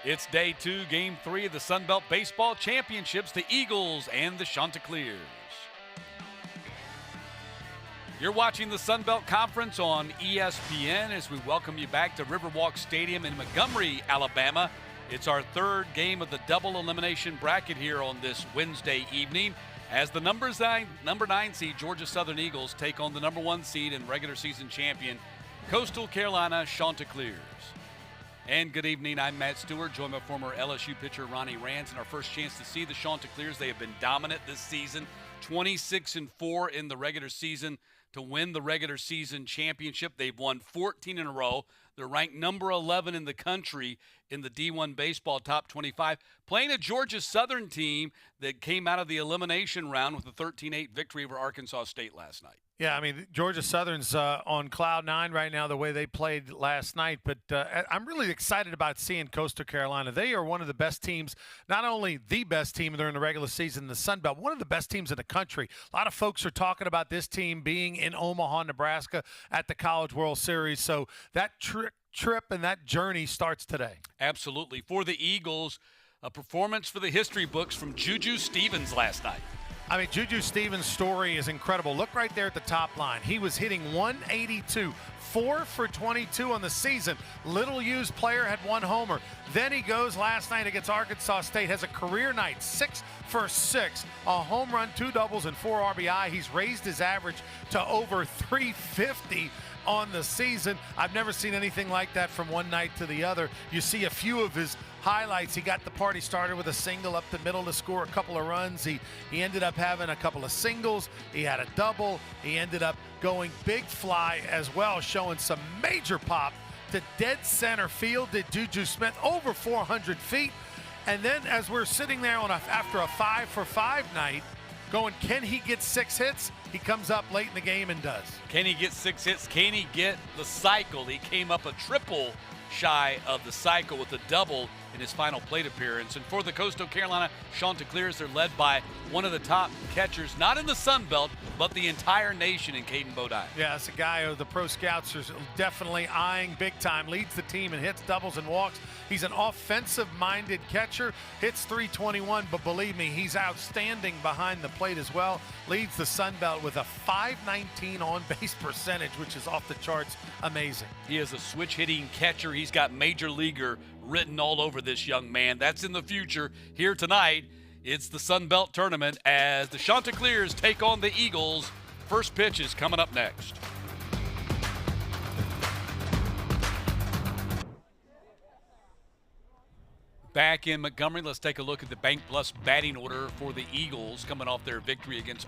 It's day 2, game 3 of the Sun Belt Baseball Championships, the Eagles and the Chanticleers. You're watching the Sun Belt Conference on ESPN as we welcome you back to Riverwalk Stadium in Montgomery, Alabama. It's our third game of the double elimination bracket here on this Wednesday evening as the number 9 seed Georgia Southern Eagles take on the number 1 seed and regular season champion Coastal Carolina Chanticleers. And good evening, I'm Matt Stewart, joined by former LSU pitcher Ronnie Rance. And our first chance to see the Chanticleers. They have been dominant this season, 26-4 in the regular season to win the regular season championship. They've won 14 in a row. They're ranked number 11 in the country in the D1 baseball top 25, playing a Georgia Southern team that came out of the elimination round with a 13-8 victory over Arkansas State last night. Yeah, I mean, Georgia Southern's on cloud 9 right now the way they played last night, but I'm really excited about seeing Coastal Carolina. They are one of the best teams, not only the best team during the regular season in the Sun Belt, one of the best teams in the country. A lot of folks are talking about this team being in Omaha, Nebraska at the College World Series, so that trip and that journey starts today. Absolutely. For the Eagles, a performance for the history books from Juju Stevens last night. I mean, Juju Stevens' story is incredible. Look right there at the top line. He was hitting 182, 4 for 22 on the season. Little used player, had 1 homer. Then he goes last night against Arkansas State, has a career night, 6 for 6, a home run, 2 doubles, and 4 RBI. He's raised his average to over 350 on the season. I've never seen anything like that from one night to the other. You see a few of his highlights. He got the party started with a single up the middle to score a couple of runs. He ended up having a couple of singles. He had a double. He ended up going big fly as well, showing some major pop to dead center field. Did Juju Smith over 400 feet. And then as we're sitting there after a 5 for 5 night, going, can he get 6 hits? He comes up late in the game and does. Can he get 6 hits? Can he get the cycle? He came up a triple shy of the cycle with a double in his final plate appearance. And for the Coastal Carolina Chanticleers, they're led by one of the top catchers, not in the Sun Belt, but the entire nation in Caden Bodine. Yeah, that's a guy who the pro scouts are definitely eyeing big time. Leads the team in hits, doubles, and walks. He's an offensive-minded catcher, hits .321, but believe me, he's outstanding behind the plate as well. Leads the Sun Belt with a .519 on-base percentage, which is off the charts amazing. He is a switch-hitting catcher. He's got major leaguer written all over this young man. That's in the future. Here tonight, it's the Sun Belt Tournament as the Chanticleers take on the Eagles. First pitch is coming up next. Back in Montgomery, let's take a look at the Bank Plus batting order for the Eagles coming off their victory against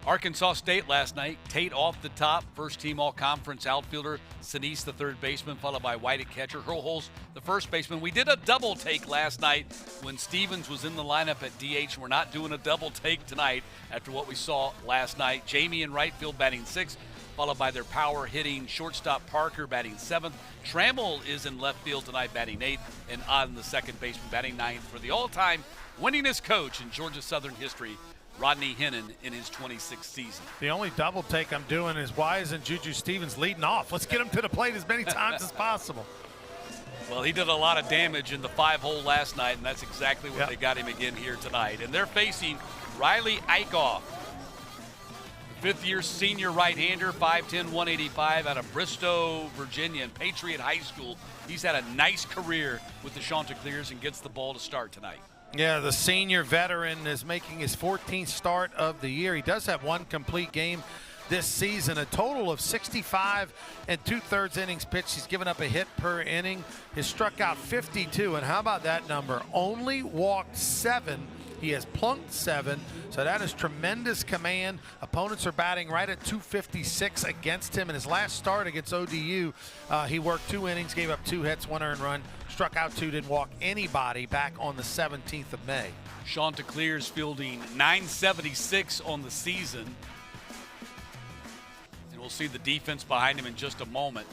Arkansas State last night. Tate off the top, first team all-conference outfielder. Sinise, the third baseman, followed by White at catcher. Hurlholz, the first baseman. We did a double take last night when Stevens was in the lineup at DH. We're not doing a double take tonight after what we saw last night. Jamie in right field batting 6th, followed by their power-hitting shortstop Parker batting 7th. Trammell is in left field tonight batting 8th, and on the second baseman batting 9th for the all-time winningest coach in Georgia Southern history, Rodney Hennon, in his 26th season. The only double take I'm doing is why isn't Juju Stevens leading off? Let's get him to the plate as many times as possible. Well, he did a lot of damage in the 5-hole last night, and that's exactly what they got him again here tonight. And they're facing Riley Eikhoff, fifth-year senior right-hander, 5'10", 185, out of Bristow, Virginia, and Patriot High School. He's had a nice career with the Chanticleers and gets the ball to start tonight. Yeah, the senior veteran is making his 14th start of the year. He does have 1 complete game this season, a total of 65 and 2/3 innings pitched. He's given up a hit per inning. He's struck out 52, and how about that number? Only walked 7. He has plunked 7, so that is tremendous command. Opponents are batting right at 256 against him. In his last start against ODU, he worked 2 innings, gave up 2 hits, 1 earned run, struck out 2, didn't walk anybody back on the 17th of May. Chanticleers fielding 976 on the season. And we'll see the defense behind him in just a moment.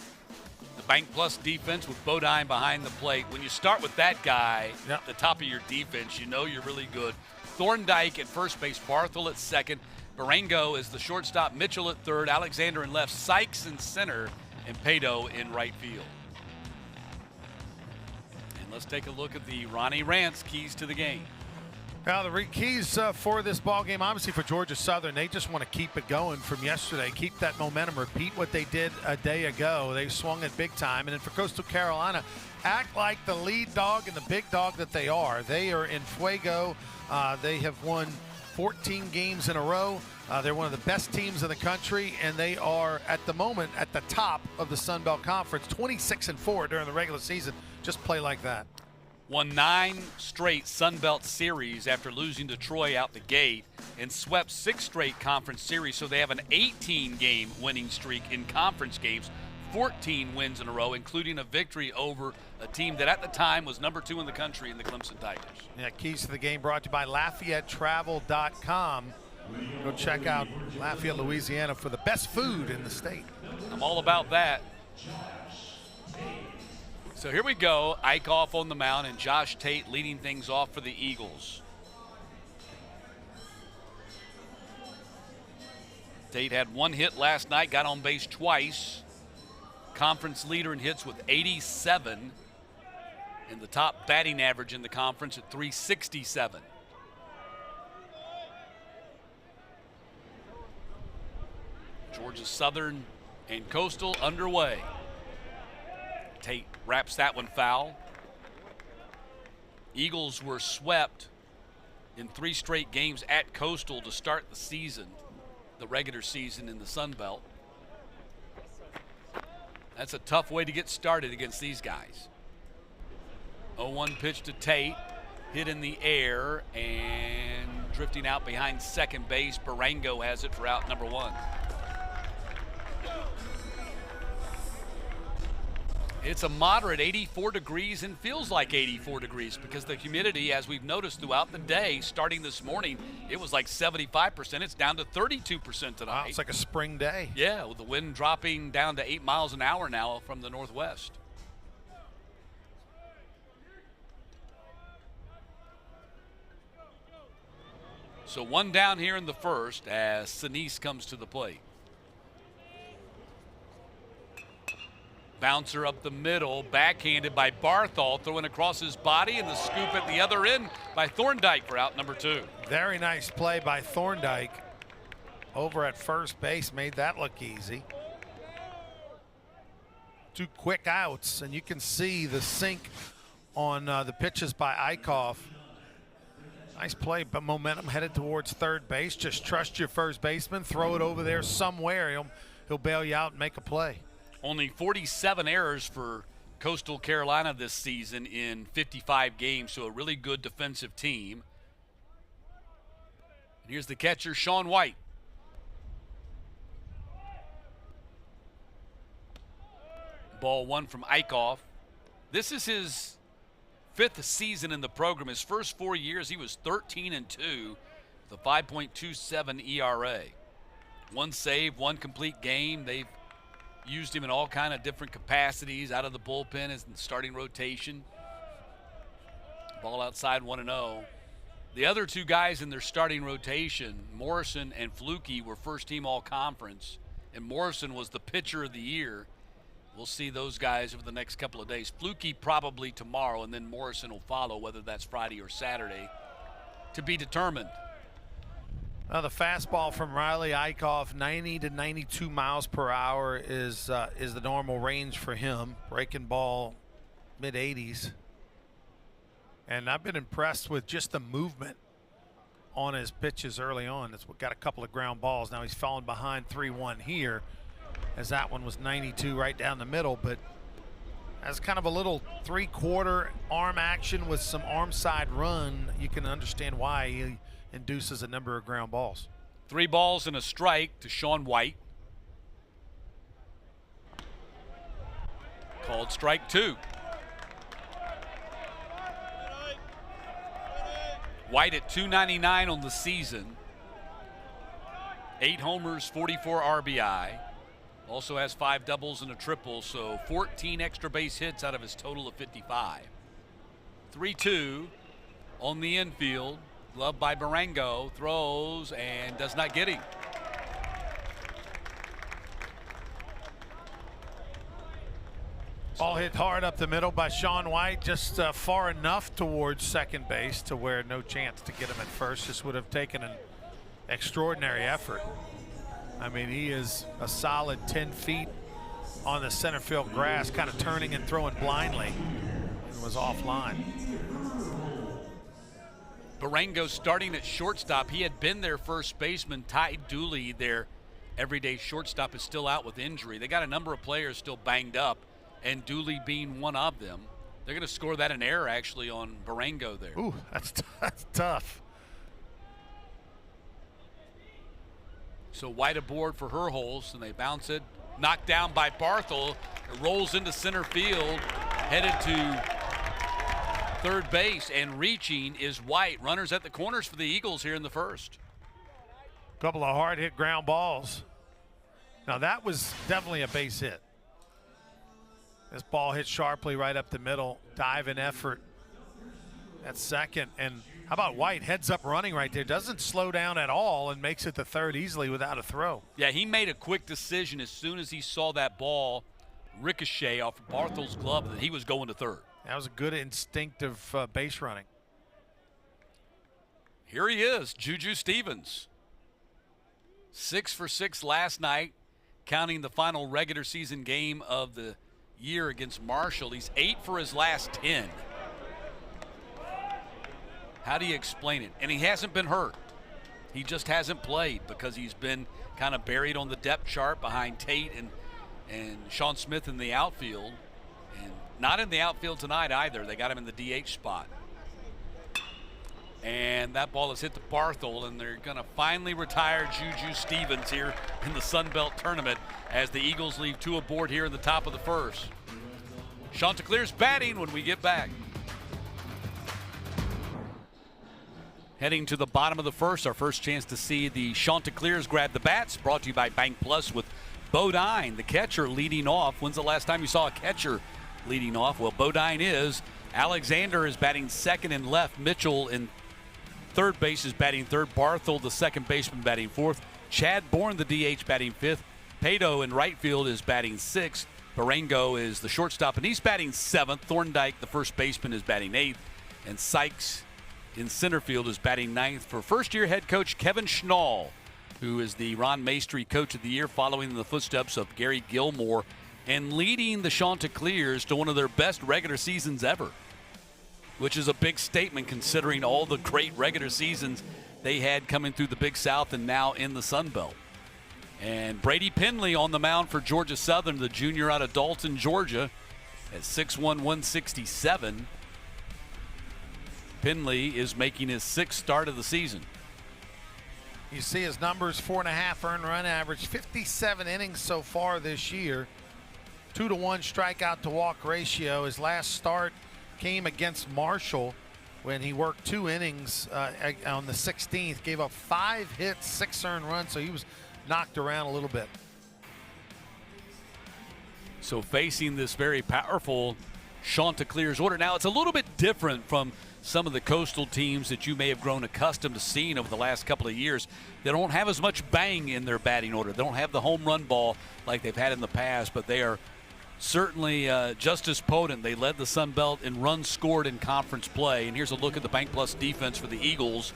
The Bank Plus defense with Bodine behind the plate. When you start with that guy at the top of your defense, you know you're really good. Thorndike at first base, Barthel at second, Barango is the shortstop, Mitchell at third, Alexander in left, Sykes in center, and Pato in right field. And let's take a look at the Ronnie Rance keys to the game. Now the keys for this ball game, obviously for Georgia Southern, they just want to keep it going from yesterday, keep that momentum, repeat what they did a day ago. They swung it big time. And then for Coastal Carolina, act like the lead dog and the big dog that they are. They are in fuego. They have won 14 games in a row. They're one of the best teams in the country, and they are at the moment at the top of the Sun Belt Conference, 26-4 during the regular season. Just play like that. Won 9 straight Sun Belt series after losing to Troy out the gate, and swept 6 straight conference series. So they have an 18-game winning streak in conference games, 14 wins in a row, including a victory over a team that at the time was number 2 in the country in the Clemson Tigers. Yeah, keys to the game brought to you by LafayetteTravel.com. Go check out Lafayette, Louisiana for the best food in the state. I'm all about that. So here we go. Eikhoff on the mound and Josh Tate leading things off for the Eagles. Tate had 1 hit last night, got on base twice. Conference leader in hits with 87, and the top batting average in the conference at 367. Georgia Southern and Coastal underway. Tate wraps that one foul. Eagles were swept in 3 straight games at Coastal to start the season, the regular season in the Sun Belt. That's a tough way to get started against these guys. 0-1 pitch to Tate, hit in the air and drifting out behind second base. Barango has it for out number 1. It's a moderate 84 degrees and feels like 84 degrees because the humidity, as we've noticed throughout the day, starting this morning, it was like 75%. It's down to 32% tonight. Wow, it's like a spring day. Yeah, with the wind dropping down to 8 miles an hour now from the northwest. So 1 down here in the first as Sinise comes to the plate. Bouncer up the middle, backhanded by Barthol, throwing across his body, and the scoop at the other end by Thorndike for out number 2. Very nice play by Thorndike over at first base, made that look easy. 2 quick outs, and you can see the sink on the pitches by Eikhoff. Nice play, but momentum headed towards third base. Just trust your first baseman, throw it over there somewhere. He'll bail you out and make a play. Only 47 errors for Coastal Carolina this season in 55 games, so a really good defensive team. And here's the catcher, Sean White. Ball 1 from Eikhoff. This is his 5th season in the program. His first 4 years, he was 13-2 with a 5.27 ERA. 1 save, 1 complete game. They've used him in all kind of different capacities, out of the bullpen as in starting rotation. Ball outside 1-0. The other 2 guys in their starting rotation, Morrison and Flukie, were first-team all-conference, and Morrison was the pitcher of the year. We'll see those guys over the next couple of days. Flukie probably tomorrow, and then Morrison will follow, whether that's Friday or Saturday, to be determined. The fastball from Riley Eikhoff, 90 to 92 miles per hour is the normal range for him. Breaking ball, mid-80s. And I've been impressed with just the movement on his pitches early on. It's got a couple of ground balls. Now he's fallen behind 3-1 here, as that one was 92 right down the middle. But as kind of a little 3/4 arm action with some arm side run, you can understand why he induces a number of ground balls. 3 balls and a strike to Sean White. Called strike 2. White at .299 on the season. 8 homers, 44 RBI. Also has 5 doubles and a triple, so 14 extra base hits out of his total of 55. 3-2 on the infield. Glove by Barango, throws and does not get him. Ball hit hard up the middle by Sean White, just far enough towards second base to where no chance to get him at first. This would have taken an extraordinary effort. I mean, he is a solid 10 feet on the center field grass, kind of turning and throwing blindly, and was offline. Barango starting at shortstop. He had been their first baseman. Ty Dooley, their everyday shortstop, is still out with injury. They got a number of players still banged up, and Dooley being one of them. They're going to score that an error, actually, on Barango there. Ooh, that's tough. So White aboard for her holes, and they bounce it. Knocked down by Barthel. It rolls into center field, headed to third base, and reaching is White. Runners at the corners for the Eagles here in the first. Couple of hard hit ground balls. Now that was definitely a base hit. This ball hit sharply right up the middle. Diving effort at second. And how about White? Heads up running right there. Doesn't slow down at all and makes it to third easily without a throw. Yeah, he made a quick decision as soon as he saw that ball ricochet off Barthel's glove that he was going to third. That was a good instinctive base running. Here he is, Juju Stevens. 6 for 6 last night, counting the final regular season game of the year against Marshall. He's 8 for his last 10. How do you explain it? And he hasn't been hurt. He just hasn't played because he's been kind of buried on the depth chart behind Tate and Sean Smith in the outfield. And not in the outfield tonight either. They got him in the DH spot. And that ball is hit to Barthel, and they're going to finally retire Juju Stevens here in the Sun Belt Tournament as the Eagles leave 2 aboard here in the top of the first. Chanticleers batting when we get back. Heading to the bottom of the first, our first chance to see the Chanticleers grab the bats, brought to you by Bank Plus with Bodine, the catcher, leading off. When's the last time you saw a catcher leading off? Well, Bodine is. Alexander is batting second and left. Mitchell in third base is batting third. Barthel, the second baseman, batting fourth. Chad Bourne, the DH, batting fifth. Pato in right field is batting sixth. Barango is the shortstop, and he's batting seventh. Thorndike, the first baseman, is batting eighth. And Sykes in center field is batting ninth for first-year head coach Kevin Schnall, who is the Ron Maestri Coach of the Year, following in the footsteps of Gary Gilmore and leading the Chanticleers to one of their best regular seasons ever, which is a big statement considering all the great regular seasons they had coming through the Big South and now in the Sun Belt. And Brady Penley on the mound for Georgia Southern, the junior out of Dalton, Georgia, at 6'1", 167. Penley is making his 6th start of the season. You see his numbers: 4.5 earned run average, 57 innings so far this year, 2-to-1 strikeout to walk ratio. His last start came against Marshall when he worked 2 innings on the 16th, gave up 5 hits, 6 earned runs, so he was knocked around a little bit. So facing this very powerful Chanticleers order. Now, it's a little bit different from some of the coastal teams that you may have grown accustomed to seeing over the last couple of years. They don't have as much bang in their batting order. They don't have the home run ball like they've had in the past, but they are certainly just as potent. They led the Sun Belt in runs scored in conference play. And here's a look at the Bank Plus defense for the Eagles.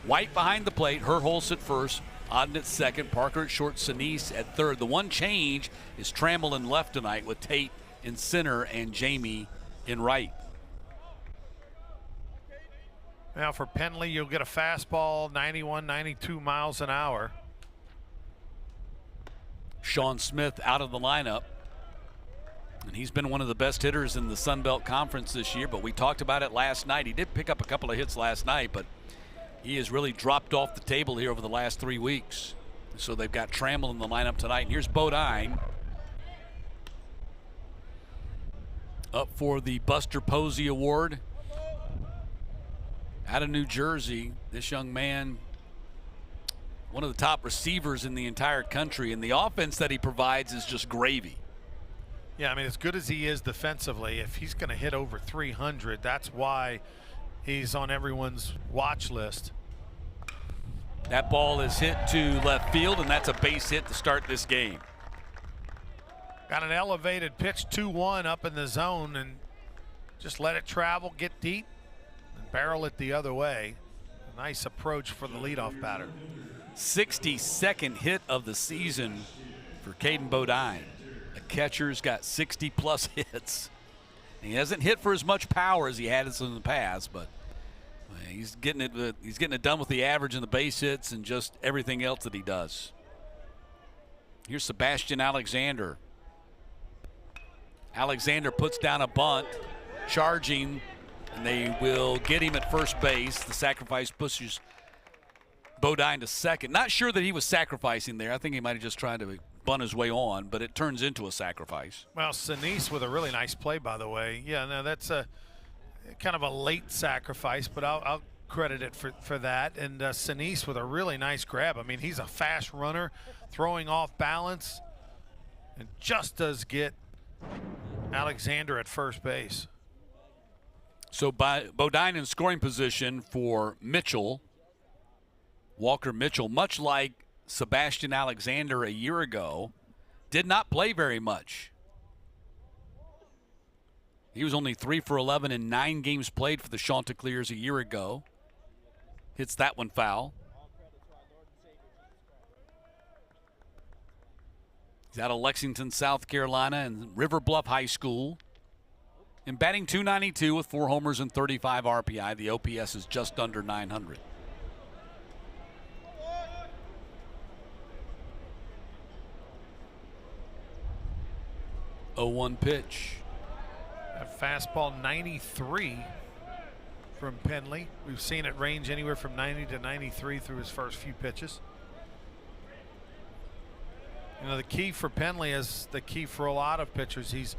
White behind the plate, Herholz at first, Odden at second, Parker at short, Sinise at third. The one change is Trammell in left tonight with Tate in center and Jamie in right. Now for Penley, you'll get a fastball, 91, 92 miles an hour. Sean Smith out of the lineup. And he's been one of the best hitters in the Sun Belt Conference this year, but we talked about it last night. He did pick up a couple of hits last night, but he has really dropped off the table here over the last 3 weeks. So they've got Trammell in the lineup tonight. And here's Bodine up for the Buster Posey Award. Out of New Jersey, this young man, one of the top receivers in the entire country, and the offense that he provides is just gravy. Yeah, I mean, as good as he is defensively, if he's going to hit over 300, that's why he's on everyone's watch list. That ball is hit to left field, and that's a base hit to start this game. Got an elevated pitch, 2-1 up in the zone, and just let it travel, get deep, and barrel it the other way. A nice approach for the leadoff batter. 62nd hit of the season for Caden Bodine. The catcher's got 60-plus hits. He hasn't hit for as much power as he had in the past, but he's getting it done with the average and the base hits and just everything else that he does. Here's Sebastian Alexander. Alexander puts down a bunt, charging, and they will get him at first base. The sacrifice pushes Bodine to second. Not sure that he was sacrificing there. I think he might have just tried to bunt his way on, but it turns into a sacrifice. Well, Sinise with a really nice play, by the way. Yeah, no, that's a kind of a late sacrifice, but I'll credit it for that. And Sinise with a really nice grab. I mean, he's a fast runner, throwing off balance, and just does get Alexander at first base. So Bodine in scoring position for Mitchell. Walker Mitchell, much like Sebastian Alexander a year ago, did not play very much. He was only 3 for 11 in 9 games played for the Chanticleers a year ago. Hits that one foul. He's out of Lexington, South Carolina, and River Bluff High School. And batting .292 with 4 homers and 35 RPI. The OPS is just under 900. Oh, 0-1 pitch. That fastball 93 from Penley. We've seen it range anywhere from 90 to 93 through his first few pitches. You know, the key for Penley is the key for a lot of pitchers. He's,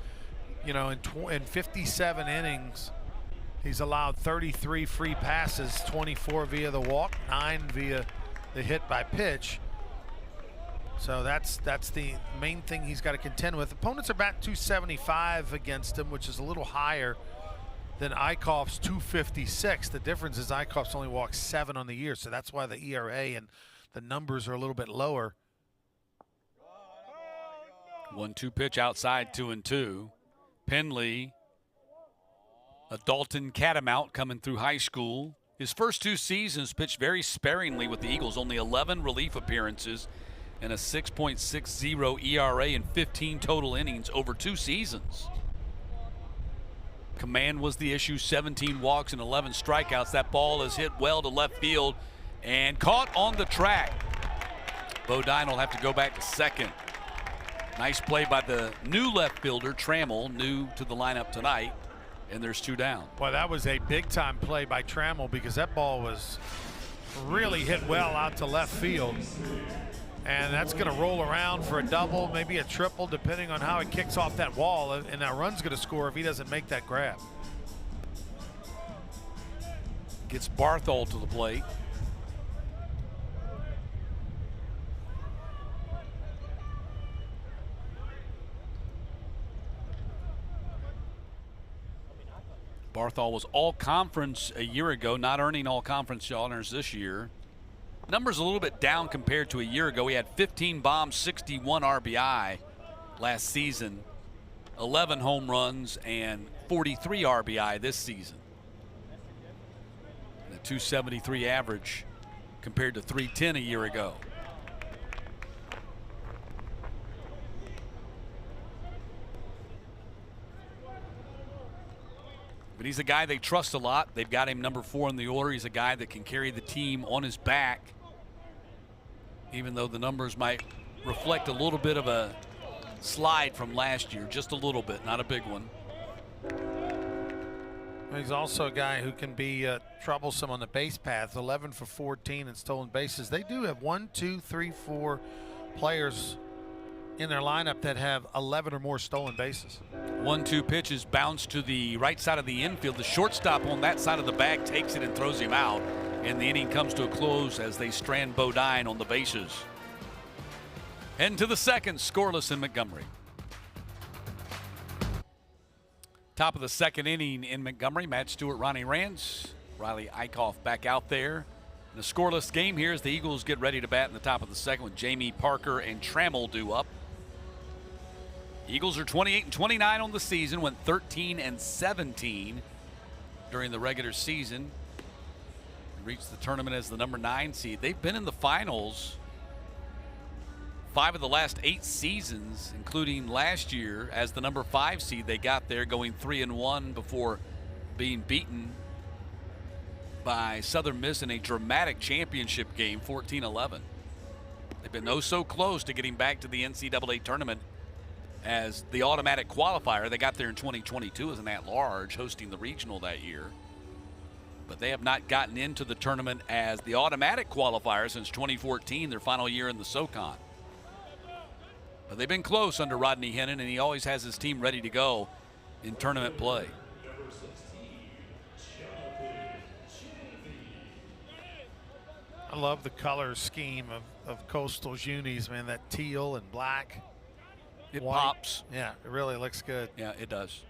you know, in 57 innings, he's allowed 33 free passes, 24 via the walk, 9 via the hit by pitch. So that's the main thing he's got to contend with. Opponents are batting .275 against him, which is a little higher than Eikhoff's .256. The difference is Eikhoff's only walked 7 on the year, so that's why the ERA and the numbers are a little bit lower. 1-2 pitch outside, 2-2. Penley, a Dalton catamount coming through high school. His first 2 seasons pitched very sparingly with the Eagles, only 11 relief appearances and a 6.60 ERA in 15 total innings over 2 seasons. Command was the issue, 17 walks and 11 strikeouts. That ball is hit well to left field and caught on the track. Bodine will have to go back to second. Nice play by the new left fielder, Trammell, new to the lineup tonight, and there's 2 down. Well, that was a big-time play by Trammell because that ball was really hit well out to left field. And that's going to roll around for a double, maybe a triple, depending on how it kicks off that wall. And that run's going to score if he doesn't make that grab. Gets Barthol to the plate. Barthol was all-conference a year ago, not earning all-conference honors this year. Numbers a little bit down compared to a year ago. He had 15 bombs, 61 RBI last season, 11 home runs, and 43 RBI this season. And a 273 average compared to 310 a year ago. But he's a guy they trust a lot. They've got him number 4 in the order. He's a guy that can carry the team on his back, even though the numbers might reflect a little bit of a slide from last year, just a little bit, not a big one. He's also a guy who can be troublesome on the base path, 11 for 14 in stolen bases. They do have 1, 2, 3, 4 players in their lineup that have 11 or more stolen bases. 1-2 pitch is bounced to the right side of the infield. The shortstop on that side of the bag takes it and throws him out. And the inning comes to a close as they strand Bodine on the bases. Heading to the second, scoreless in Montgomery. Top of the second inning in Montgomery, Matt Stewart, Ronnie Rance, Riley Eikhoff back out there. In a scoreless game here as the Eagles get ready to bat in the top of the second with Jamie Parker and Trammell due up. Eagles are 28-29 on the season, went 13-17 during the regular season. Reached the tournament as the number 9 seed. They've been in the finals 5 of the last 8 seasons, including last year as the number 5 seed. They got there going 3-1 before being beaten by Southern Miss in a dramatic championship game, 14-11. They've been oh so close to getting back to the NCAA tournament as the automatic qualifier. They got there in 2022 as an at-large, hosting the regional that year. But they have not gotten into the tournament as the automatic qualifier since 2014, their final year in the SoCon. But they've been close under Rodney Hennon, and he always has his team ready to go in tournament play. I love the color scheme of Coastal's unis, man. That teal and black. It white. Pops. Yeah, it really looks good. Yeah, it does.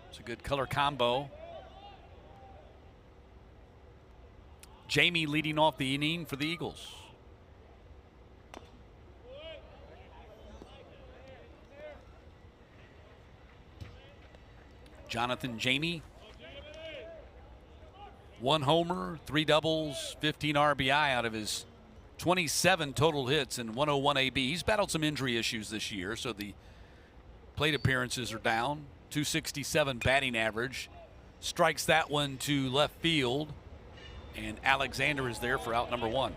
It's a good color combo. Jamie leading off the inning for the Eagles. Jonathan Jamie. 1 homer, 3 doubles, 15 RBI out of his 27 total hits and 101 AB. He's battled some injury issues this year, so the plate appearances are down. 267 batting average. Strikes that one to left field. And Alexander is there for out number 1.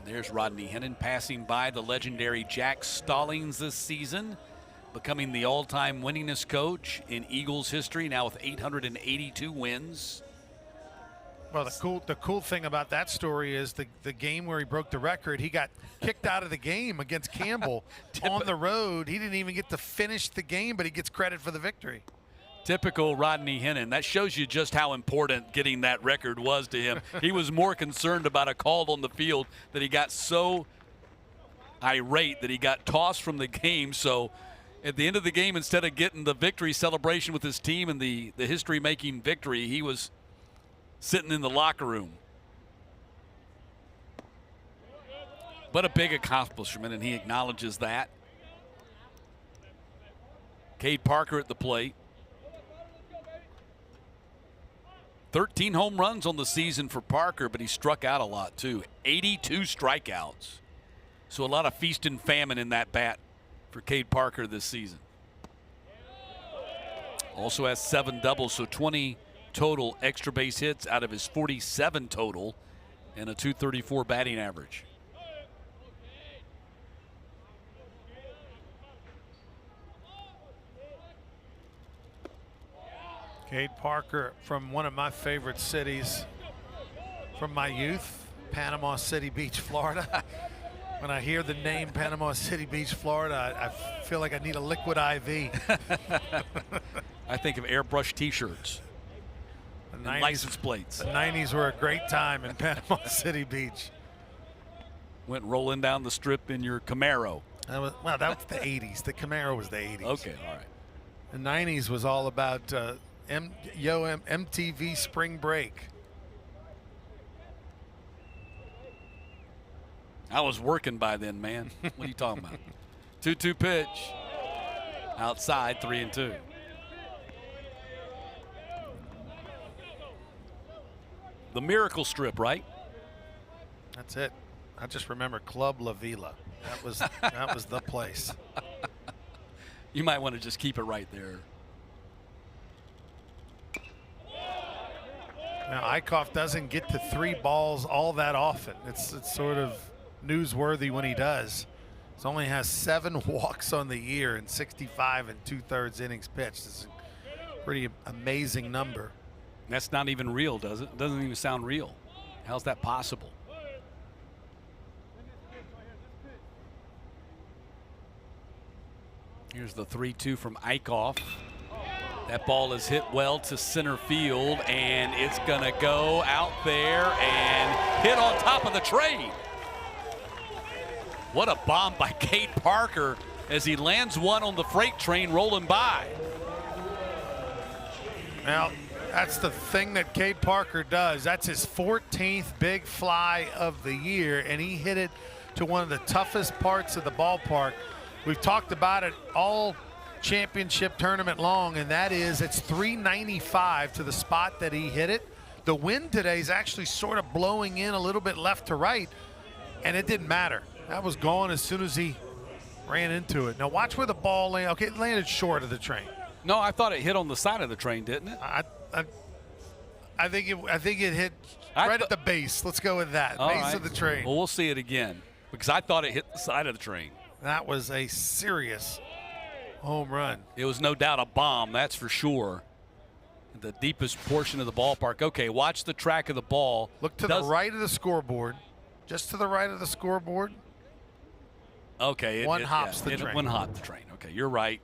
There's Rodney Hennon passing by the legendary Jack Stallings this season, becoming the all-time winningest coach in Eagles history, now with 882 wins. Well, the cool thing about that story is the game where he broke the record, he got kicked out of the game against Campbell on the road. He didn't even get to finish the game, but he gets credit for the victory. Typical Rodney Hennon. That shows you just how important getting that record was to him. He was more concerned about a call on the field that he got so irate that he got tossed from the game. So at the end of the game, instead of getting the victory celebration with his team and the history-making victory, he was sitting in the locker room. But a big accomplishment, and he acknowledges that. Cade Parker at the plate. 13 home runs on the season for Parker, but he struck out a lot too. 82 strikeouts. So a lot of feast and famine in that bat for Cade Parker this season. Also has 7 doubles, so 20 total extra base hits out of his 47 total and a .234 batting average. Cade Parker from one of my favorite cities from my youth, Panama City Beach, Florida. When I hear the name Panama City Beach, Florida, I feel like I need a liquid IV. I think of airbrush T-shirts. License plates. The 90s were a great time in Panama City Beach. Went rolling down the strip in your Camaro. That was the 80s. The Camaro was the 80s. Okay, all right. The 90s was all about MTV Spring Break. I was working by then, man. What are you talking about? 2-2 pitch. Outside, 3-2. The Miracle Strip, right? That's it. I just remember Club La Vila. That was the place. You might want to just keep it right there. Now, Eikhoff doesn't get to 3 balls all that often. It's sort of newsworthy when he does. He only has 7 walks on the year in 65 2/3 innings pitched. It's a pretty amazing number. That's not even real, does it? Doesn't even sound real. How's that possible? Here's the 3-2 from Eikhoff. That ball is hit well to center field, and it's going to go out there and hit on top of the trade. What a bomb by Cade Parker as he lands one on the freight train rolling by. Now, That's the thing that Cade Parker does. That's his 14th big fly of the year, and he hit it to one of the toughest parts of the ballpark. We've talked about it all championship tournament long, and that is it's 395 to the spot that he hit it. The wind today is actually sort of blowing in a little bit left to right, and it didn't matter. That was gone as soon as he ran into it. Now watch where the ball landed. Okay, it landed short of the train. No, I thought it hit on the side of the train, didn't it? I think it hit right at the base. Let's go with that. Base of the train. Well, we'll see it again because I thought it hit the side of the train. That was a serious home run. It was no doubt a bomb, that's for sure. The deepest portion of the ballpark. Okay, watch the track of the ball. Look to the right of the scoreboard. Just to the right of the scoreboard. Okay. One hops the train. One hop the train. Okay, you're right.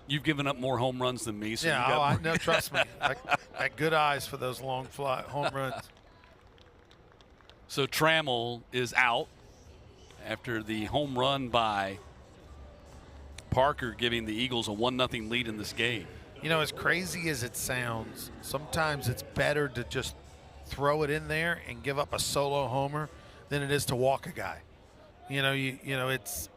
You've given up more home runs than me. So yeah, no, trust me. I got good eyes for those long fly home runs. So Trammell is out after the home run by Parker, giving the Eagles a 1-0 lead in this game. You know, as crazy as it sounds, sometimes it's better to just throw it in there and give up a solo homer than it is to walk a guy. You know, it's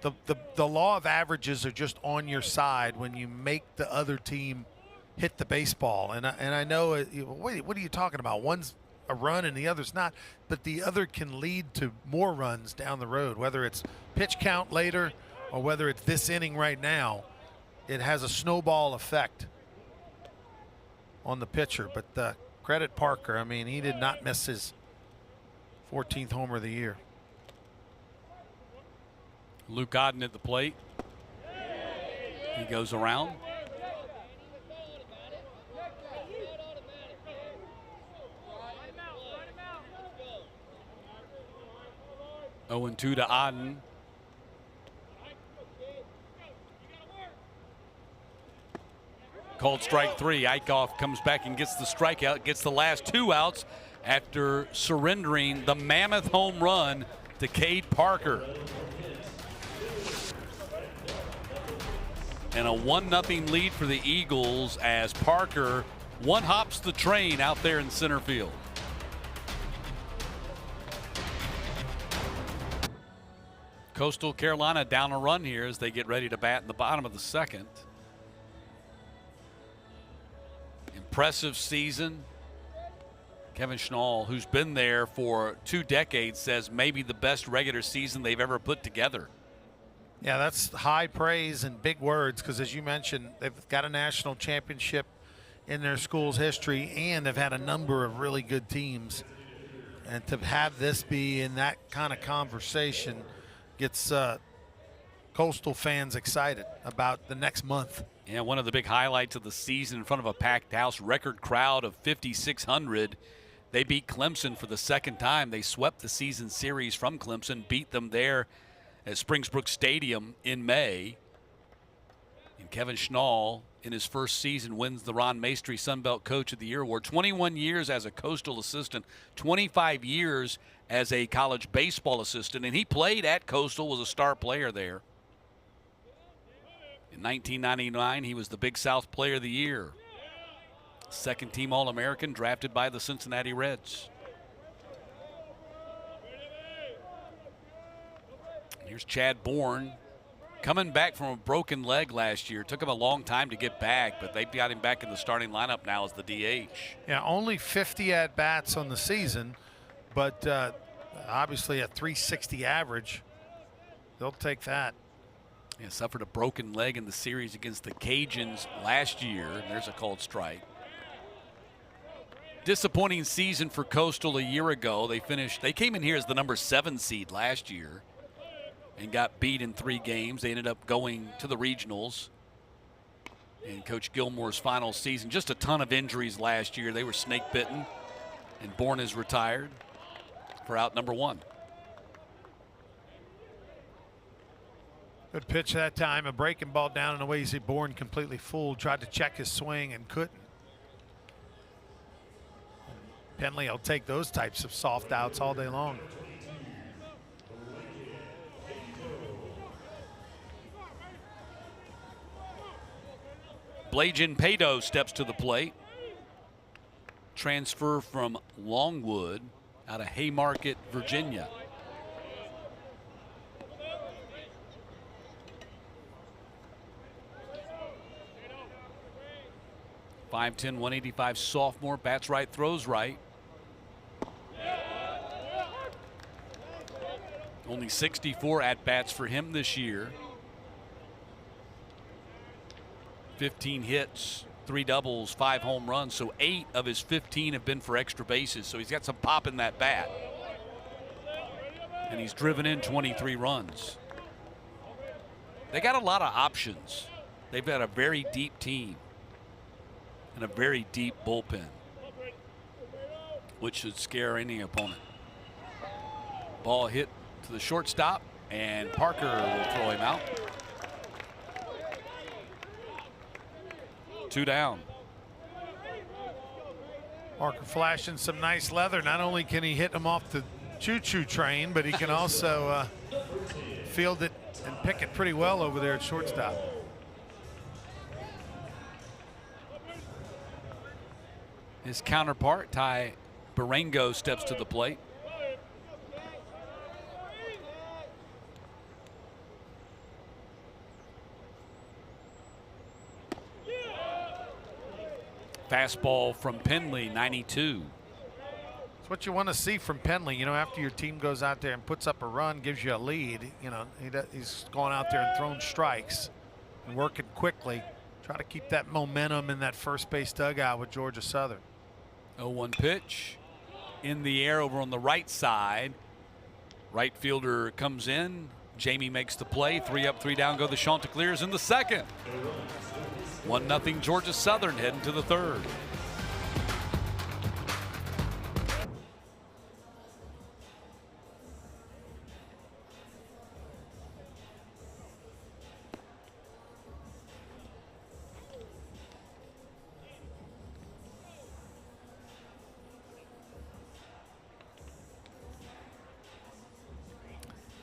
the law of averages are just on your side when you make the other team hit the baseball. And I know, wait, what are you talking about? One's a run and the other's not, but the other can lead to more runs down the road, whether it's pitch count later or whether it's this inning right now. It has a snowball effect on the pitcher. But credit Parker. I mean, he did not miss his 14th homer of the year. Luke Godden at the plate. He goes around. Oh, 0-2 to Odden. Called strike 3. Eikhoff comes back and gets the strikeout, gets the last 2 outs after surrendering the mammoth home run to Cade Parker. And a 1-0 lead for the Eagles as Parker one-hops the train out there in center field. Coastal Carolina down a run here as they get ready to bat in the bottom of the second. Impressive season. Kevin Schnall, who's been there for 2 decades, says maybe the best regular season they've ever put together. Yeah, that's high praise and big words because, as you mentioned, they've got a national championship in their school's history and they've had a number of really good teams. And to have this be in that kind of conversation gets Coastal fans excited about the next month. Yeah, one of the big highlights of the season in front of a packed house, record crowd of 5,600. They beat Clemson for the second time. They swept the season series from Clemson, beat them there at Springsbrook Stadium in May. And Kevin Schnall, in his first season, wins the Ron Maestri Sun Belt Coach of the Year award. 21 years as a Coastal assistant, 25 years as a college baseball assistant, and he played at Coastal, was a star player there. In 1999, he was the Big South Player of the Year. Second-team All-American, drafted by the Cincinnati Reds. Here's Chad Bourne, coming back from a broken leg last year. Took him a long time to get back, but they've got him back in the starting lineup now as the DH. Yeah, only 50 at-bats on the season, but obviously a 360 average. They'll take that. Yeah, suffered a broken leg in the series against the Cajuns last year. And there's a called strike. Disappointing season for Coastal a year ago. They came in here as the number 7 seed last year and got beat in 3 games. They ended up going to the regionals. And Coach Gilmore's final season, just a ton of injuries last year. They were snake bitten, and Bourne is retired for out number 1. Good pitch that time, a breaking ball down in the way. You see Bourne completely fooled, tried to check his swing and couldn't. Penley will take those types of soft outs all day long. Blajin Pado steps to the plate. Transfer from Longwood out of Haymarket, Virginia. .5'10", 185 sophomore, bats right, throws right. Only 64 at-bats for him this year. 15 hits, 3 doubles, 5 home runs, so 8 of his 15 have been for extra bases, so he's got some pop in that bat. And he's driven in 23 runs. They got a lot of options. They've got a very deep team and a very deep bullpen, which should scare any opponent. Ball hit to the shortstop, and Parker will throw him out. 2 down. Parker flashing some nice leather. Not only can he hit him off the choo-choo train, but he can also field it and pick it pretty well over there at shortstop. His counterpart, Ty Barango, steps to the plate. Fastball from Penley, 92. It's what you want to see from Penley. You know, after your team goes out there and puts up a run, gives you a lead, you know, he's going out there and throwing strikes and working quickly. Try to keep that momentum in that first base dugout with Georgia Southern. 0-1 pitch in the air over on the right side. Right fielder comes in. Jamie makes the play. 3 up, 3 down go the Chanticleers in the second. 1-0 Georgia Southern heading to the third.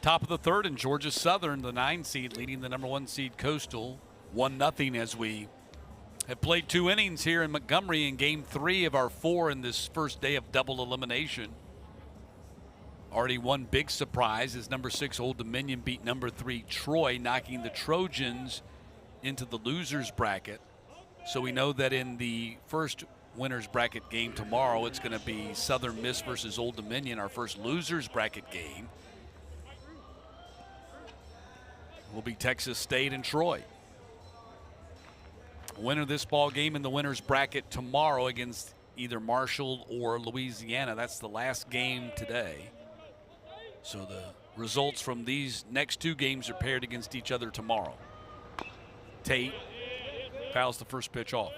Top of the third, and Georgia Southern, the 9 seed, leading the number 1 seed Coastal, 1-0 as we have played 2 innings here in Montgomery in game 3 of our 4 in this first day of double elimination. Already one big surprise as number 6 Old Dominion beat number 3 Troy, knocking the Trojans into the losers bracket. So we know that in the first winners bracket game tomorrow, it's going to be Southern Miss versus Old Dominion, our first losers bracket game. Will be Texas State and Troy. Winner of this ball game in the winners bracket tomorrow against either Marshall or Louisiana. That's the last game today. So the results from these next 2 games are paired against each other tomorrow. Tate fouls the first pitch off.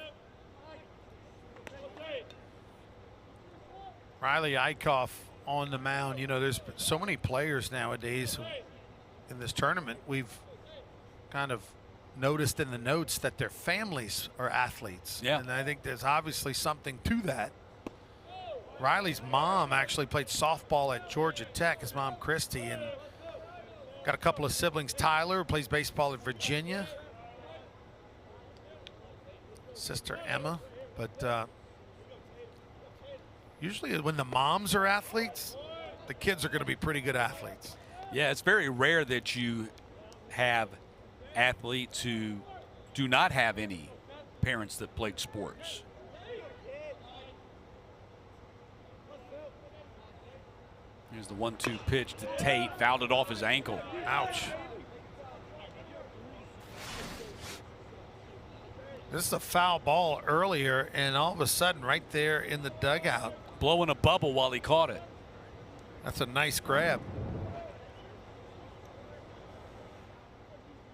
Riley Eikhoff on the mound. You know, there's so many players nowadays in this tournament. We've kind of noticed in the notes that their families are athletes. Yeah. And I think there's obviously something to that. Riley's mom actually played softball at Georgia Tech, his mom Christy, and got a couple of siblings. Tyler, who plays baseball at Virginia. Sister Emma. But usually when the moms are athletes, the kids are going to be pretty good athletes. Yeah, it's very rare that you have athletes who do not have any parents that played sports. Here's the 1-2 pitch to Tate, fouled it off his ankle. Ouch. This is a foul ball earlier, and all of a sudden right there in the dugout. Blowing a bubble while he caught it. That's a nice grab.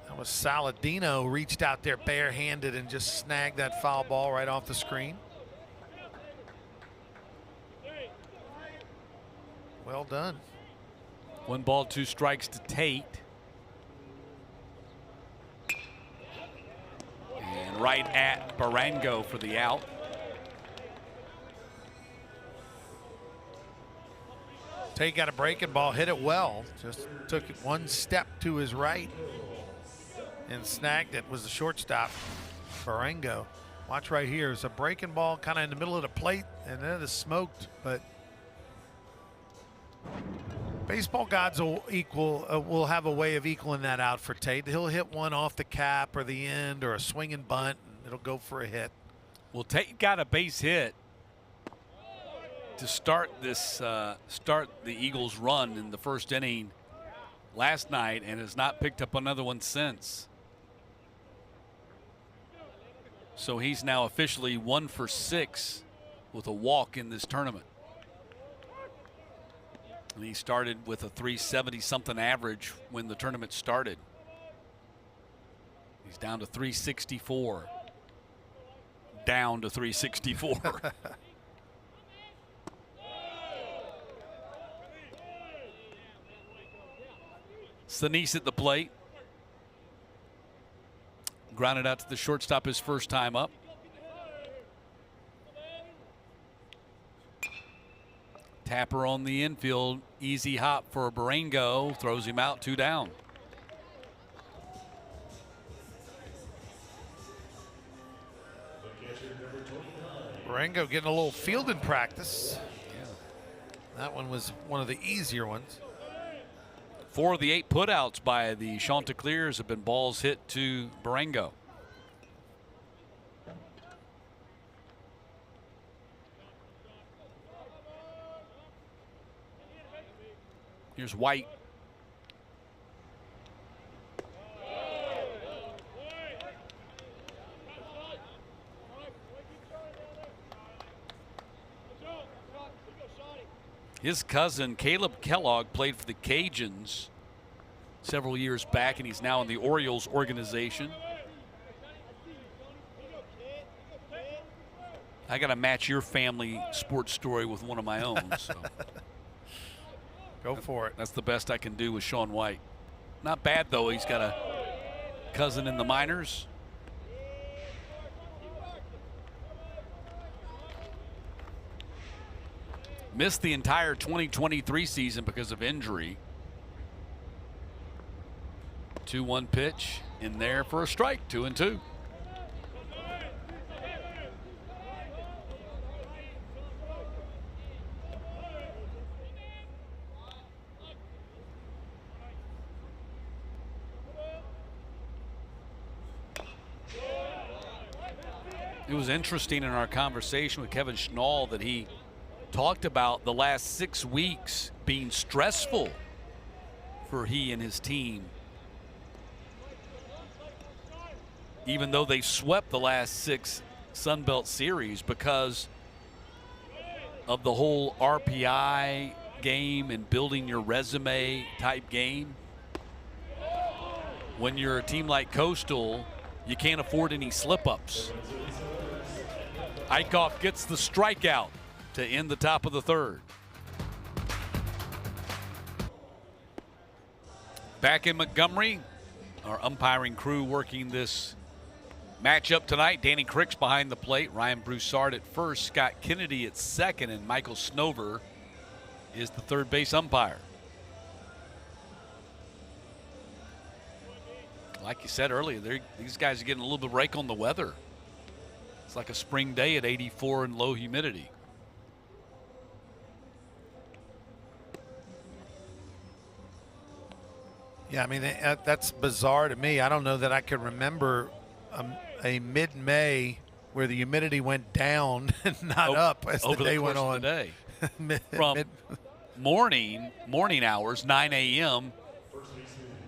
That was Saladino, reached out there barehanded and just snagged that foul ball right off the screen. Well done. 1 ball, 2 strikes to Tate. And right at Barango for the out. Tate got a breaking ball, hit it well. Just took it 1 step to his right and snagged it. Was the shortstop. Barango. Watch right here. It's a breaking ball kind of in the middle of the plate, and then it's smoked. But baseball gods will have a way of equaling that out for Tate. He'll hit one off the cap or the end or a swinging bunt, and it'll go for a hit. Well, Tate got a base hit to start the Eagles' run in the first inning last night, and has not picked up another one since. So he's now officially 1 for 6 with a walk in this tournament. And he started with a 370-something average when the tournament started. He's down to 364. Down to 364. Sinise at the plate. Grounded out to the shortstop his first time up. Tapper on the infield. Easy hop for Barango. Throws him out, 2 down. Barango getting a little fielding practice. Yeah. That one was one of the easier ones. 4 of the 8 putouts by the Chanticleers have been balls hit to Barango. Here's White. His cousin Caleb Kellogg played for the Cajuns several years back, and he's now in the Orioles organization. I got to match your family sports story with one of my own. So. Go for it. That's the best I can do with Sean White. Not bad, though. He's got a cousin in the minors. Missed the entire 2023 season because of injury. 2-1 pitch in there for a strike, 2-2. It was interesting in our conversation with Kevin Schnall that he talked about the last 6 weeks being stressful for he and his team. Even though they swept the last 6 Sun Belt series because of the whole RPI game and building your resume type game. When you're a team like Coastal, you can't afford any slip-ups. Eikhoff gets the strikeout to end the top of the 3rd. Back in Montgomery, our umpiring crew working this matchup tonight. Danny Crick's behind the plate, Ryan Broussard at first, Scott Kennedy at second, and Michael Snover is the third base umpire. Like you said earlier, these guys are getting a little bit of break on the weather. It's like a spring day at 84 and low humidity. Yeah, I mean, that's bizarre to me. I don't know that I can remember a mid-May where the humidity went down and not up as the day went on. From morning hours, 9 a.m.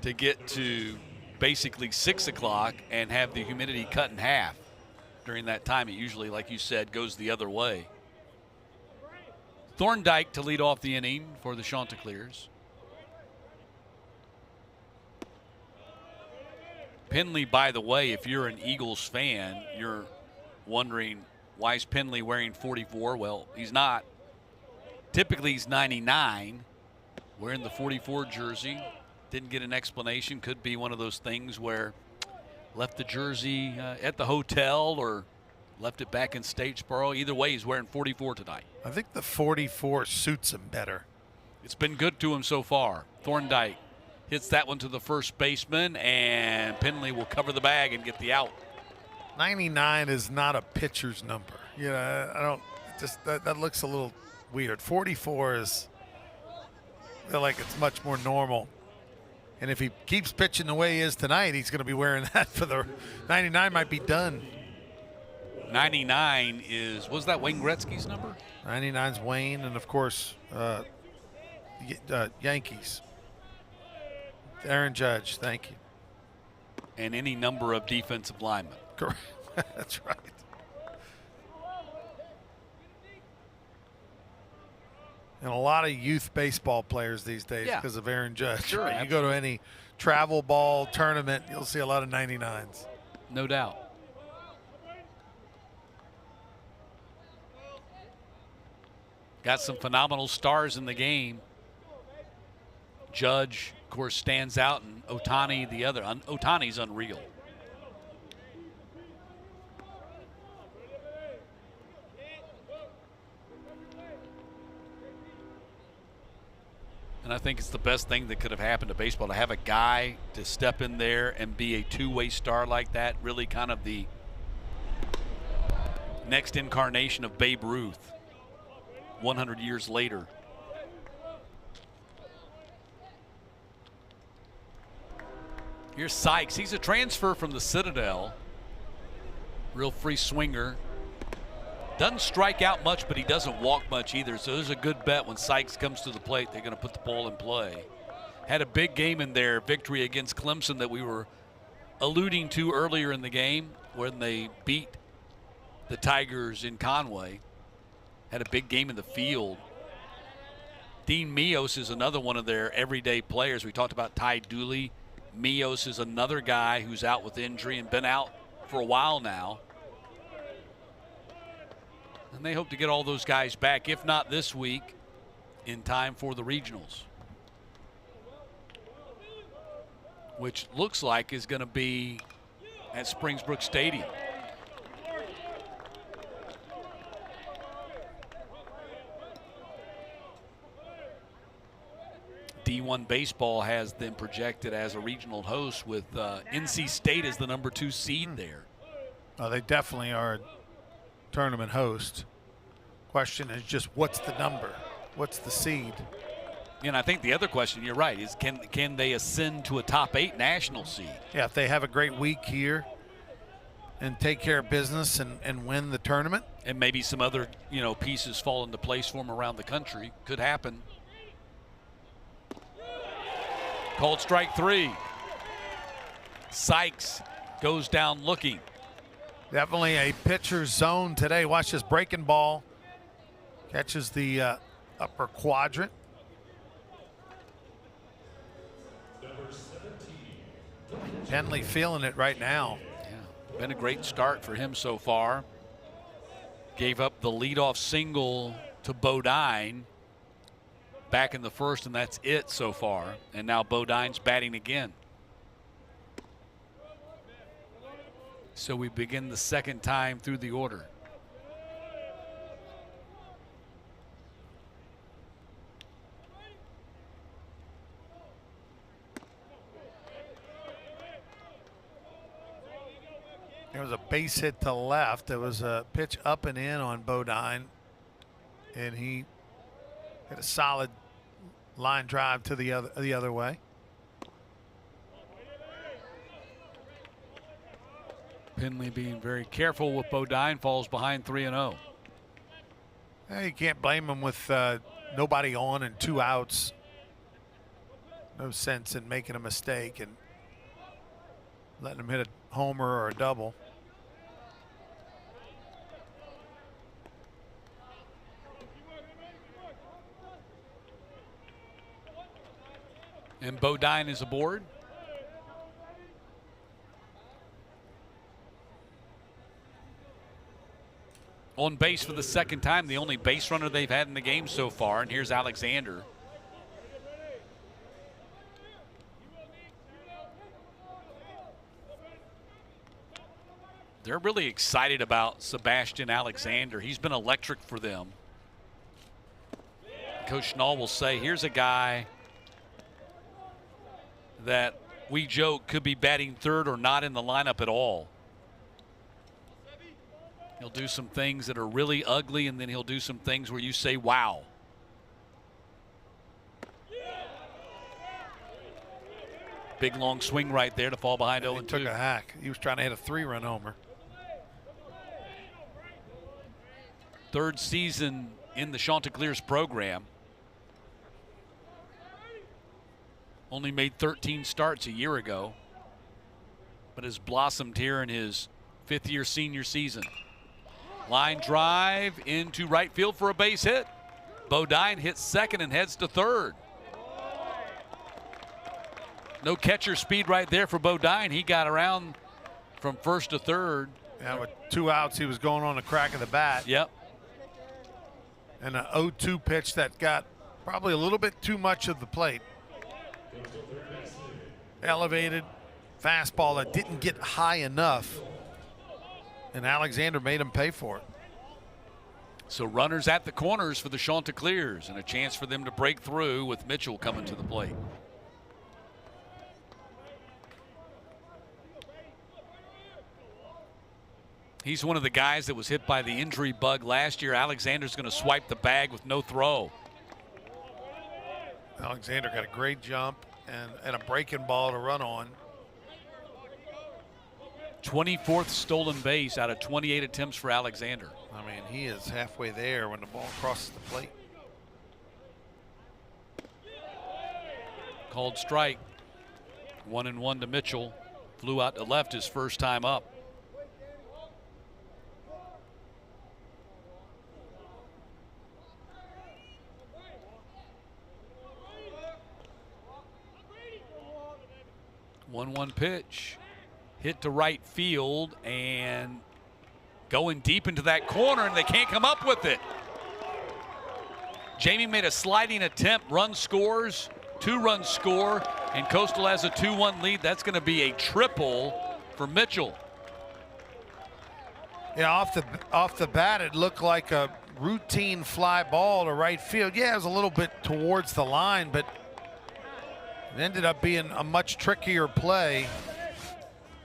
to get to basically 6 o'clock and have the humidity cut in half. During that time, it usually, like you said, goes the other way. Thorndike to lead off the inning for the Chanticleers. Penley, by the way, if you're an Eagles fan, you're wondering, why is Penley wearing 44? Well, he's not. Typically, he's 99, wearing the 44 jersey. Didn't get an explanation. Could be one of those things where left the jersey at the hotel or left it back in Statesboro. Either way, he's wearing 44 tonight. I think the 44 suits him better. It's been good to him so far. Thorndike hits that one to the first baseman, and Penley will cover the bag and get the out. 99 is not a pitcher's number. You know, I don't just that looks a little weird. 44 is, I feel like it's much more normal. And if he keeps pitching the way he is tonight, he's going to be wearing that for the 99 might be done. 99 is, was that Wayne Gretzky's number? 99's Wayne, and of course, Yankees. Aaron Judge, thank you. And any number of defensive linemen. Correct. That's right. And a lot of youth baseball players these days because of Aaron Judge. Sure, you go to any travel ball tournament, you'll see a lot of 99s. No doubt. Got some phenomenal stars in the game. Judge, of course, stands out, and Ohtani the other. Ohtani's unreal. And I think it's the best thing that could have happened to baseball, to have a guy to step in there and be a two-way star like that, really kind of the next incarnation of Babe Ruth 100 years later. Here's Sykes. He's a transfer from the Citadel. Real free swinger. Doesn't strike out much, but he doesn't walk much either. So there's a good bet when Sykes comes to the plate, they're going to put the ball in play. Had a big game in their victory against Clemson that we were alluding to earlier in the game when they beat the Tigers in Conway. Had a big game in the field. Dean Mios is another one of their everyday players. We talked about Ty Dooley. Mios is another guy who's out with injury and been out for a while now. And they hope to get all those guys back, if not this week, in time for the regionals, which looks like is going to be at Springsbrook Stadium. D1 baseball has them projected as a regional host with NC State as the #2 seed there. Oh, they definitely are a tournament host. Question is just what's the number? What's the seed? And I think the other question, you're right, is can they ascend to a top 8 national seed? Yeah, if they have a great week here and take care of business and win the tournament. And maybe some other, pieces fall into place for them around the country. Could happen. Called strike 3. Sykes goes down looking. Definitely a pitcher's zone today. Watch this breaking ball. Catches the upper quadrant. Penley feeling it right now. Yeah, been a great start for him so far. Gave up the leadoff single to Bodine back in the first, and that's it so far. And now Bodine's batting again. So we begin the second time through the order. There was a base hit to left. There was a pitch up and in on Bodine, and he hit a solid line drive to the other way. Penley being very careful with Bodine, falls behind 3-0. You can't blame him with nobody on and 2 outs. No sense in making a mistake and letting him hit a homer or a double. And Bodine is aboard. On base for the second time, the only base runner they've had in the game so far. And here's Alexander. They're really excited about Sebastian Alexander. He's been electric for them. Coach Schnall will say, here's a guy that we joke could be batting third or not in the lineup at all. He'll do some things that are really ugly, and then he'll do some things where you say, wow. Big long swing right there to fall behind 0-2. He took a hack. He was trying to hit a 3-run homer. Third season in the Chanticleers program. Only made 13 starts a year ago, but has blossomed here in his fifth-year senior season. Line drive into right field for a base hit. Bodine hits second and heads to third. No catcher speed right there for Bodine. He got around from first to third. Yeah, with 2 outs, he was going on the crack of the bat. Yep. And an 0-2 pitch that got probably a little bit too much of the plate. Elevated fastball that didn't get high enough, and Alexander made him pay for it. So runners at the corners for the Chanticleers, and a chance for them to break through with Mitchell coming to the plate. He's one of the guys that was hit by the injury bug last year. Alexander's going to swipe the bag with no throw. Alexander got a great jump and a breaking ball to run on. 24th stolen base out of 28 attempts for Alexander. I mean, he is halfway there when the ball crosses the plate. Called strike. 1-1 to Mitchell. Flew out to left his first time up. One pitch, hit to right field and going deep into that corner, and they can't come up with it. Jamie made a sliding attempt, run scores, 2-run score, and Coastal has a 2-1 lead. That's going to be a triple for Mitchell. Yeah, off the bat, it looked like a routine fly ball to right field. Yeah, it was a little bit towards the line, but it ended up being a much trickier play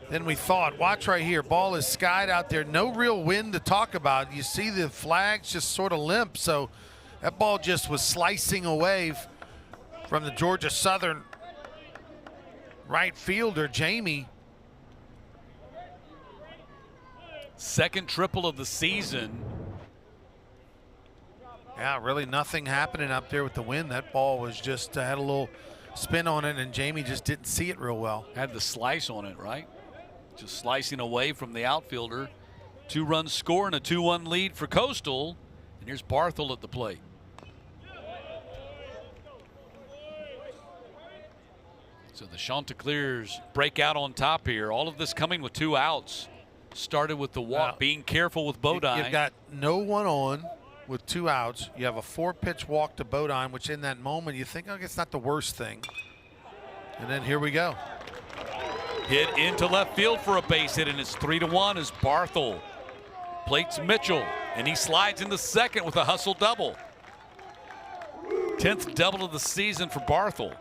than we thought. Watch right here. Ball is skied out there. No real wind to talk about. You see the flags just sort of limp. So that ball just was slicing away from the Georgia Southern right fielder, Jamie. Second triple of the season. Yeah, really nothing happening up there with the wind. That ball was just had a little spin on it, and Jamie just didn't see it real well. Had the slice on it, right? Just slicing away from the outfielder. 2-run score and a 2-1 lead for Coastal. And here's Barthel at the plate. So the Chanticleers break out on top here. All of this coming with 2 outs. Started with the walk, being careful with Bodine. You've got no one on with 2 outs. You have a 4-pitch walk to Bodine, which in that moment you think, oh, it's not the worst thing. And then here we go. Hit into left field for a base hit, and it's 3-1 as Barthel plates Mitchell, and he slides into second with a hustle double. 10th double of the season for Barthel.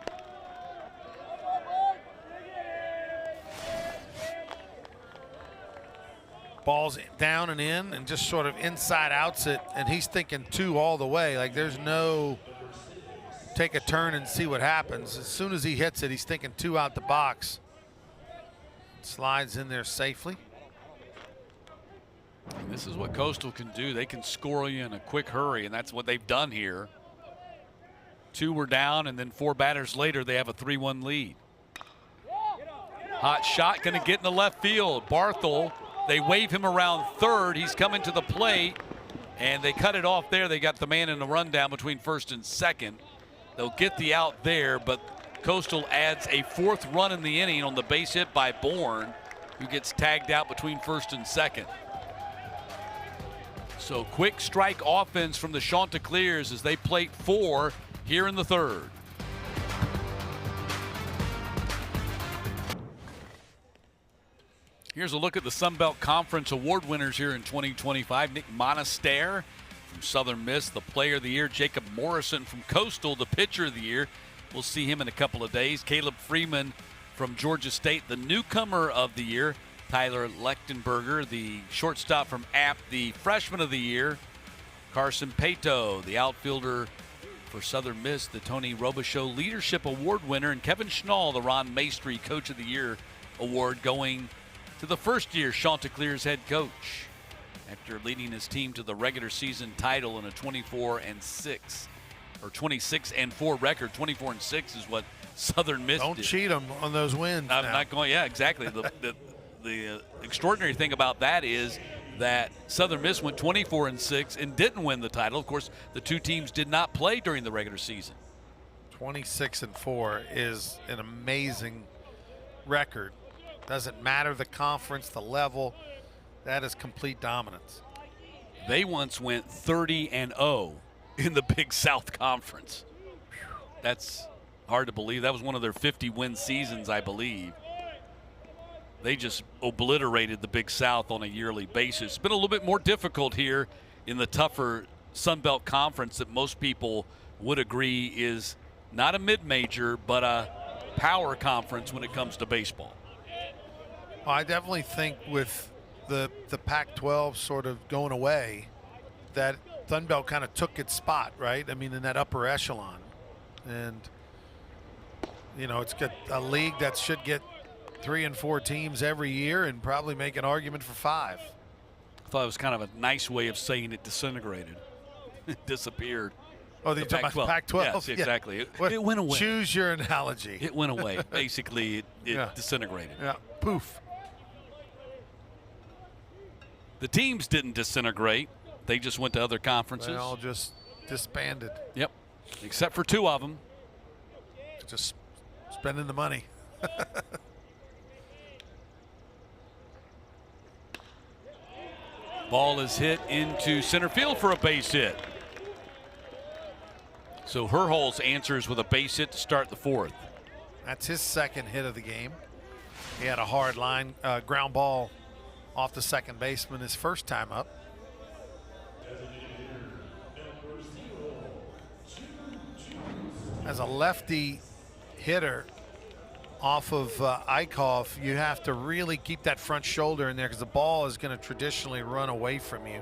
Ball's down and in and just sort of inside outs it, and he's thinking 2 all the way. Like there's no take a turn and see what happens. As soon as he hits it, he's thinking 2 out the box. Slides in there safely. And this is what Coastal can do. They can score you in a quick hurry, and that's what they've done here. 2 were down, and then 4 batters later, they have a 3-1 lead. Hot shot going to get in the left field. Barthel, they wave him around third. He's coming to the plate, and they cut it off there. They got the man in the rundown between first and second. They'll get the out there, but Coastal adds a 4th run in the inning on the base hit by Bourne, who gets tagged out between first and second. So quick strike offense from the Chanticleers as they plate 4 here in the 3rd. Here's a look at the Sun Belt Conference award winners here in 2025. Nick Monaster from Southern Miss, the Player of the Year. Jacob Morrison from Coastal, the Pitcher of the Year. We'll see him in a couple of days. Caleb Freeman from Georgia State, the Newcomer of the Year. Tyler Lechtenberger, the shortstop from App, the freshman of the year. Carson Pato, the outfielder for Southern Miss, the Tony Robichaux Leadership Award winner. And Kevin Schnall, the Ron Maestri Coach of the Year award, going to the first-year Chanticleers head coach after leading his team to the regular season title in a 24-6 or 26-4 record. 24-6 is what Southern Miss Don't did. cheat them on those wins. I'm not going. Yeah, exactly. The extraordinary thing about that is that Southern Miss went 24-6 and didn't win the title. Of course, the two teams did not play during the regular season. 26-4 is an amazing record. Doesn't matter the conference, the level. That is complete dominance. They once went 30-0 in the Big South Conference. That's hard to believe. That was one of their 50-win seasons, I believe. They just obliterated the Big South on a yearly basis. It's been a little bit more difficult here in the tougher Sun Belt Conference that most people would agree is not a mid-major, but a power conference when it comes to baseball. Well, I definitely think with the Pac-12 sort of going away, that Sun Belt kind of took its spot, right? I mean, in that upper echelon. And, you know, it's got a league that should get 3 and 4 teams every year and probably make an argument for 5. I thought it was kind of a nice way of saying it disintegrated. It disappeared. Oh, you're talking about Pac-12? Yes, exactly. Yeah. It went away. Choose your analogy. It went away. Basically, it disintegrated. Yeah, poof. The teams didn't disintegrate. They just went to other conferences. They all just disbanded. Yep, except for 2 of them. Just spending the money. Ball is hit into center field for a base hit. So Herholz answers with a base hit to start the 4th. That's his second hit of the game. He had a hard line ground ball off the second baseman his first time up. As a lefty hitter off of Eikhoff, you have to really keep that front shoulder in there because the ball is going to traditionally run away from you.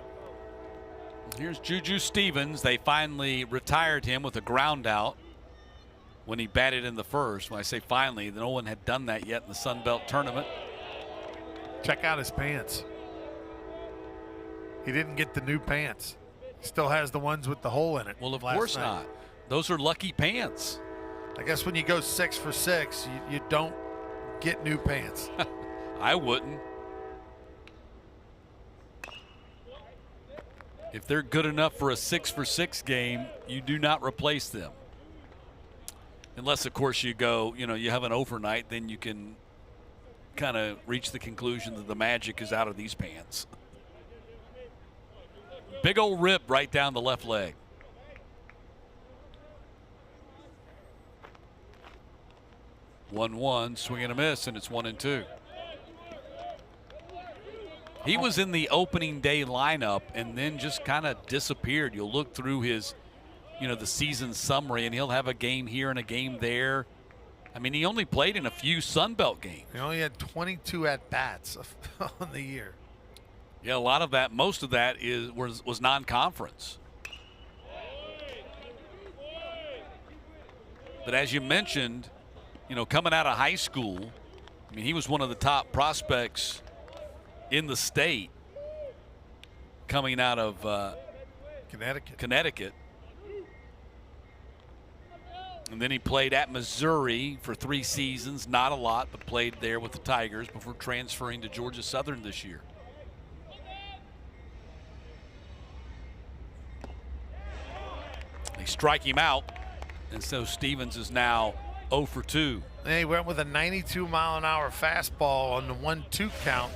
Here's Juju Stevens. They finally retired him with a ground out when he batted in the first. When I say finally, no one had done that yet in the Sun Belt tournament. Check out his pants. He didn't get the new pants. He still has the ones with the hole in it. Well, of course not. Those are lucky pants. I guess when you go 6 for 6, you don't get new pants. I wouldn't. If they're good enough for a 6 for 6 game, you do not replace them. Unless, of course, you go, you have an overnight, then you can kind of reach the conclusion that the magic is out of these pants. Big old rip right down the left leg. One, swing and a miss, and it's 1-2. He was in the opening day lineup and then just kind of disappeared. You'll look through his, the season summary, and he'll have a game here and a game there. I mean, he only played in a few Sun Belt games. He only had 22 at-bats on the year. Yeah, a lot of that, most of that was non-conference. But as you mentioned, coming out of high school, I mean, he was one of the top prospects in the state coming out of Connecticut. And then he played at Missouri for 3 seasons, not a lot, but played there with the Tigers before transferring to Georgia Southern this year. They strike him out, and so Stevens is now 0 for 2. And he went with a 92-mile-an-hour fastball on the 1-2 count.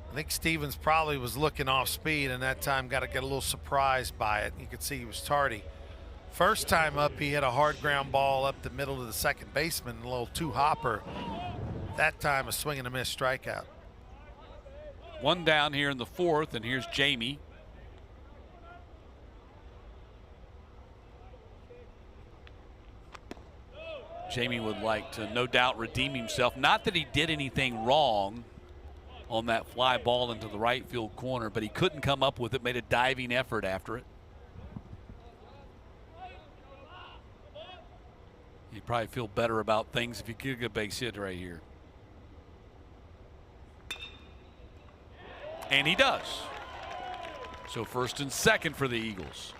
I think Stevens probably was looking off speed, and that time got a little surprised by it. You could see he was tardy. First time up, he hit a hard ground ball up the middle of the second baseman, a little 2-hopper. That time, a swing and a miss strikeout. 1 down here in the 4th, and here's Jamie. Jamie would like to, no doubt, redeem himself. Not that he did anything wrong on that fly ball into the right field corner, but he couldn't come up with it, made a diving effort after it. He'd probably feel better about things if he could get a base hit right here. And he does. So first and second for the Eagles.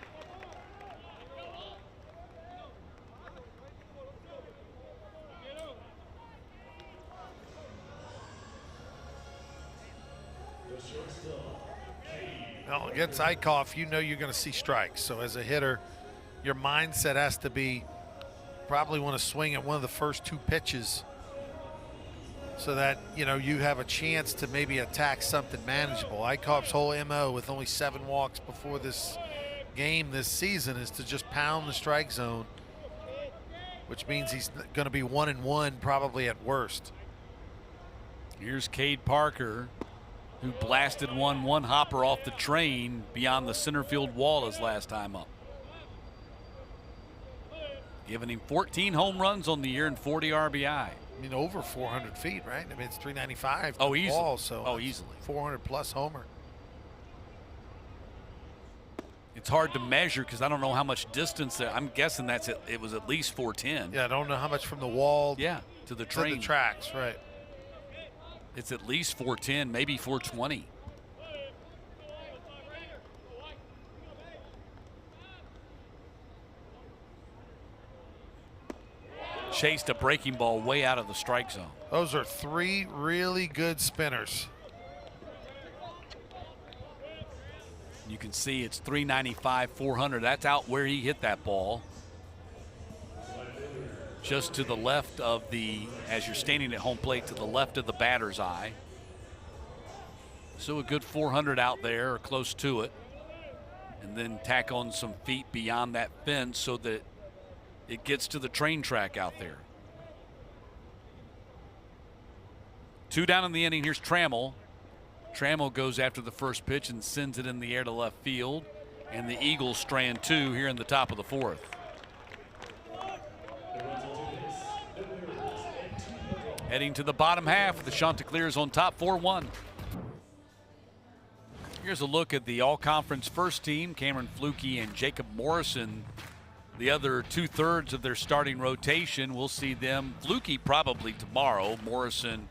Well, against Eikhoff, you know you're going to see strikes. So as a hitter, your mindset has to be probably want to swing at one of the first two pitches so that, you know, you have a chance to maybe attack something manageable. Eikhoff's whole MO with only 7 walks before this game this season is to just pound the strike zone, which means he's going to be 1-1 probably at worst. Here's Cade Parker, who blasted one hopper off the train beyond the center field wall his last time up. Giving him 14 home runs on the year and 40 RBI. I mean, over 400 feet, right? I mean, it's 395. Oh, easily. Wall, so oh, easily. 400 plus homer. It's hard to measure because I don't know how much distance there. I'm guessing it was at least 410. Yeah, I don't know how much from the wall. Yeah, to the train. To the tracks, right. It's at least 410, maybe 420. Chased a breaking ball way out of the strike zone. Those are 3 really good spinners. You can see it's 395, 400. That's out where he hit that ball. Just to the left of as you're standing at home plate, to the left of the batter's eye. So a good 400 out there, or close to it. And then tack on some feet beyond that fence so that it gets to the train track out there. 2 down in the inning. Here's Trammell. Trammell goes after the first pitch and sends it in the air to left field. And the Eagles strand 2 here in the top of the 4th. Heading to the bottom half, the Chanticleers on top 4-1. Here's a look at the all-conference first team. Cameron Fluke and Jacob Morrison, the other 2/3 of their starting rotation. We'll see them, Fluke probably tomorrow, Morrison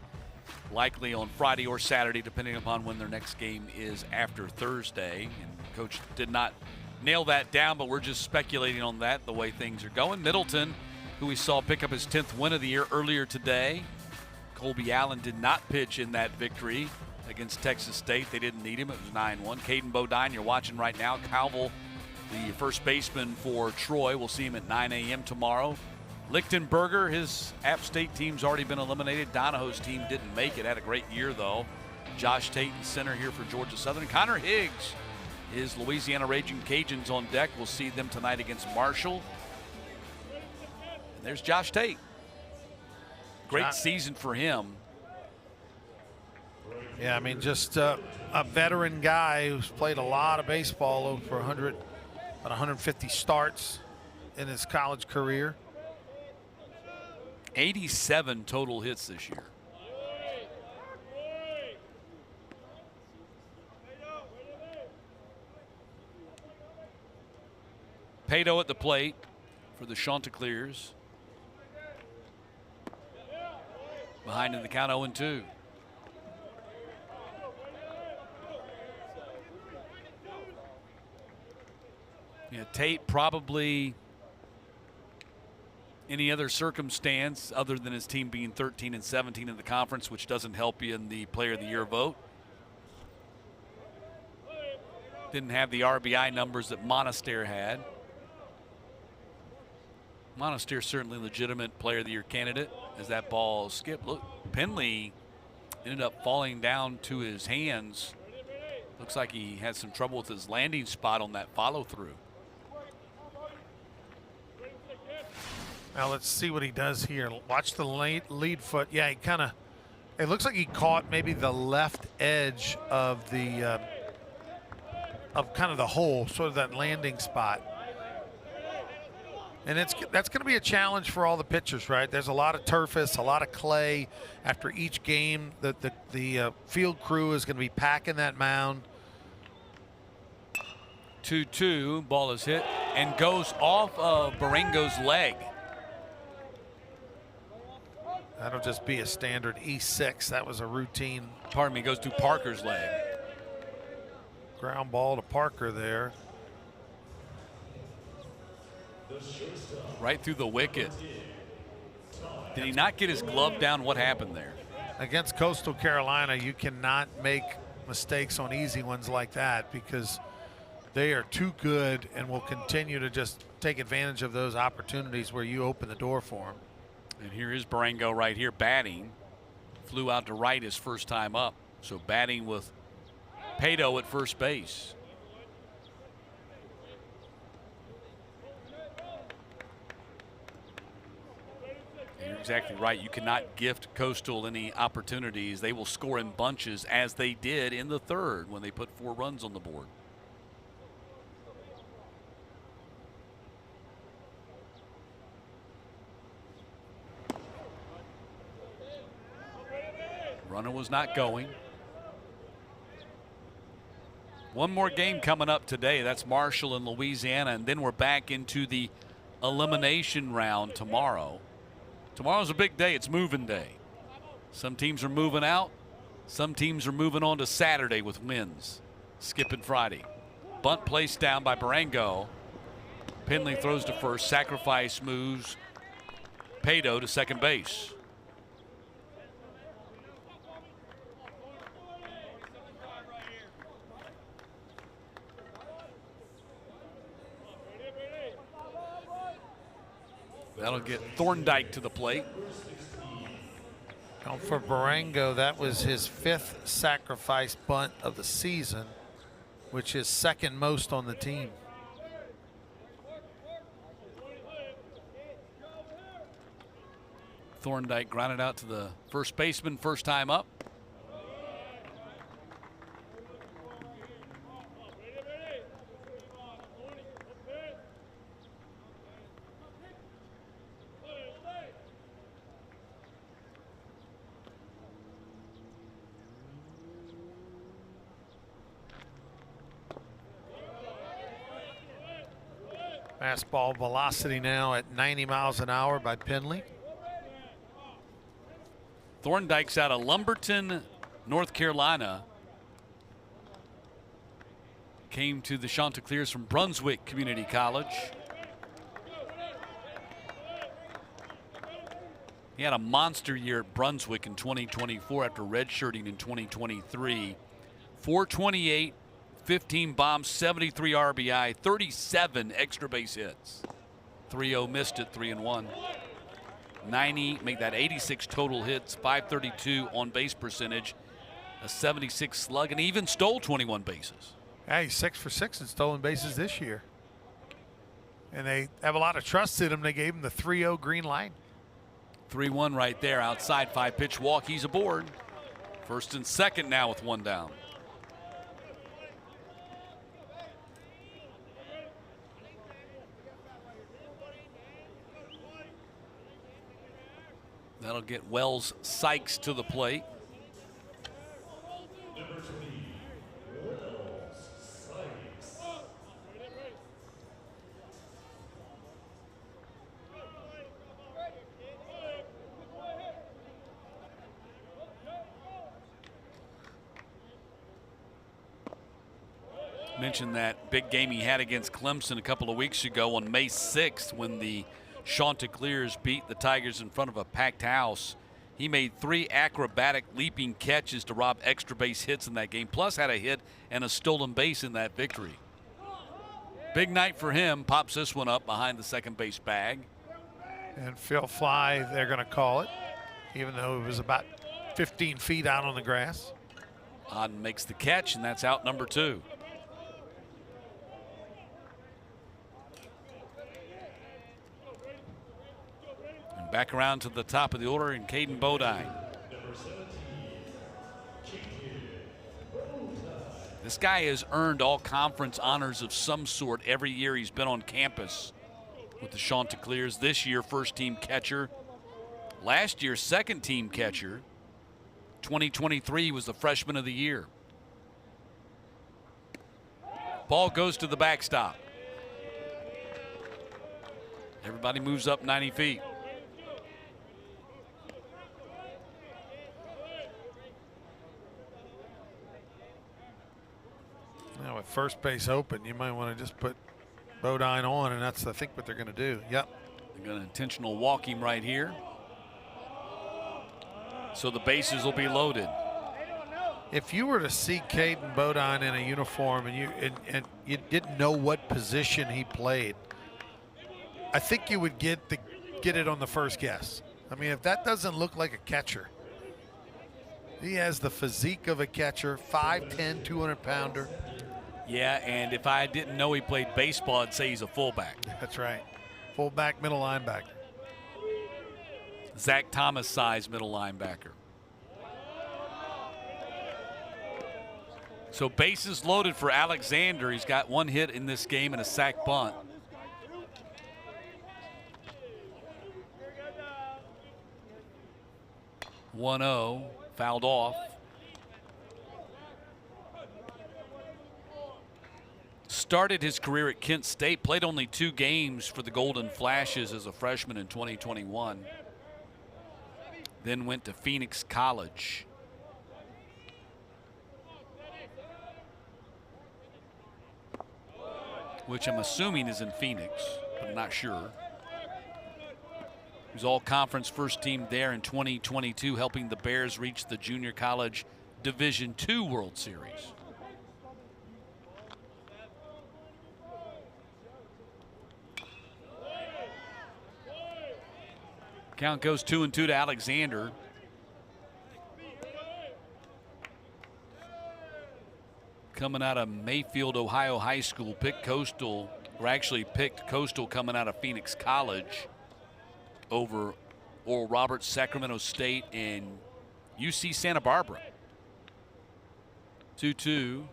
likely on Friday or Saturday, depending upon when their next game is after Thursday. And Coach did not nail that down, but we're just speculating on that, the way things are going. Middleton, who we saw pick up his 10th win of the year earlier today. Colby Allen did not pitch in that victory against Texas State. They didn't need him. It was 9-1. Caden Bodine, you're watching right now. Calvel, the first baseman for Troy. We'll see him at 9 a.m. tomorrow. Lichtenberger, his App State team's already been eliminated. Donahoe's team didn't make it. Had a great year, though. Josh Tate in center here for Georgia Southern. Connor Higgs is Louisiana Raging Cajuns on deck. We'll see them tonight against Marshall. And there's Josh Tate. Great season for him. Yeah, I mean, just a veteran guy who's played a lot of baseball, over 100, about 150 starts in his college career. 87 total hits this year. Pato at the plate for the Chanticleers. Behind in the count 0-2. Yeah, Tate probably any other circumstance other than his team being 13 and 17 in the conference, which doesn't help you in the Player of the Year vote. Didn't have the RBI numbers that Monaster had. Monaster certainly legitimate Player of the Year candidate as that ball skipped. Look, Penley ended up falling down to his hands. Looks like he had some trouble with his landing spot on that follow through. Now let's see what he does here. Watch the lead foot. Yeah, he kind of, it looks like he caught maybe the left edge of the, of kind of the hole, sort of that landing spot. And that's going to be a challenge for all the pitchers, right? There's a lot of turfus, a lot of clay. After each game, the field crew is going to be packing that mound. 2-2, ball is hit and goes off of Barango's leg. That'll just be a standard E6. That was a routine. Pardon me, goes to Parker's leg. Ground ball to Parker there. Right through the wicket. Did he not get his glove down? What happened there? Against Coastal Carolina, you cannot make mistakes on easy ones like that because they are too good and will continue to just take advantage of those opportunities where you open the door for them. And here is Barango right here batting. Flew out to right his first time up. So batting with Pato at first base. You're exactly right. You cannot gift Coastal any opportunities. They will score in bunches as they did in the third when they put 4 runs on the board. Runner was not going. One more game coming up today. That's Marshall and Louisiana, and then we're back into the elimination round tomorrow. Tomorrow's a big day. It's moving day. Some teams are moving out. Some teams are moving on to Saturday with wins. Skipping Friday. Bunt placed down by Barango. Penley throws to first. Sacrifice moves Pato to second base. That'll get Thorndike to the plate. Now for Barango, that was his 5th sacrifice bunt of the season, which is second most on the team. Thorndike grounded out to the first baseman first time up. Fastball velocity now at 90 miles an hour by Penley. Thorndike's out of Lumberton, North Carolina. Came to the Chanticleers from Brunswick Community College. He had a monster year at Brunswick in 2024 after redshirting in 2023. 428. 15 bombs, 73 RBI, 37 extra base hits. 3-0 missed it, 3-1. 90, make that 86 total hits, 532 on base percentage, a 76 slug, and he even stole 21 bases. Yeah, he's 6 for 6 in stolen bases this year. And they have a lot of trust in him. They gave him the 3-0 green light. 3-1 right there, outside 5-pitch walk. He's aboard. First and second now with 1 down. That'll get Wells Sykes to the plate. Number 20, Wells Sykes. Mentioned that big game he had against Clemson a couple of weeks ago on May 6th when the Chanticleers beat the Tigers in front of a packed house. He made 3 acrobatic leaping catches to rob extra base hits in that game, plus had a hit and a stolen base in that victory. Big night for him. Pops this one up behind the second base bag. And Phil Fly, they're going to call it, even though it was about 15 feet out on the grass. Oden makes the catch, and that's out number 2. Back around to the top of the order in Caden Bodine. This guy has earned all conference honors of some sort every year he's been on campus. with the Chanticleers. This year, first-team catcher. Last year, second-team catcher. 2023 was the freshman of the year. Ball goes to the backstop. Everybody moves up 90 feet. Now with first base open, you might want to just put Bodine on, and that's, I think, what they're going to do. Yep. They're going to intentional walk him right here. So the bases will be loaded. If you were to see Caden Bodine in a uniform and you didn't know what position he played, I think you would get it on the first guess. I mean, if that doesn't look like a catcher, he has the physique of a catcher, 5'10", 200-pounder. Yeah, and if I didn't know he played baseball, I'd say he's a fullback. That's right. Fullback, middle linebacker. Zach Thomas size middle linebacker. So bases loaded for Alexander. He's got one hit in this game and a sack bunt. (1-0) fouled off. Started his career at Kent State, played only 2 games for the Golden Flashes as a freshman in 2021. Then went to Phoenix College. Which I'm assuming is in Phoenix, but I'm not sure. He was all-conference first team there in 2022, helping the Bears reach the Junior College Division II World Series. Count goes 2-2 to Alexander. Coming out of Mayfield, Ohio High School, picked Coastal, or actually picked Coastal coming out of Phoenix College over Oral Roberts, Sacramento State, and UC Santa Barbara. 2-2.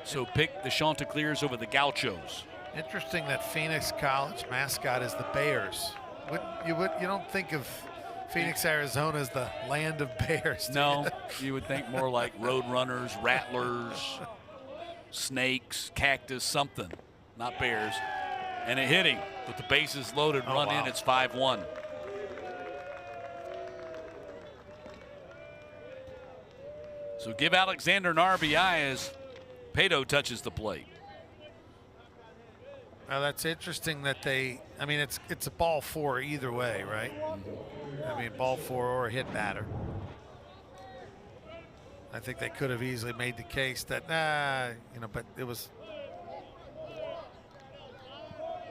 So pick the Chanticleers over the Gauchos. Interesting that Phoenix College mascot is the Bears. You don't think of Phoenix, Arizona as the land of bears. No, you would think more like road runners, rattlers, snakes, cactus, something, not bears. And it hit him with the bases loaded, run in, it's 5-1. So give Alexander an RBI as Pato touches the plate. Now that's interesting that it's a ball 4 either way, right? I mean, ball 4 or a hit batter. I think they could have easily made the case that, but it was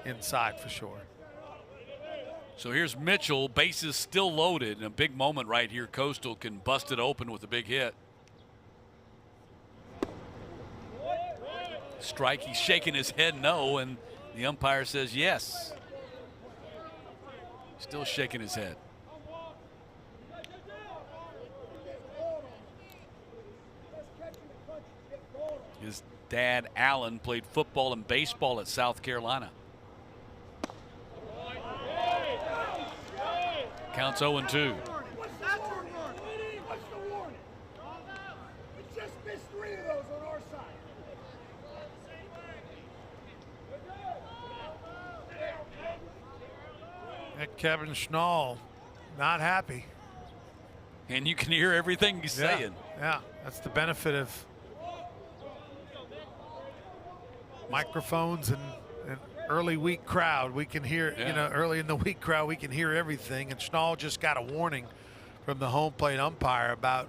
inside for sure. So here's Mitchell, bases still loaded, and a big moment right here. Coastal can bust it open with a big hit. Strike, he's shaking his head no, and the umpire says yes. Still shaking his head. His dad, Alan, played football and baseball at South Carolina. Counts 0-2. Kevin Schnall, not happy. And you can hear everything he's saying. Yeah, that's the benefit of microphones and early week crowd. We can hear, early in the week crowd, we can hear everything. And Schnall just got a warning from the home plate umpire about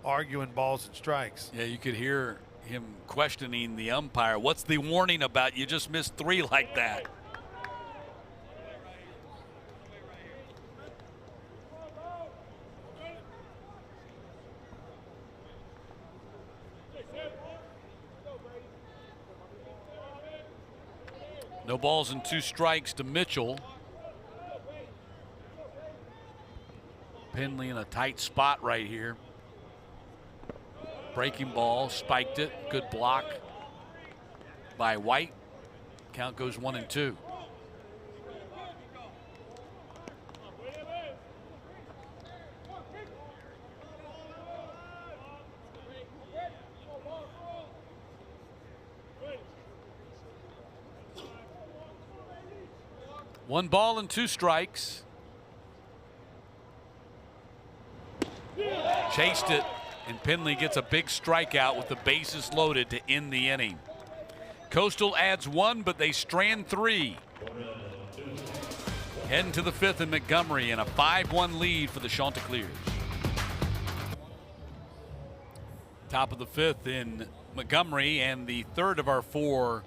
arguing balls and strikes. Yeah, you could hear him questioning the umpire. What's the warning about? You just missed 3 like that. No balls and 2 strikes to Mitchell. Penley in a tight spot right here. Breaking ball, spiked it. Good block by White. Count goes 1-2. One ball and 2 strikes. Chased it, and Penley gets a big strikeout with the bases loaded to end the inning. Coastal adds 1, but they strand 3. Heading to the 5th in Montgomery, and a 5-1 lead for the Chanticleers. Top of the 5th in Montgomery, and the 3rd of our 4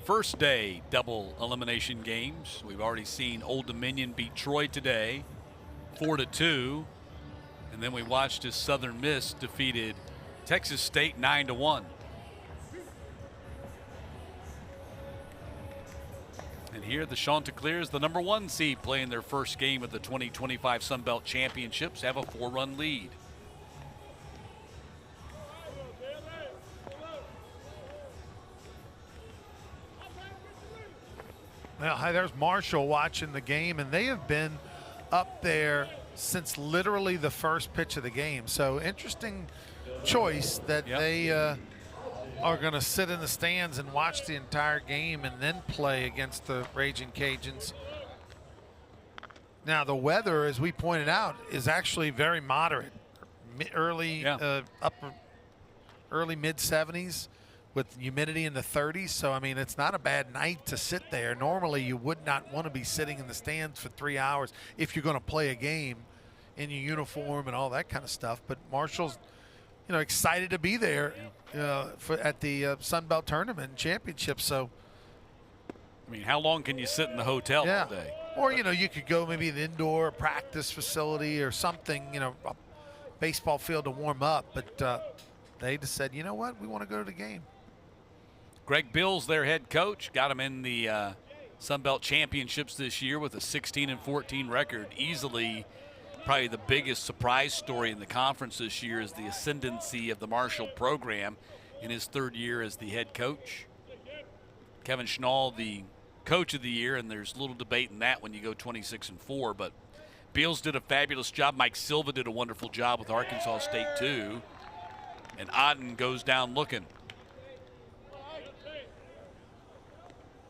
first day double elimination games. We've already seen Old Dominion beat Troy today 4-2, and then we watched as Southern Miss defeated Texas State 9-1. And here the Chanticleers, the number 1 seed, playing their first game of the 2025 Sun Belt Championships, have a 4-run lead. Well, hi, there's Marshall watching the game, and they have been up there since literally the first pitch of the game. So interesting choice that they are going to sit in the stands and watch the entire game and then play against the Raging Cajuns. Now, the weather, as we pointed out, is actually very moderate. Early mid-70s. With humidity in the 30s, so I mean it's not a bad night to sit there. Normally you would not want to be sitting in the stands for 3 hours if you're going to play a game in your uniform and all that kind of stuff. But Marshall's, excited to be there at the Sun Belt Tournament Championship. So, I mean, how long can you sit in the hotel all day? Or you could go maybe an indoor practice facility or something, a baseball field to warm up. But they just said, you know what, we want to go to the game. Greg Bill's their head coach. Got him in the Sun Belt Championships this year with a 16-14 record. Easily probably the biggest surprise story in the conference this year is the ascendancy of the Marshall program in his 3rd year as the head coach. Kevin Schnall, the coach of the year, and there's little debate in that when you go 26-4. But Beals did a fabulous job. Mike Silva did a wonderful job with Arkansas State too. And Otten goes down looking.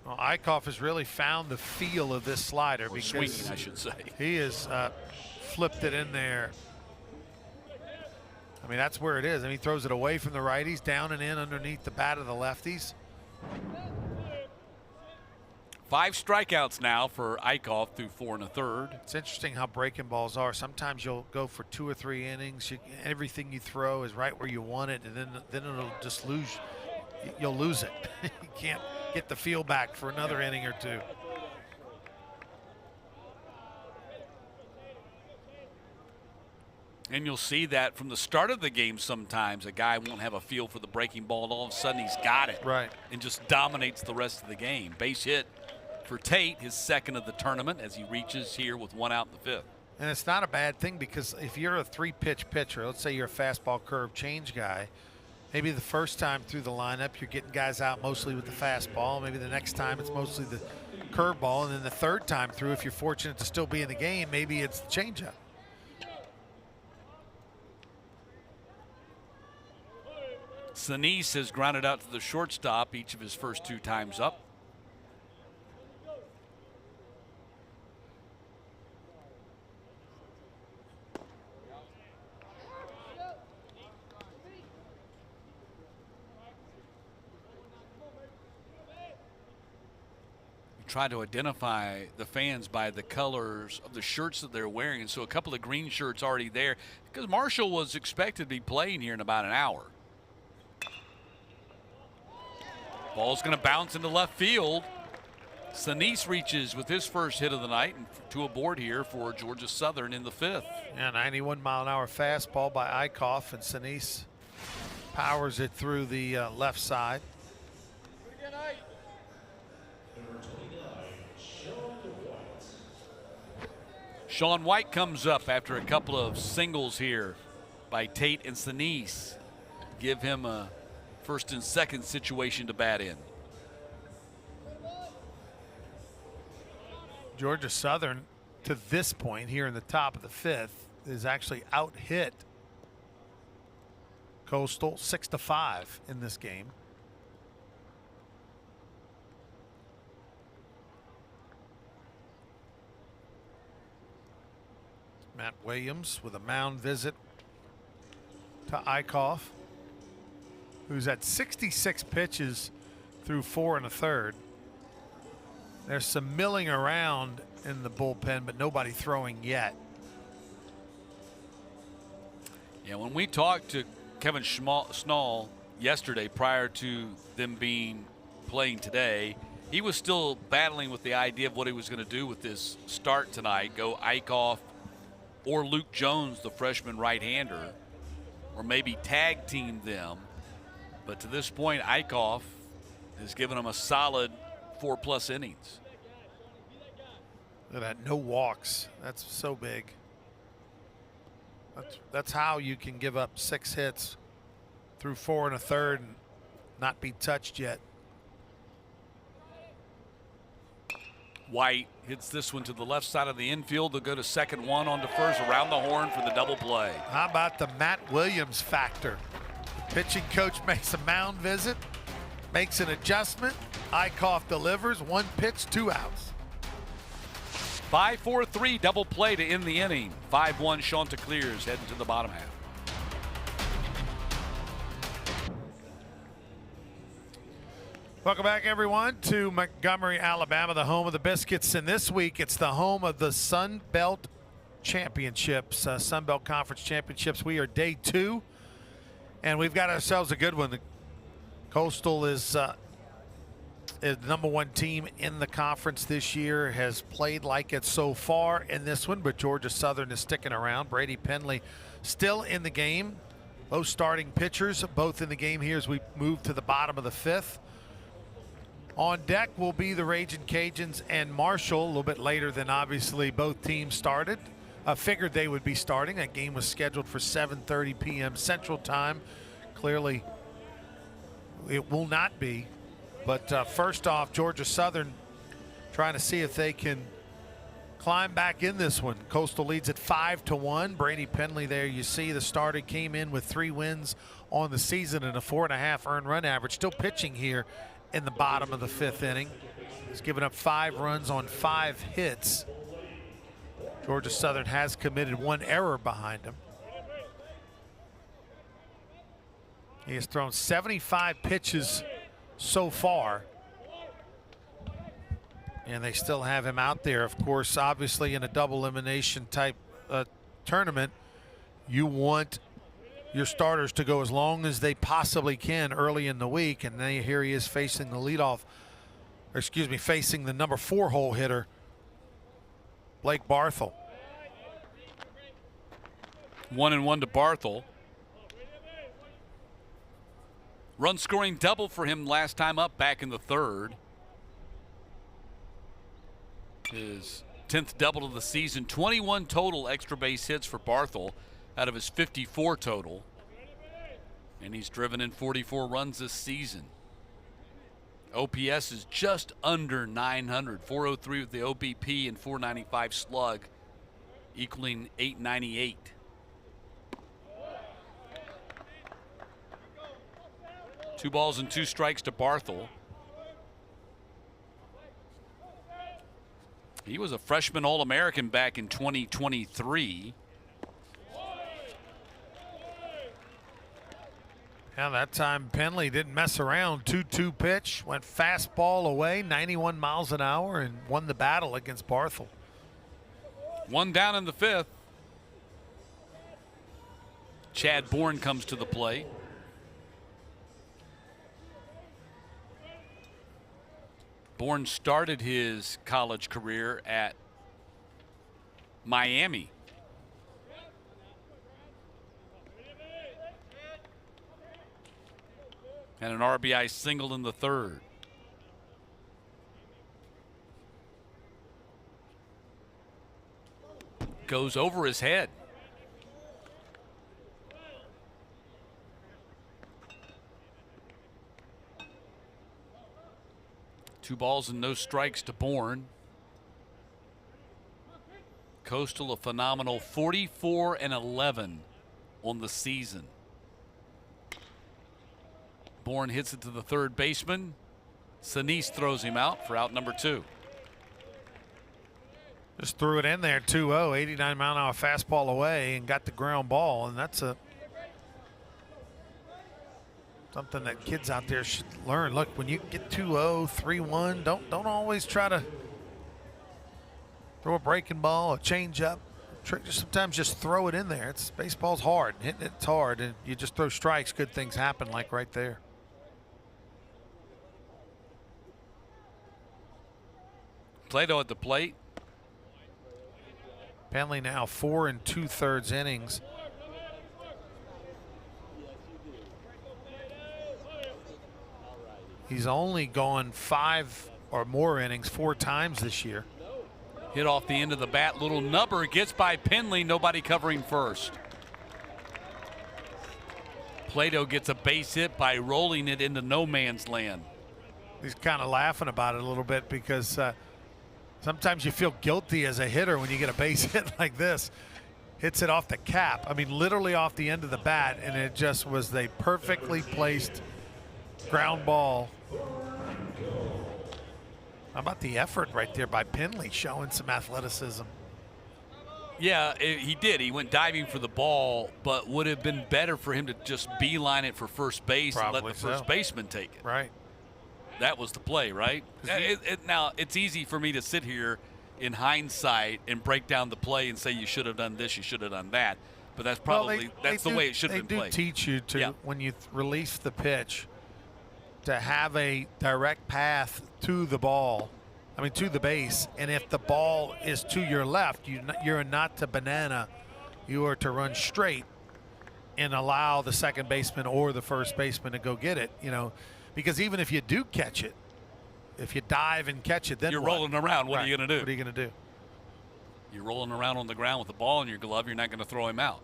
Well, Eikhoff has really found the feel of this slider, Or because swinging, I should say. He has flipped it in there. I mean, that's where it is. I mean, he throws it away from the righties, down and in underneath the bat of the lefties. 5 strikeouts now for Eikhoff through 4 1/3. It's interesting how breaking balls are. Sometimes you'll go for 2 or 3 innings. Everything you throw is right where you want it, and then it'll just lose. You'll lose it. You can't get the feel back for another inning or 2. And you'll see that from the start of the game sometimes. A guy won't have a feel for the breaking ball, and all of a sudden he's got it. Right. And just dominates the rest of the game. Base hit for Tate, his 2nd of the tournament, as he reaches here with 1 out in the 5th. And it's not a bad thing, because if you're a 3-pitch pitcher, let's say you're a fastball curve change guy, maybe the first time through the lineup you're getting guys out mostly with the fastball. Maybe the next time it's mostly the curveball, and then the 3rd time through, if you're fortunate to still be in the game, maybe it's the changeup. Sinise has grounded out to the shortstop each of his first 2 times up. Try to identify the fans by the colors of the shirts that they're wearing. And so a couple of green shirts already there, because Marshall was expected to be playing here in about an hour. Ball's going to bounce into left field. Sinise reaches with his first hit of the night, and to aboard here for Georgia Southern in the 5th. Yeah, 91-mile-an-hour fastball by Eikhoff, and Sinise powers it through the left side. Sean White comes up after a couple of singles here by Tate and Sinise. Give him a 1st and 2nd situation to bat in. Georgia Southern, to this point here in the top of the fifth, is actually out hit Coastal 6-5 in this game. Matt Williams with a mound visit to Eikhoff, who's at 66 pitches through 4 1/3. There's some milling around in the bullpen, but nobody throwing yet. Yeah, when we talked to Kevin Schnall yesterday prior to them playing today, he was still battling with the idea of what he was going to do with this start tonight. Go Eikhoff or Luke Jones, the freshman right-hander, or maybe tag team them. But to this point, Eikhoff has given them a solid 4+ innings. Look at that, no walks. That's so big. That's how you can give up 6 hits through 4 1/3 and not be touched yet. White hits this one to the left side of the infield. They'll go to second, one on to first, around the horn for the double play. How about the Matt Williams factor? The pitching coach makes a mound visit, makes an adjustment. Eikhoff delivers, 1 pitch, 2 outs. 5-4-3 double play to end the inning. 5-1 Chanticleers heading to the bottom half. Welcome back, everyone, to Montgomery, Alabama, the home of the Biscuits. And this week, it's the home of the Sun Belt Championships, Sun Belt Conference Championships. We are day 2, and we've got ourselves a good one. The Coastal is the number 1 team in the conference this year, has played like it so far in this one, but Georgia Southern is sticking around. Brady Penley still in the game. Both starting pitchers, both in the game here as we move to the bottom of the 5th. On deck will be the Ragin' Cajuns and Marshall, a little bit later than obviously both teams started. Figured they would be starting. That game was scheduled for 7:30 p.m. Central Time. Clearly, it will not be. But first off, Georgia Southern trying to see if they can climb back in this one. Coastal leads at 5-1. Brady Penley there, you see the starter came in with 3 wins on the season and a 4.5 earned run average. Still pitching here in the bottom of the 5th inning. He's given up 5 runs on 5 hits. Georgia Southern has committed 1 error behind him. He has thrown 75 pitches so far, and they still have him out there. Of course, obviously in a double elimination type tournament, you want your starters to go as long as they possibly can early in the week, and then here he is facing the leadoff, or excuse me, facing the number 4 hole hitter, Blake Barthel. 1-1 to Barthel. Run scoring double for him last time up back in the 3rd. His 10th double of the season. 21 total extra base hits for Barthel out of his 54 total. And he's driven in 44 runs this season. OPS is just under 900. 403 with the OBP and 495 slug, equaling 898. Two balls and 2 strikes to Barthel. He was a freshman All-American back in 2023. Yeah, that time Penley didn't mess around. 2-2 pitch, went fastball away, 91 miles an hour, and won the battle against Barthel. 1 down in the 5th. Chad Bourne comes to the plate. Bourne started his college career at Miami. And an RBI single in the 3rd. Goes over his head. Two balls and no strikes to Bourne. Coastal a phenomenal 44-11 on the season. Bourne hits it to the third baseman. Sinise throws him out for out number 2. Just threw it in there, 2-0, 89-mile-an-hour fastball away, and got the ground ball. And that's something that kids out there should learn. Look, when you get 2-0, 3-1, don't always try to throw a breaking ball, a changeup. Sometimes just throw it in there. Baseball's hard. Hitting it's hard, and you just throw strikes, good things happen, like right there. Plato at the plate. Penley now 4 2/3 innings. He's only gone 5 or more innings 4 times this year. Hit off the end of the bat. Little nubber gets by Penley. Nobody covering first. Plato gets a base hit by rolling it into no man's land. He's kind of laughing about it a little bit because sometimes you feel guilty as a hitter when you get a base hit like this. Hits it off the cap. I mean, literally off the end of the bat, and it just was a perfectly placed ground ball. How about the effort right there by Penley, showing some athleticism? Yeah, he did. He went diving for the ball, but would have been better for him to just beeline it for first base. Probably and let the first baseman take it. Right. That was the play, right? Now, it's easy for me to sit here in hindsight and break down the play and say you should have done this, you should have done that. But that's probably the way it should have been played. They do teach you to, when you release the pitch, to have a direct path to the ball, to the base. And if the ball is to your left, you're not to banana. You are to run straight and allow the second baseman or the first baseman to go get it, because even if you do catch it, if you dive and catch it, then you're rolling around. What are you going to do? What are you going to do? You're rolling around on the ground with the ball in your glove. You're not going to throw him out.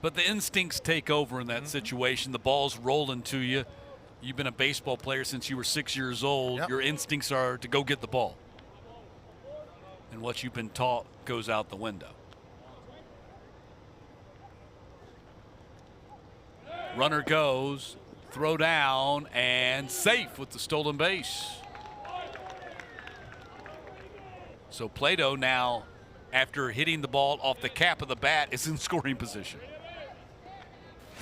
But the instincts take over in that situation. The ball's rolling to you. You've been a baseball player since you were 6 years old. Yep. Your instincts are to go get the ball. And what you've been taught goes out the window. Runner goes, throw down, and safe with the stolen base. So Plato now, after hitting the ball off the cap of the bat, is in scoring position.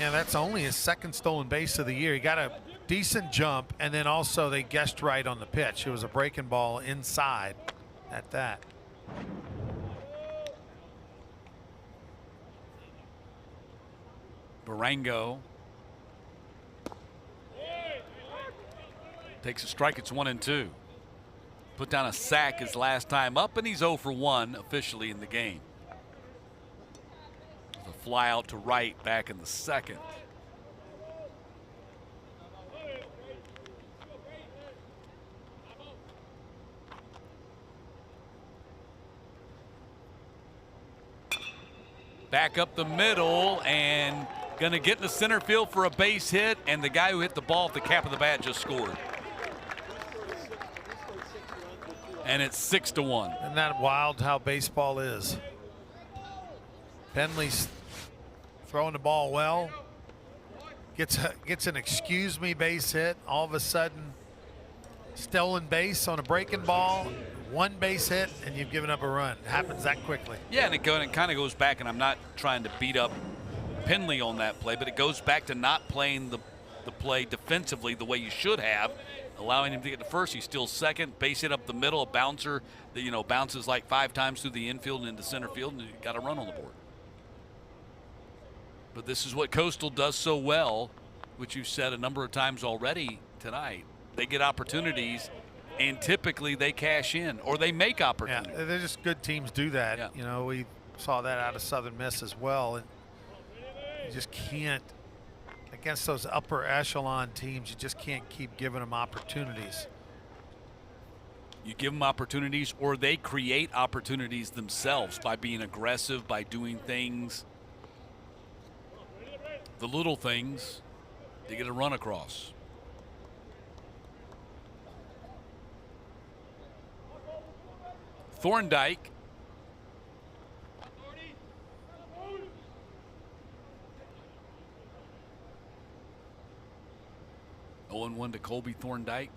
Yeah, that's only his second stolen base of the year. He got a decent jump, and then also they guessed right on the pitch. It was a breaking ball inside at that. Barango takes a strike. It's 1-2. Put down a sack his last time up, and he's 0 for 1 officially in the game. A fly out to right back in the second. Back up the middle and going to get in the center field for a base hit, and the guy who hit the ball off the cap of the bat just scored. And it's 6-1. Isn't that wild how baseball is? Penley's throwing the ball well. Gets an excuse me base hit. All of a sudden, stolen base on a breaking ball. One base hit, and you've given up a run. It happens that quickly. Yeah, and it kind of goes back, and I'm not trying to beat up Penley on that play, but it goes back to not playing the play defensively the way you should have, allowing him to get to first. He steals second, base hit up the middle, a bouncer that bounces like 5 times through the infield and into center field, and you got a run on the board. But this is what Coastal does so well, which you've said a number of times already tonight. They get opportunities, and typically they cash in or they make opportunities. Yeah, they're just good teams do that. Yeah. We saw that out of Southern Miss as well. And you just can't, against those upper echelon teams, you just can't keep giving them opportunities. You give them opportunities, or they create opportunities themselves by being aggressive, by doing things, the little things, they get a run across. Thorndike. Oh, 0-1 to Colby Thorndike.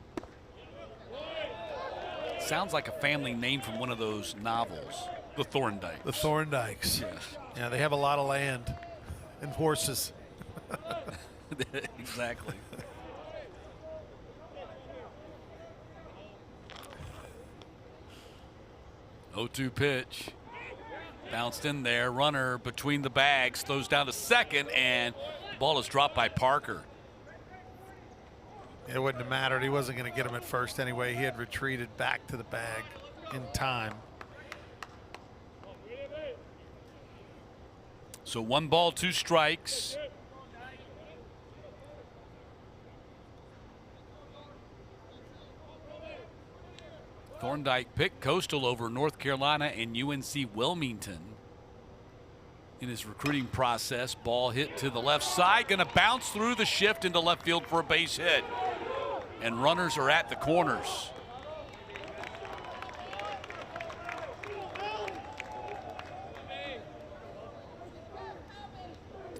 Sounds like a family name from one of those novels, the Thorndikes. The Thorndikes. Yes. Yeah, they have a lot of land and horses. Exactly. Oh, 2 pitch. Bounced in there. Runner between the bags. Throws down to second, and the ball is dropped by Parker. It wouldn't have mattered. He wasn't going to get him at first anyway. He had retreated back to the bag in time. So 1 ball, 2 strikes. Thorndike picked Coastal over North Carolina and UNC Wilmington in his recruiting process. Ball hit to the left side, going to bounce through the shift into left field for a base hit. And runners are at the corners.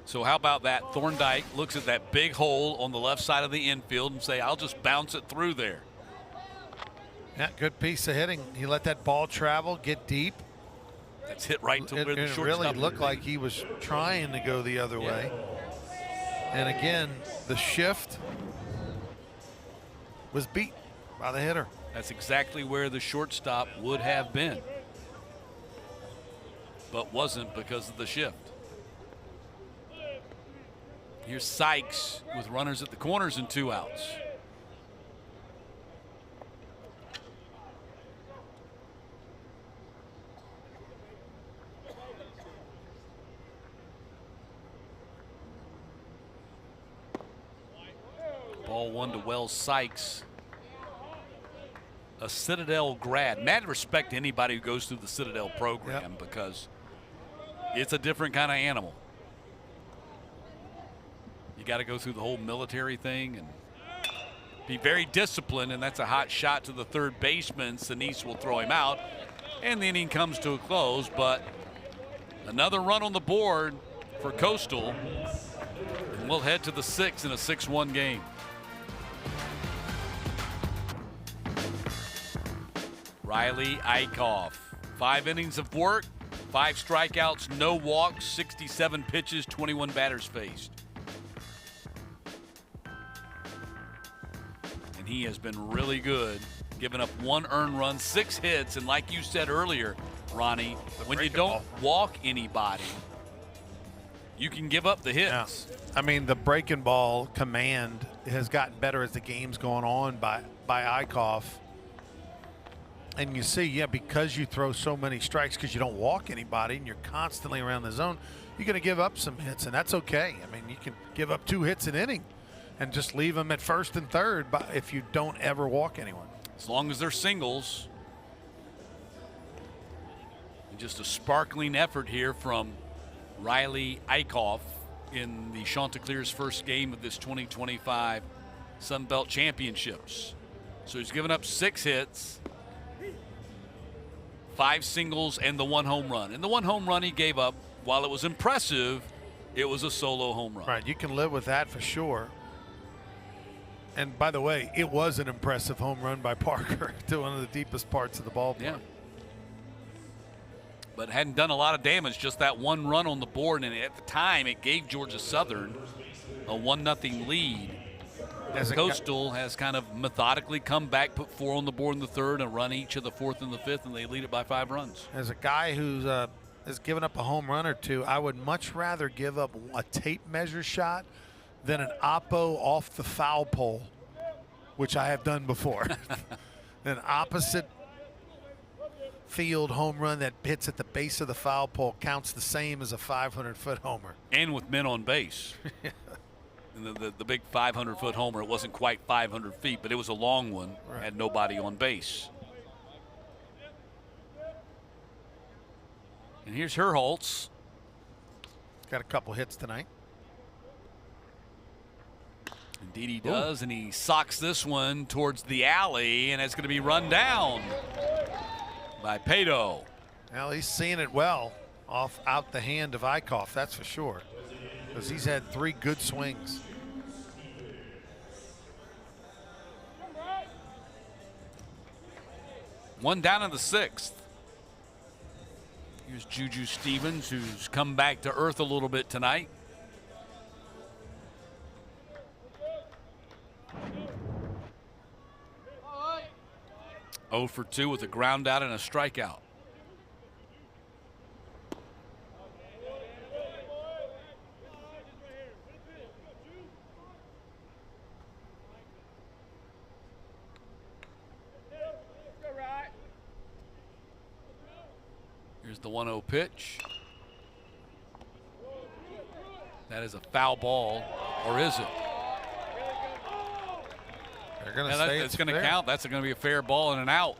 So how about that? Thorndike looks at that big hole on the left side of the infield and say, I'll just bounce it through there. Yeah, good piece of hitting. He let that ball travel, get deep. That's hit right to where the It shortstop really looked like he was trying to go the other way. And again, the shift was beat by the hitter. That's exactly where the shortstop would have been, but wasn't because of the shift. Here's Sykes with runners at the corners and 2 outs. Ball 1 to Wells Sykes, a Citadel grad. Mad respect to anybody who goes through the Citadel program because it's a different kind of animal. You got to go through the whole military thing and be very disciplined, and that's a hot shot to the third baseman. Sinise will throw him out, and the inning comes to a close, but another run on the board for Coastal, and we'll head to the 6th in a 6-1 game. Riley Eikhoff, 5 innings of work, 5 strikeouts, no walks, 67 pitches, 21 batters faced. And he has been really good, giving up 1 earned run, 6 hits, and like you said earlier, Ronnie, when you don't walk anybody, you can give up the hits. Yeah. I mean, the breaking ball command has gotten better as the game's going on by Eikhoff. And you see, because you throw so many strikes because you don't walk anybody and you're constantly around the zone, you're going to give up some hits, and that's okay. I mean, you can give up 2 hits an inning and just leave them at first and third if you don't ever walk anyone. As long as they're singles. And just a sparkling effort here from Riley Eikhoff in the Chanticleers' first game of this 2025 Sun Belt Championships. So he's given up 6 hits, 5 singles, and the 1 home run. And the 1 home run he gave up, while it was impressive, it was a solo home run. Right, you can live with that for sure. And by the way, it was an impressive home run by Parker to one of the deepest parts of the ballpark. Yeah. But hadn't done a lot of damage, just that 1 run on the board, and at the time it gave Georgia Southern a 1-0 lead. Coastal has kind of methodically come back, put 4 on the board in the 3rd, and run each of the 4th and the 5th, and they lead it by 5 runs. As a guy who's has given up a home run or 2, I would much rather give up a tape measure shot than an oppo off the foul pole, which I have done before. An opposite field home run that hits at the base of the foul pole counts the same as a 500-foot homer. And with men on base. And the big 500-foot homer, it wasn't quite 500 feet, but it was a long one, right. Had nobody on base. And here's Herholtz. Got a couple hits tonight. Indeed he does, and he socks this one towards the alley, and it's going to be run down. by Pato. Well, he's seeing it well out the hand of Eikhoff, that's for sure, because he's had 3 good swings. One down in the 6th. Here's Juju Stevens, who's come back to earth a little bit tonight. Oh for 2 with a ground out and a strikeout. Here's the 1-0 pitch. That is a foul ball, or is it? They're going to say it's going to count. That's going to be a fair ball and an out.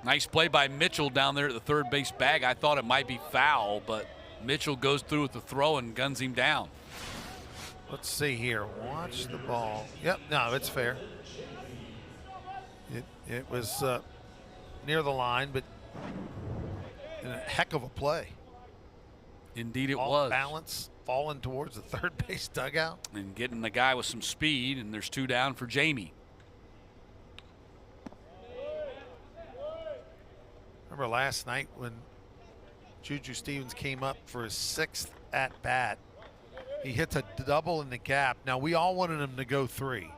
Nice play by Mitchell down there at the third base bag. I thought it might be foul, but Mitchell goes through with the throw and guns him down. Let's see here. Watch the ball. Yep, no, it's fair. It was near the line, but a heck of a play. Indeed it Off was. Balance, falling towards the third base dugout. And getting the guy with some speed, and there's 2 down for Jamie. Remember last night when Juju Stevens came up for his 6th at-bat. He hits a double in the gap. Now, we all wanted him to go 3.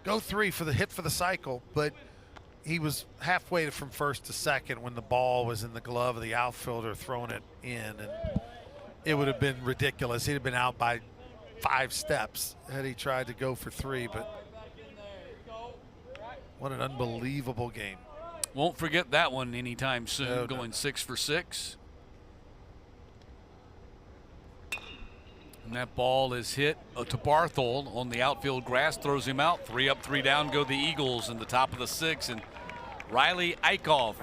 Go 3 for the hit for the cycle, but he was halfway from first to second when the ball was in the glove of the outfielder throwing it in, and it would have been ridiculous. He'd have been out by 5 steps had he tried to go for 3, but what an unbelievable game. Won't forget that one anytime soon, No. going 6 for 6. And that ball is hit to Barthol on the outfield grass, throws him out. 3 up, 3 down go the Eagles in the top of the 6th. And Riley Eikhoff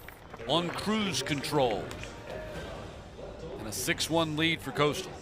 on cruise control. And a 6-1 lead for Coastal.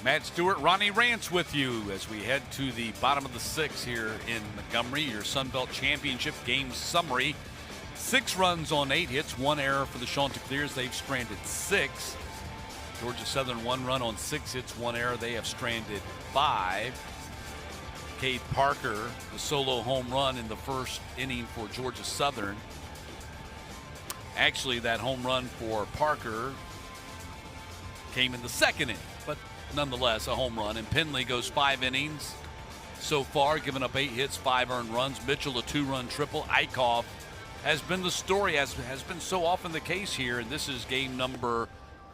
Matt Stewart, Ronnie Rance with you as we head to the bottom of the 6th here in Montgomery. Your Sun Belt Championship game summary. 6 runs on 8 hits, 1 error for the Chanticleers. They've stranded 6. Georgia Southern 1 run on 6 hits, 1 error. They have stranded 5. Cade Parker, the solo home run in the first inning for Georgia Southern. Actually, that home run for Parker came in the 2nd inning, but nonetheless a home run. And Penley goes 5 innings so far, giving up 8 hits, 5 earned runs. Mitchell a 2-run triple. Eikhoff has been the story, as has been so often the case here, and this is game number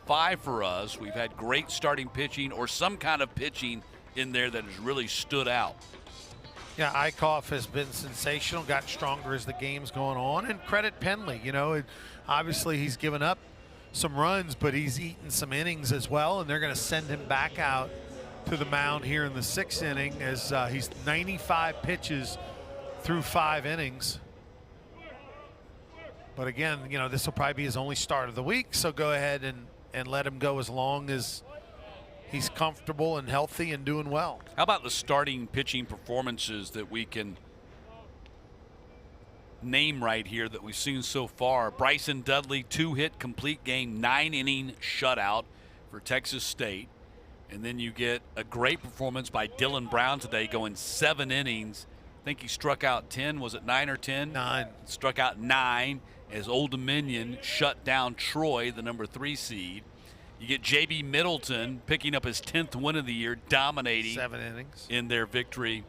5 for us. We've had great starting pitching, or some kind of pitching in there that has really stood out. Yeah, Eikhoff has been sensational, got stronger as the game's going on, and credit Penley. You know, obviously he's given up some runs, but he's eaten some innings as well, and they're going to send him back out to the mound here in the 6th inning as he's 95 pitches through 5 innings. But again, you know, this will probably be his only start of the week, so go ahead and let him go as long as he's comfortable and healthy and doing well. How about the starting pitching performances that we can name right here that we've seen so far? Bryson Dudley, 2-hit complete game, 9-inning shutout for Texas State. And then you get a great performance by Dylan Brown today, going 7 innings. I think he struck out 10. Was it 9 or 10? 9. Struck out 9 as Old Dominion shut down Troy, the number 3 seed. You get J.B. Middleton picking up his 10th win of the year, dominating 7 innings in their victory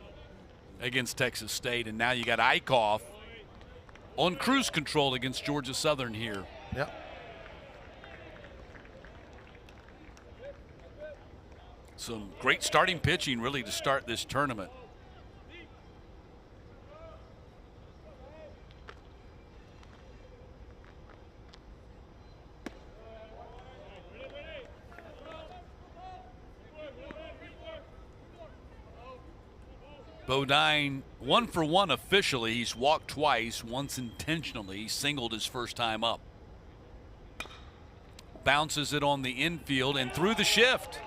against Texas State. And now you got Eikhoff on cruise control against Georgia Southern here. Yep. Some great starting pitching really to start this tournament. Bodine 1 for 1 officially. He's walked twice, once intentionally. He singled his first time up. Bounces it on the infield and through the shift.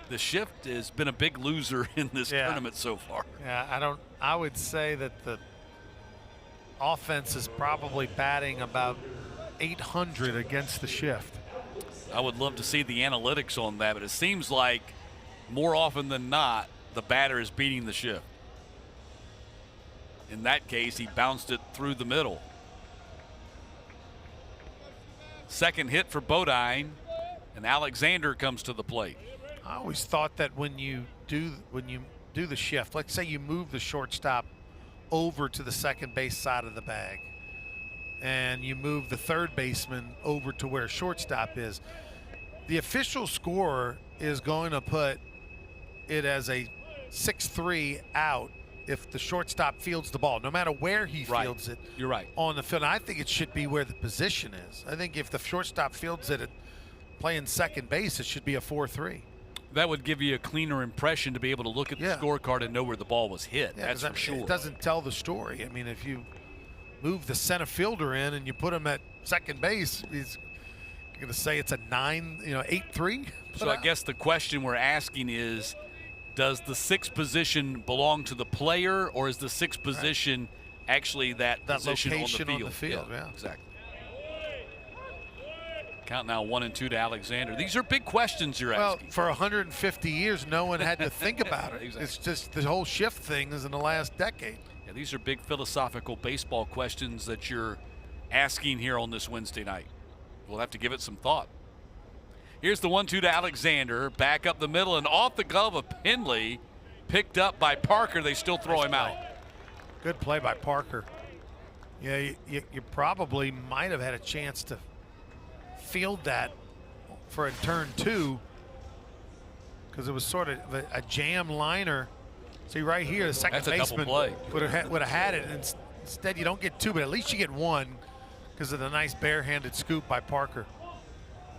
The shift has been a big loser in this tournament so far. Yeah, I would say that the offense is probably batting about 800 against the shift. I would love to see the analytics on that, but it seems like more often than not, the batter is beating the shift. In that case, he bounced it through the middle. Second hit for Bodine, and Alexander comes to the plate. I always thought that when you do the shift, let's say you move the shortstop over to the second base side of the bag, and you move the third baseman over to where shortstop is, the official scorer is going to put it as a 6-3 out if the shortstop fields the ball, no matter where he fields it. You're right. On the field. I think it should be where the position is. I think if the shortstop fields it at playing second base, it should be a 4-3. That would give you a cleaner impression to be able to look at the scorecard and know where the ball was hit. Yeah, that's for sure. It doesn't tell the story. I mean, if you move the center fielder in and you put him at second base, he's going to say it's a 8-3. So I guess the question we're asking is, does the sixth position belong to the player, or is the sixth position actually that position location on the field? Yeah, exactly. Count now 1 and 2 to Alexander. These are big questions you're asking. Well, for 150 years, no one had to think about it. Exactly. It's just the whole shift thing is in the last decade. Yeah, these are big philosophical baseball questions that you're asking here on this Wednesday night. We'll have to give it some thought. Here's the 1-2 to Alexander. Back up the middle and off the glove of Penley. Picked up by Parker. They still throw him out. Good play by Parker. Yeah, you probably might have had a chance to field that for a turn 2 because it was sort of a jam liner. See right here, the second baseman would have had it. And instead, you don't get 2, but at least you get 1 because of the nice barehanded scoop by Parker.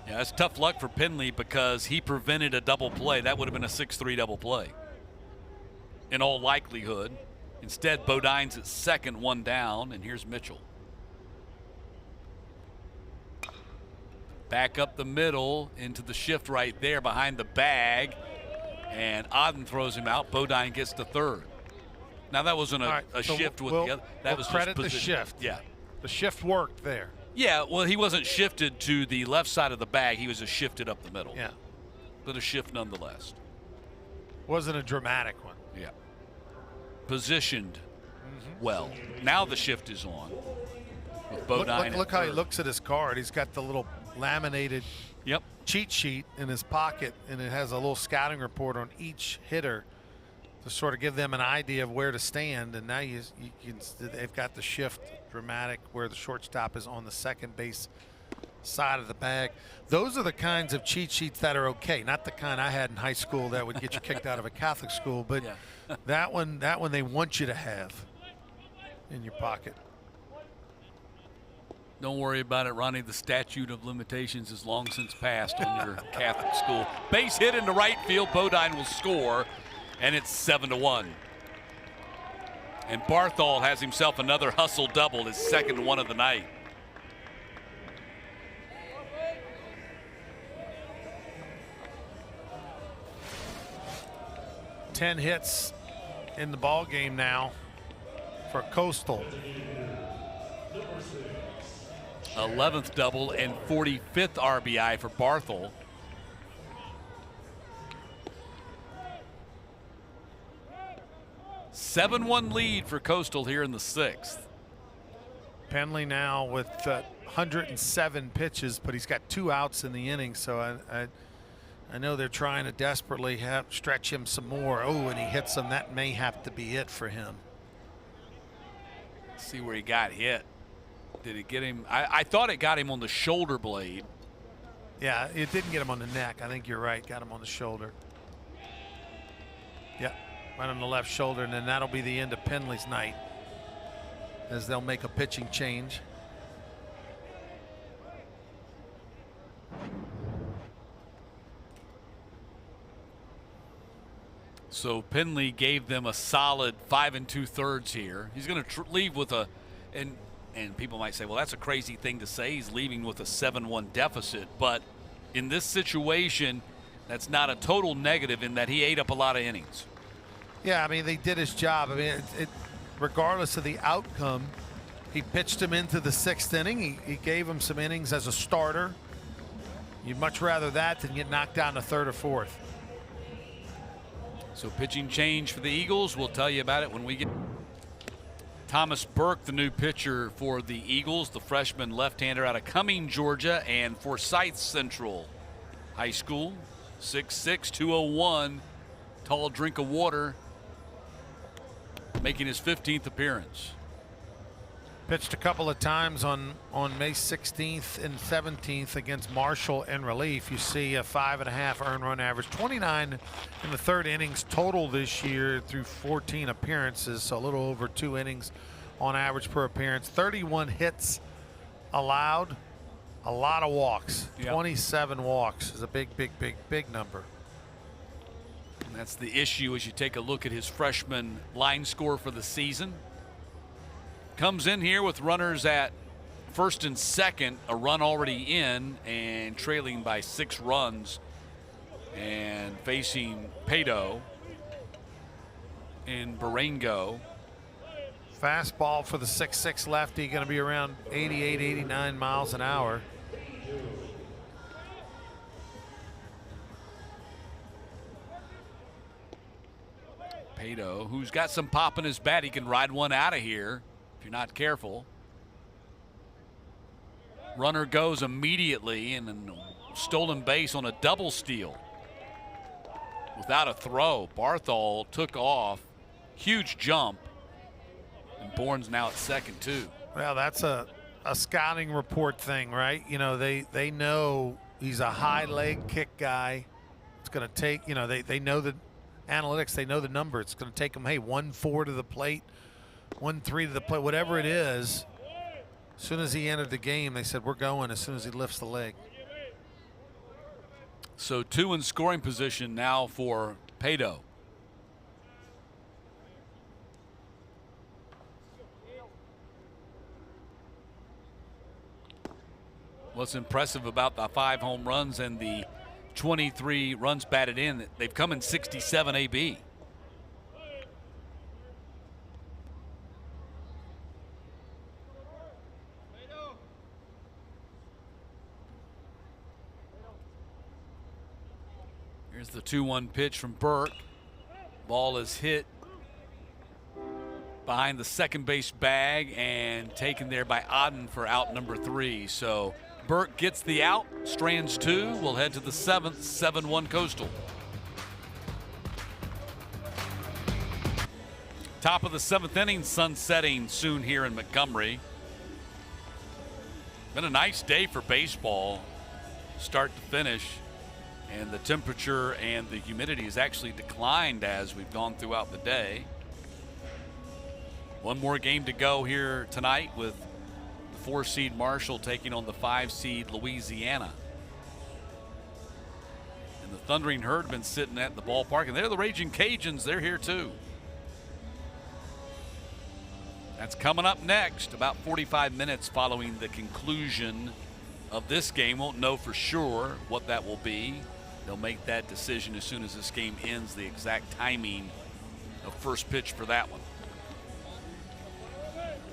Yeah, that's tough luck for Penley because he prevented a double play. That would have been a 6-3 double play in all likelihood. Instead, Bodine's at second, 1 down, and here's Mitchell. Back up the middle into the shift right there behind the bag, and Odden throws him out. Bodine gets to third. Now that wasn't a shift with the other. That was credit just the shift. Yeah, the shift worked there. Yeah, well, he wasn't shifted to the left side of the bag. He was just shifted up the middle. Yeah, but a shift nonetheless. Wasn't a dramatic one. Yeah, positioned well. Now the shift is on. With Bodine look how he looks at his card. He's got the little laminated cheat sheet in his pocket, and it has a little scouting report on each hitter to sort of give them an idea of where to stand. And now they've got the shift dramatic where the shortstop is on the second base side of the bag. Those are the kinds of cheat sheets that are okay, not the kind I had in high school that would get you kicked out of a Catholic school, but that one they want you to have in your pocket. Don't worry about it, Ronnie. The statute of limitations is long since passed on your Catholic school. Base hit into right field. Bodine will score, and it's 7-1. And Barthol has himself another hustle double, his second one of the night. Ten hits in the ball game now for Coastal. 11th double and 45th RBI for Barthol. A 7-1 lead for Coastal here in the 6th. Penley now with 107 pitches, but he's got 2 outs in the inning, so I know they're trying to desperately stretch him some more. Oh, and he hits him. That may have to be it for him. Let's see where he got hit. Did it get him? I thought it got him on the shoulder blade. Yeah, it didn't get him on the neck. I think you're right. Got him on the shoulder. Yeah, right on the left shoulder, and then that'll be the end of Penley's night as they'll make a pitching change. So Penley gave them a solid 5 2/3 here. He's going to leave with a, and people might say, well, that's a crazy thing to say. He's leaving with a 7-1 deficit. But in this situation, that's not a total negative in that he ate up a lot of innings. Yeah, I mean, they did his job. I mean, regardless of the outcome, he pitched him into the 6th inning. He gave him some innings as a starter. You'd much rather that than get knocked down to 3rd or 4th. So pitching change for the Eagles. We'll tell you about it when we get. Thomas Burke, the new pitcher for the Eagles, the freshman left-hander out of Cumming, Georgia, and Forsyth Central High School. 6'6", 201, tall drink of water, making his 15th appearance. Pitched a couple of times on May 16th and 17th against Marshall in relief. You see a 5.5 earned run average, 29 in the 3rd innings total this year through 14 appearances, so a little over 2 innings on average per appearance. 31 hits allowed, a lot of walks. Yep. 27 walks is a big number. And that's the issue as you take a look at his freshman line score for the season. Comes in here with runners at 1st and 2nd, a run already in, and trailing by 6 runs, and facing Pato and Barango. Fastball for the 6'6" lefty, going to be around 88, 89 miles an hour. Pato, who's got some pop in his bat, he can ride one out of here if you're not careful. Runner goes immediately, and then stolen base on a double steal without a throw. Barthol took off, huge jump, and Bourne's now at 2nd too. Well, that's a scouting report thing, right? You know, they know he's a high leg kick guy. It's going to take, you know, they know the analytics, they know the number. It's going to take them, hey, 1-4 to the plate, 1-3 to the plate, whatever it is. As soon as he entered the game, they said, we're going as soon as he lifts the leg. So 2 in scoring position now for Pato. What's impressive about the 5 home runs and the 23 runs batted in, they've come in 67 AB. Here's the 2-1 pitch from Burke. Ball is hit behind the second base bag and taken there by Odden for out number 3. So Burke gets the out, strands 2. We'll head to the 7th, 7-1 Coastal. Top of the 7th inning, sun setting soon here in Montgomery. Been a nice day for baseball, start to finish. And the temperature and the humidity has actually declined as we've gone throughout the day. One more game to go here tonight with the 4-seed Marshall taking on the 5-seed Louisiana. And the Thundering Herd have been sitting at the ballpark, and they're the Raging Cajuns. They're here too. That's coming up next, about 45 minutes following the conclusion of this game. Won't know for sure what that will be. They'll make that decision as soon as this game ends, the exact timing of first pitch for that one.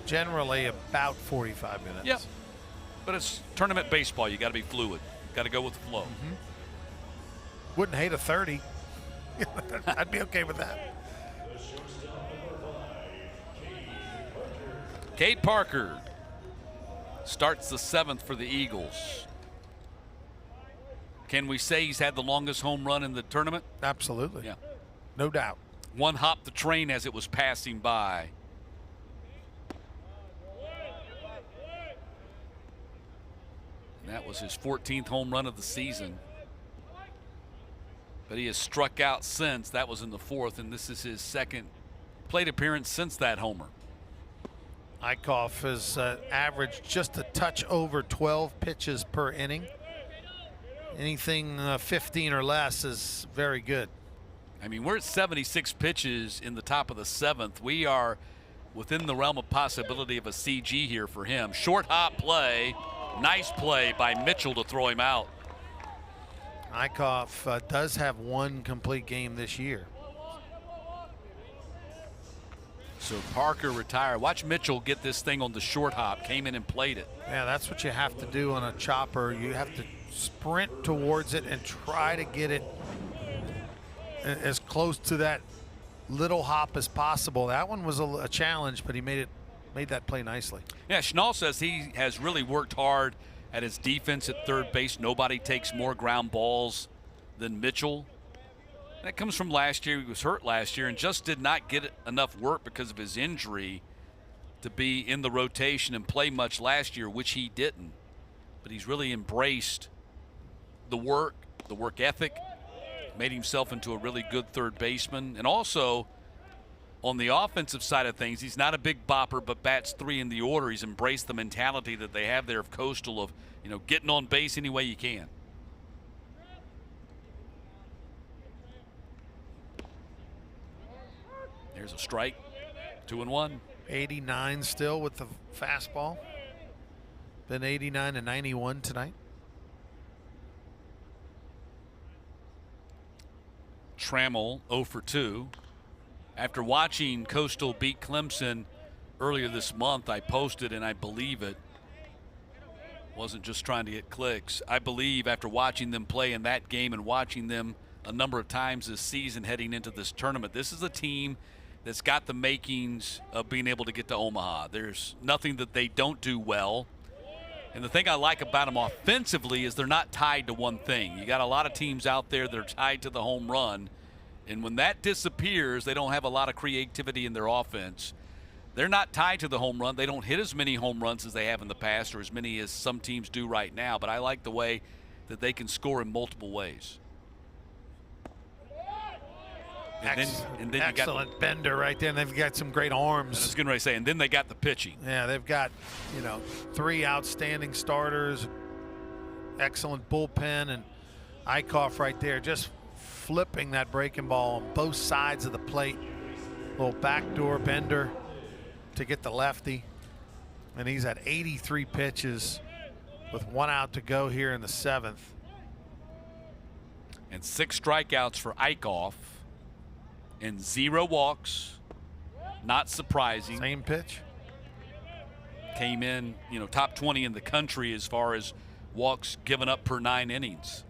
Generally about 45 minutes. Yep. But it's tournament baseball. You got to be fluid. Got to go with the flow. Wouldn't hate a 30. I'd be okay with that. Cade Parker starts the 7th for the Eagles. Can we say he's had the longest home run in the tournament? Absolutely. Yeah. No doubt. One hopped the train as it was passing by. And that was his 14th home run of the season. But he has struck out since. That was in the 4th, and this is his 2nd plate appearance since that homer. Eikhoff has averaged just a touch over 12 pitches per inning. Anything 15 or less is very good. I mean, we're at 76 pitches in the top of the 7th. We are within the realm of possibility of a CG here for him. Short hop play. Nice play by Mitchell to throw him out. Eikhoff does have one complete game this year. So Parker retired. Watch Mitchell get this thing on the short hop. Came in and played it. Yeah, that's what you have to do on a chopper. You have to sprint towards it and try to get it as close to that little hop as possible. That one was a challenge, but he made that play nicely. Yeah, Schnall says he has really worked hard at his defense at third base. Nobody takes more ground balls than Mitchell. That comes from last year. He was hurt last year and just did not get enough work because of his injury to be in the rotation and play much last year, which he didn't. But he's really embraced the work ethic, made himself into a really good third baseman. And also, on the offensive side of things, he's not a big bopper, but bats 3 in the order. He's embraced the mentality that they have there of Coastal of, getting on base any way you can. There's a strike, 2-1. 89 still with the fastball. Been 89 and 91 tonight. Trammell 0 for 2. After watching Coastal beat Clemson earlier this month, I posted, and I believe it. Wasn't just trying to get clicks. I believe after watching them play in that game and watching them a number of times this season heading into this tournament, this is a team that's got the makings of being able to get to Omaha. There's nothing that they don't do well. And the thing I like about them offensively is they're not tied to one thing. You got a lot of teams out there that are tied to the home run. And when that disappears, they don't have a lot of creativity in their offense. They're not tied to the home run. They don't hit as many home runs as they have in the past or as many as some teams do right now. But I like the way that they can score in multiple ways. And then excellent you got bender right there, and they've got some great arms. I was going to say, and then they got the pitching. Yeah, they've got 3 outstanding starters, excellent bullpen, and Eikhoff right there just flipping that breaking ball on both sides of the plate. Little backdoor bender to get the lefty, and he's at 83 pitches with 1 out to go here in the 7th. And 6 strikeouts for Eikhoff. And 0 walks, not surprising. Same pitch. Came in, top 20 in the country as far as walks given up per 9 innings.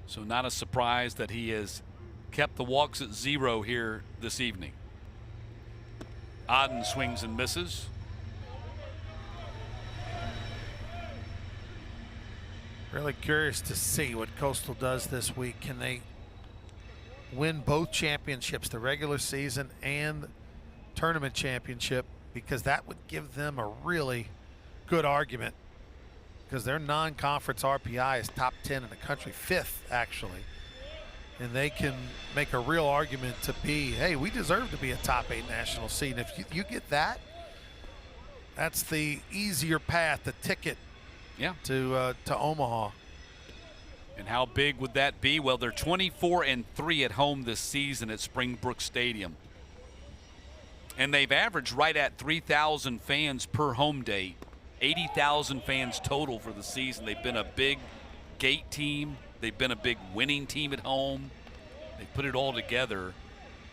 So not a surprise that he has kept the walks at 0 here this evening. Odden swings and misses. Really curious to see what Coastal does this week. Can they win both championships, the regular season and tournament championship? Because that would give them a really good argument, because their non-conference RPI is top 10 in the country, 5th actually. And they can make a real argument to be, hey, we deserve to be a top 8 national seed. And if you get that, that's the easier path, the ticket to Omaha. And how big would that be? Well, they're 24-3 at home this season at Springbrook Stadium. And they've averaged right at 3,000 fans per home date. 80,000 fans total for the season. They've been a big gate team. They've been a big winning team at home. They put it all together.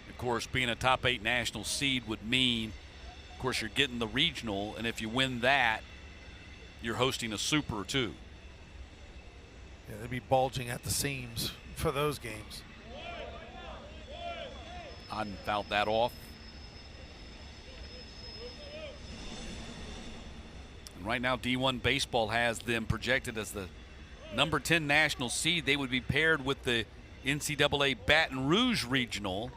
Of course, being a top 8 national seed would mean, of course, you're getting the regional, and if you win that, you're hosting a super too. Yeah, they'd be bulging at the seams for those games. Odden fouled that off. And right now, D1 baseball has them projected as the number 10 national seed. They would be paired with the NCAA Baton Rouge regional,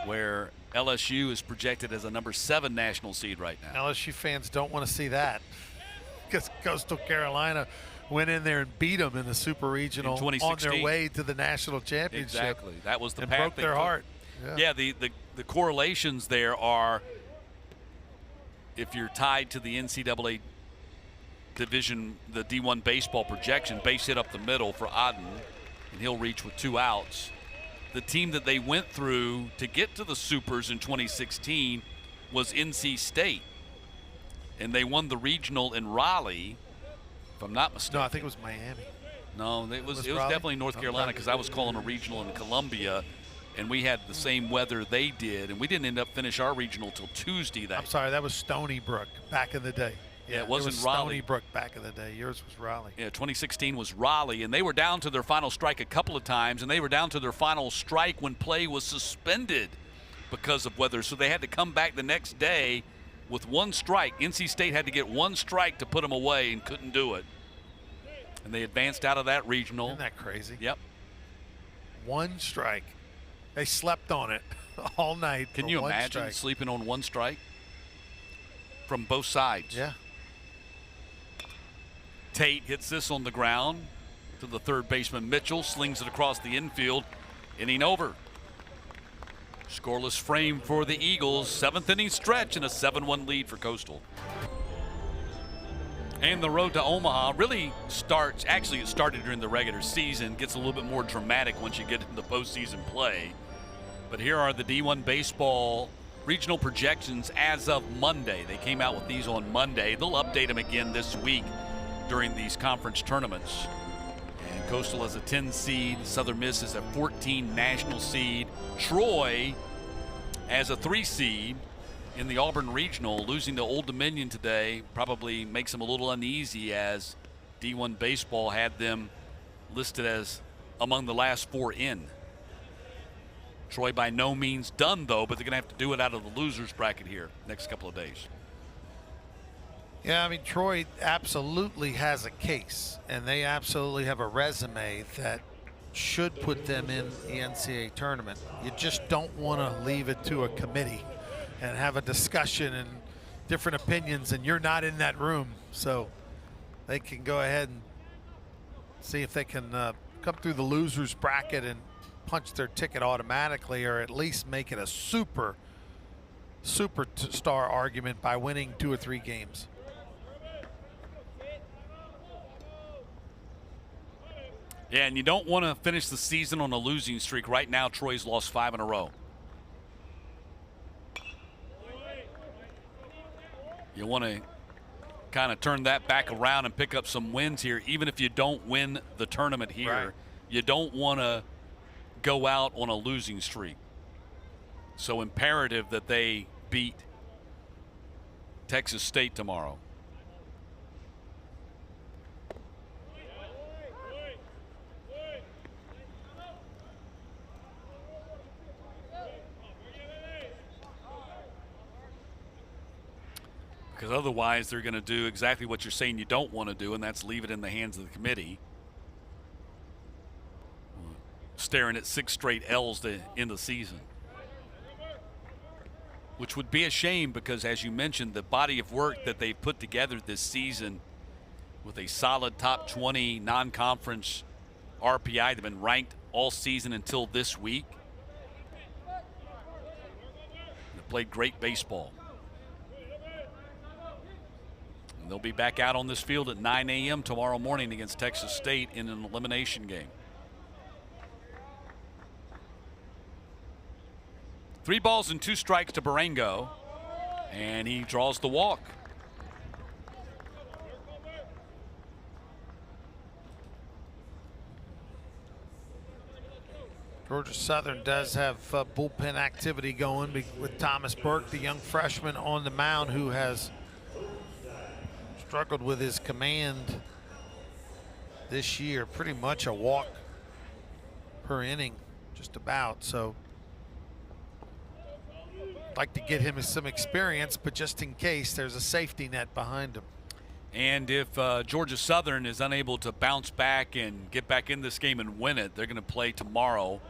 where LSU is projected as a number 7 national seed right now. LSU fans don't want to see that, because Coastal Carolina went in there and beat them in the Super Regional on their way to the national championship. Exactly. That was the and path broke they their took. heart. Yeah, the correlations there are, if you're tied to the NCAA the D1 baseball projection, base hit up the middle for Auden, and he'll reach with 2 outs. The team that they went through to get to the Supers in 2016 was NC State, and they won the regional in Raleigh, if I'm not mistaken. No, I think it was Miami. No, it was definitely North Carolina, because I was calling a regional in Columbia, and we had the same weather they did, and we didn't end up finish our regional till Tuesday. I'm sorry, that was Stony Brook back in the day. Yeah, it wasn't was Raleigh. Stony Brook back in the day. Yours was Raleigh. Yeah, 2016 was Raleigh, and they were down to their final strike a couple of times, and they were down to their final strike when play was suspended because of weather. So they had to come back the next day with 1 strike. NC State had to get 1 strike to put them away and couldn't do it. And they advanced out of that regional. Isn't that crazy? Yep. 1 strike. They slept on it all night. Can you imagine sleeping on 1 strike from both sides? Yeah. Tate hits this on the ground to the third baseman. Mitchell slings it across the infield. Inning over. Scoreless frame for the Eagles. 7th inning stretch and a 7-1 lead for Coastal. And the road to Omaha really starts, actually it started during the regular season, gets a little bit more dramatic once you get into postseason play. But here are the D1 baseball regional projections as of Monday. They came out with these on Monday. They'll update them again this week during these conference tournaments. And Coastal has a 10 seed, Southern Miss is a 14 national seed. Troy as a 3 seed in the Auburn Regional. Losing to Old Dominion today probably makes them a little uneasy, as D1 baseball had them listed as among the last 4 in. Troy by no means done though, but they're going to have to do it out of the losers bracket here next couple of days. Yeah, I mean, Troy absolutely has a case, and they absolutely have a resume that should put them in the NCAA tournament. You just don't want to leave it to a committee and have a discussion and different opinions, and you're not in that room. So they can go ahead and see if they can come through the losers bracket and punch their ticket automatically, or at least make it a super star argument by winning 2 or 3 games. Yeah, and you don't want to finish the season on a losing streak. Right now, Troy's lost 5 in a row. You want to kind of turn that back around and pick up some wins here, even if you don't win the tournament here. Right. You don't want to go out on a losing streak. So imperative that they beat Texas State tomorrow. Because otherwise they're going to do exactly what you're saying you don't want to do, and that's leave it in the hands of the committee. Staring at 6 straight L's to end the season. Which would be a shame, because as you mentioned, the body of work that they've put together this season with a solid top 20 non-conference RPI, they've been ranked all season until this week. They've played great baseball. They'll be back out on this field at 9 a.m. tomorrow morning against Texas State in an elimination game. 3 balls and 2 strikes to Barango, and he draws the walk. Georgia Southern does have bullpen activity going with Thomas Burke, the young freshman on the mound, who has struggled with his command this year. Pretty much a walk per inning, just about. So I'd like to get him some experience, but just in case, there's a safety net behind him. And if Georgia Southern is unable to bounce back and get back in this game and win it, they're going to play tomorrow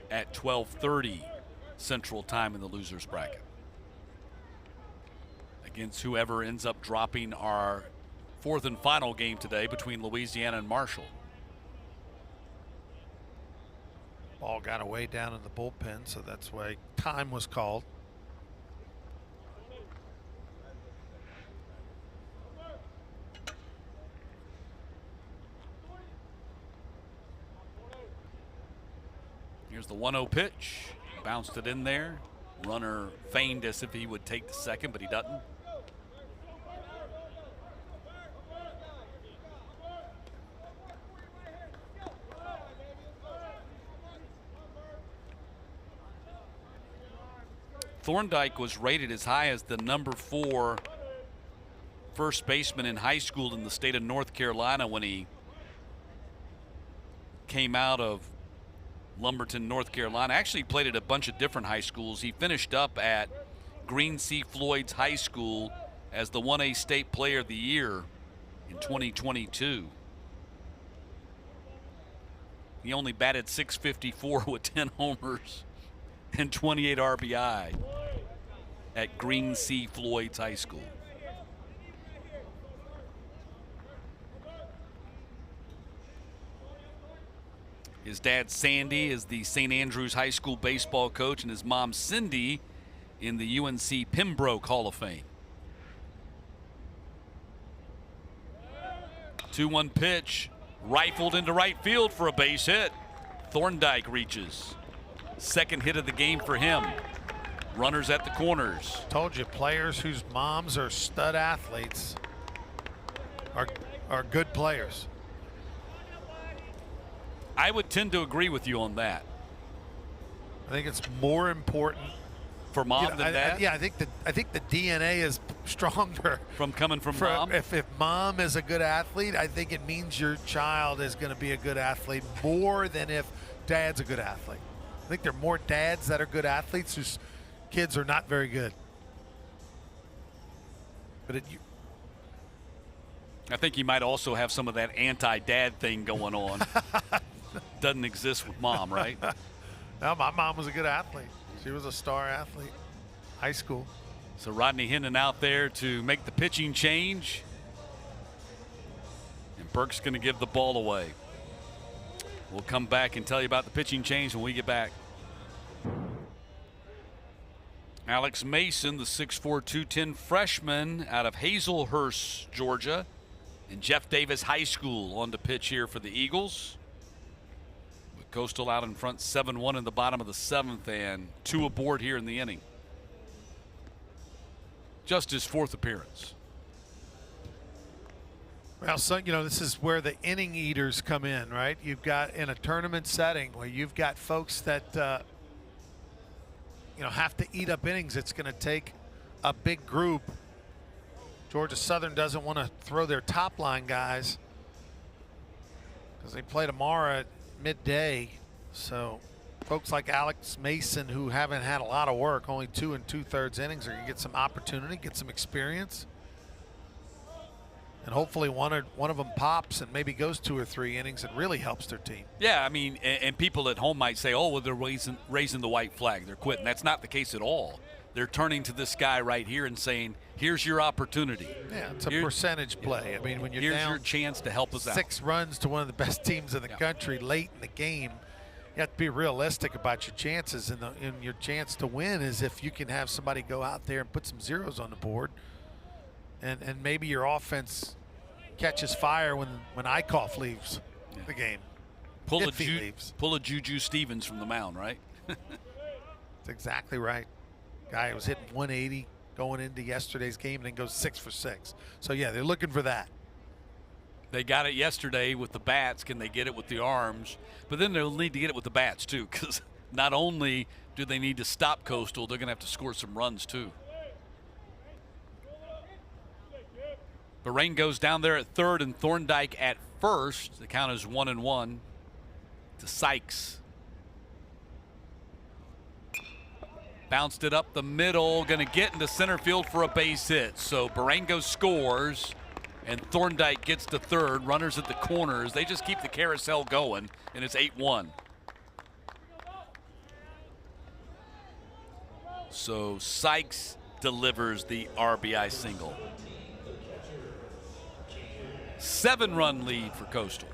at 12:30 Central Time in the losers bracket against whoever ends up dropping our 4th and final game today between Louisiana and Marshall. Ball got away down in the bullpen, so that's why time was called. Here's the 1-0 pitch. Bounced it in there. Runner feigned as if he would take the second, but he doesn't. Thorndike was rated as high as the #4 first baseman in high school in the state of North Carolina when he came out of Lumberton, North Carolina. Actually played at a bunch of different high schools. He finished up at Green C. Floyd's High School as the 1A State Player of the Year in 2022. He only batted .654 with 10 homers and 28 RBI at Green C. Floyd's High School. His dad, Sandy, is the St. Andrews High School baseball coach, and his mom, Cindy, in the UNC Pembroke Hall of Fame. 2-1 pitch, rifled into right field for a base hit. Thorndike reaches. Second hit of the game for him. Runners at the corners. Told you, players whose moms are stud athletes are good players. I would tend to agree with you on that. I think it's more important for mom than dad. I think the DNA is stronger from coming from mom. If mom is a good athlete, I think it means your child is going to be a good athlete more than if dad's a good athlete. I think there are more dads that are good athletes whose kids are not very good. But I think you might also have some of that anti-dad thing going on. Doesn't exist with mom, right? No, my mom was a good athlete. She was a star athlete, high school. So Rodney Hennon out there to make the pitching change. And Burke's going to give the ball away. We'll come back and tell you about the pitching change when we get back. Alex Mason, the 6'4", 210 freshman out of Hazelhurst, Georgia, and Jeff Davis High School on to pitch here for the Eagles. With Coastal out in front 7-1 in the bottom of the 7th and 2 aboard here in the inning. Just his 4th appearance. Well, so, this is where the inning eaters come in, right? You've got in a tournament setting where you've got folks that have to eat up innings. It's going to take a big group. Georgia Southern doesn't want to throw their top line guys because they play tomorrow at midday. So folks like Alex Mason, who haven't had a lot of work, only 2 2/3 innings, are going to get some opportunity, get some experience. And hopefully one of them pops and maybe goes 2 or 3 innings and really helps their team. Yeah, I mean, and people at home might say, oh, well, they're raising the white flag. They're quitting. That's not the case at all. They're turning to this guy right here and saying, here's your opportunity. Yeah, it's a percentage play. I mean, when you're here's down your chance to help us out. 6 runs to one of the best teams in the country late in the game, you have to be realistic about your chances. And your chance to win is if you can have somebody go out there and put some zeros on the board. And maybe your offense catches fire when Eikhoff leaves the game. Pull a Juju Stevens from the mound, right? That's exactly right. Guy was hitting 180 going into yesterday's game and then goes 6 for 6. So, yeah, they're looking for that. They got it yesterday with the bats. Can they get it with the arms? But then they'll need to get it with the bats, too, because not only do they need to stop Coastal, they're going to have to score some runs, too. The rain goes down there at third and Thorndike at first. The count is 1-1 to Sykes. Bounced it up the middle, going to get into center field for a base hit. So Barango scores, and Thorndike gets to third. Runners at the corners. They just keep the carousel going, and it's 8-1. So Sykes delivers the RBI single. 7-run lead for Coastal.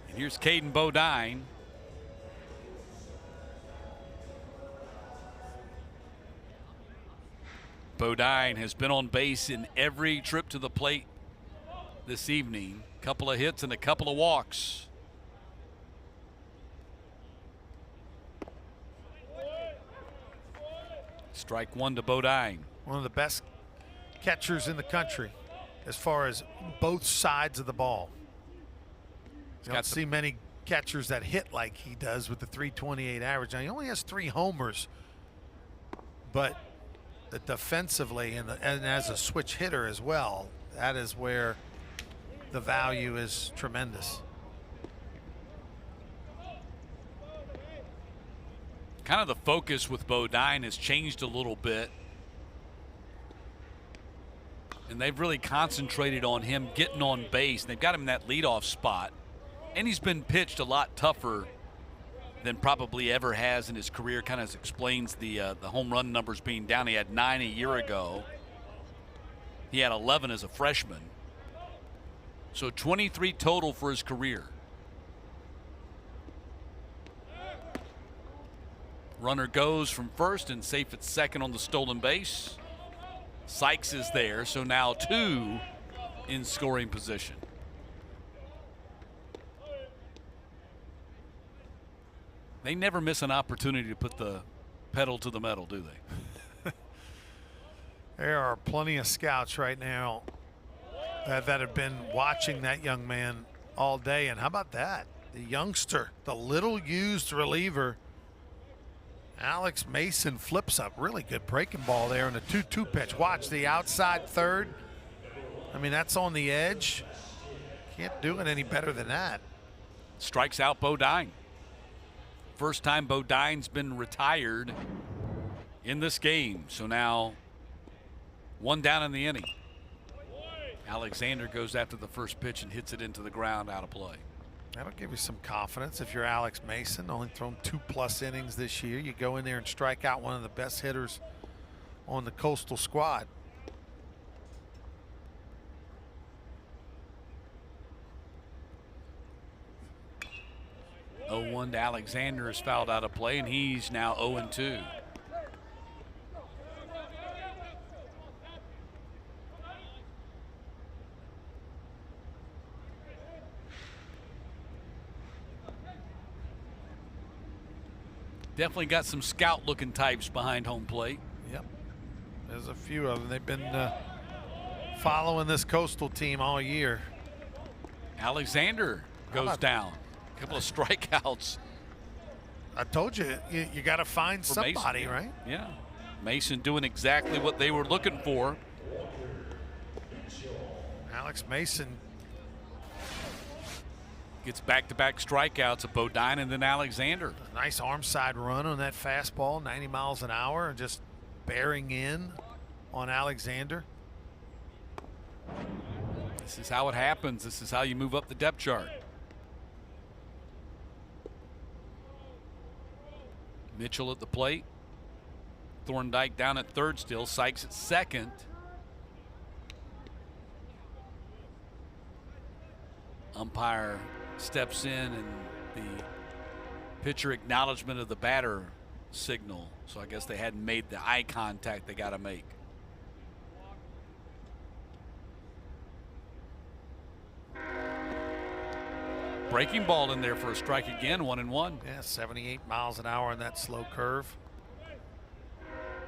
And here's Caden Bodine. Bodine has been on base in every trip to the plate this evening. Couple of hits and a couple of walks. Strike one to Bodine. One of the best catchers in the country as far as both sides of the ball. You don't see many catchers that hit like he does with the 328 average. Now, he only has 3 homers, but defensively and as a switch hitter as well, that is where the value is tremendous. Kind of the focus with Bodine has changed a little bit. And they've really concentrated on him getting on base. They've got him in that leadoff spot. And he's been pitched a lot tougher than probably ever has in his career. Kind of explains the home run numbers being down. He had 9 a year ago. He had 11 as a freshman. So 23 total for his career. Runner goes from first and safe at second on the stolen base. Sykes is there, so now 2 in scoring position. They never miss an opportunity to put the pedal to the metal, do they? There are plenty of scouts right now that have been watching that young man all day. And how about that? The youngster, the little used reliever, Alex Mason, flips up. Really good breaking ball there in the 2-2 pitch. Watch the outside third. I mean, that's on the edge. Can't do it any better than that. Strikes out Bodine. First time Bodine's been retired in this game. So now 1 down in the inning. Alexander goes after the first pitch and hits it into the ground out of play. That'll give you some confidence if you're Alex Mason, only thrown 2+ innings this year. You go in there and strike out one of the best hitters on the Coastal squad. Oh, 1 to Alexander is fouled out of play, and he's now 0-2. Definitely got some scout-looking types behind home plate. Yep, there's a few of them. They've been following this Coastal team all year. Alexander goes down. A couple of strikeouts. I told you, you got to find somebody, Mason, right? Yeah. Mason doing exactly what they were looking for. Alex Mason gets back-to-back strikeouts of Bodine and then Alexander. A nice arm side run on that fastball, 90 miles an hour, and just bearing in on Alexander. This is how it happens. This is how you move up the depth chart. Mitchell at the plate. Thorndike down at third still. Sykes at second. Umpire steps in and the pitcher acknowledgement of the batter signal. So I guess they hadn't made the eye contact they got to make. Breaking ball in there for a strike again, 1-1. Yeah, 78 miles an hour on that slow curve.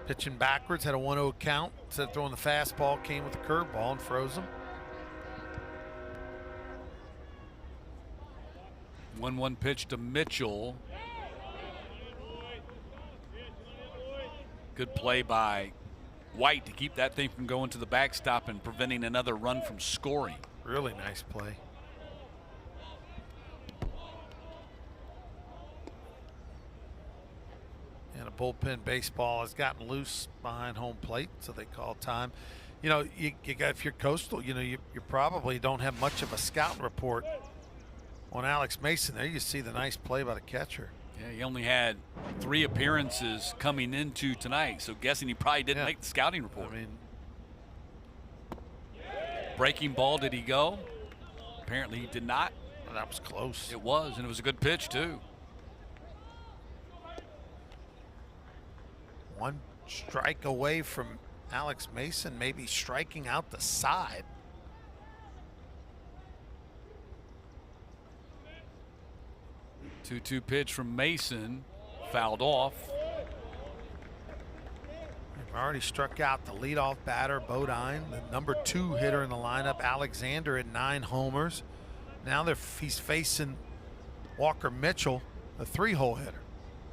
Pitching backwards, had a 1-0 count. Instead of throwing the fastball, came with the curveball and froze him. 1-1 pitch to Mitchell. Good play by White to keep that thing from going to the backstop and preventing another run from scoring. Really nice play. And a bullpen baseball has gotten loose behind home plate, so they call time. You know, you got, if you're Coastal, you know, you probably don't have much of a scouting report on Alex Mason. There you see the nice play by the catcher. Yeah, he only had 3 appearances coming into tonight, so guessing he probably didn't make the scouting report. I mean, breaking ball, did he go? Apparently he did not. well, that was close. It was, and it was a good pitch too. One strike away from Alex Mason, maybe striking out the side. Two-two pitch from Mason, fouled off. Already struck out the leadoff batter, Bodine, the number 2 hitter in the lineup, Alexander at 9 homers. Now he's facing Walker Mitchell, a 3-hole hitter.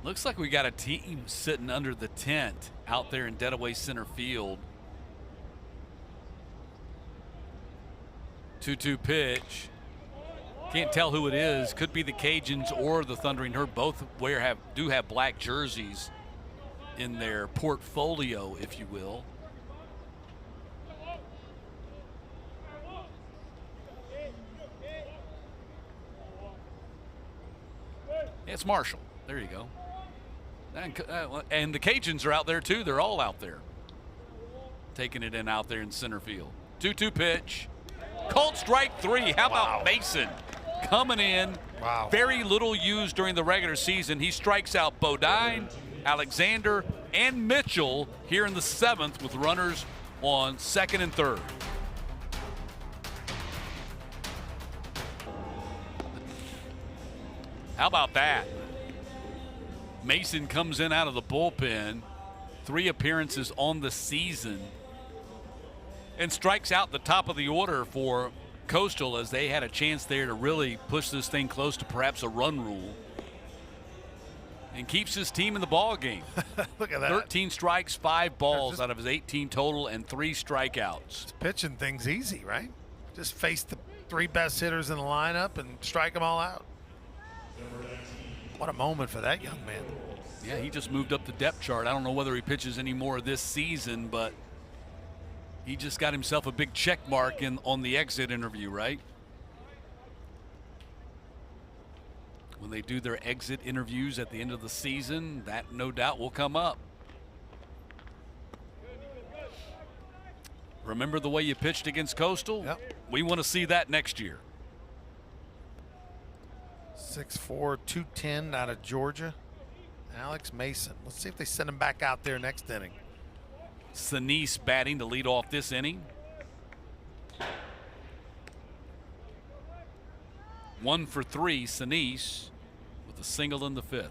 Looks like we got a team sitting under the tent out there in dead-away center field. 2-2 pitch. Can't tell who it is. Could be the Cajuns or the Thundering Herd. Both do have black jerseys in their portfolio, if you will. It's Marshall. There you go. And the Cajuns are out there too. They're all out there, taking it in out there in center field. 2-2 pitch. Called strike 3. How about Mason coming in? Wow. Very little used during the regular season. He strikes out Bodine, Alexander, and Mitchell here in the 7th with runners on 2nd and 3rd. How about that? Mason comes in out of the bullpen, 3 appearances on the season, and strikes out the top of the order for Coastal as they had a chance there to really push this thing close to perhaps a run rule, and keeps his team in the ball game. Look at that. 13 strikes, 5 balls out of his 18 total, and 3 strikeouts. Just pitching things easy, right? Just face the 3 best hitters in the lineup and strike them all out. What a moment for that young man. Yeah, he just moved up the depth chart. I don't know whether he pitches any more this season, but he just got himself a big check mark on the exit interview, right? When they do their exit interviews at the end of the season, that no doubt will come up. Remember the way you pitched against Coastal? Yep. We want to see that next year. 6'4", 210 out of Georgia. Alex Mason. Let's see if they send him back out there next inning. Sinise batting to lead off this inning. 1 for 3, Sinise with a single in the 5th.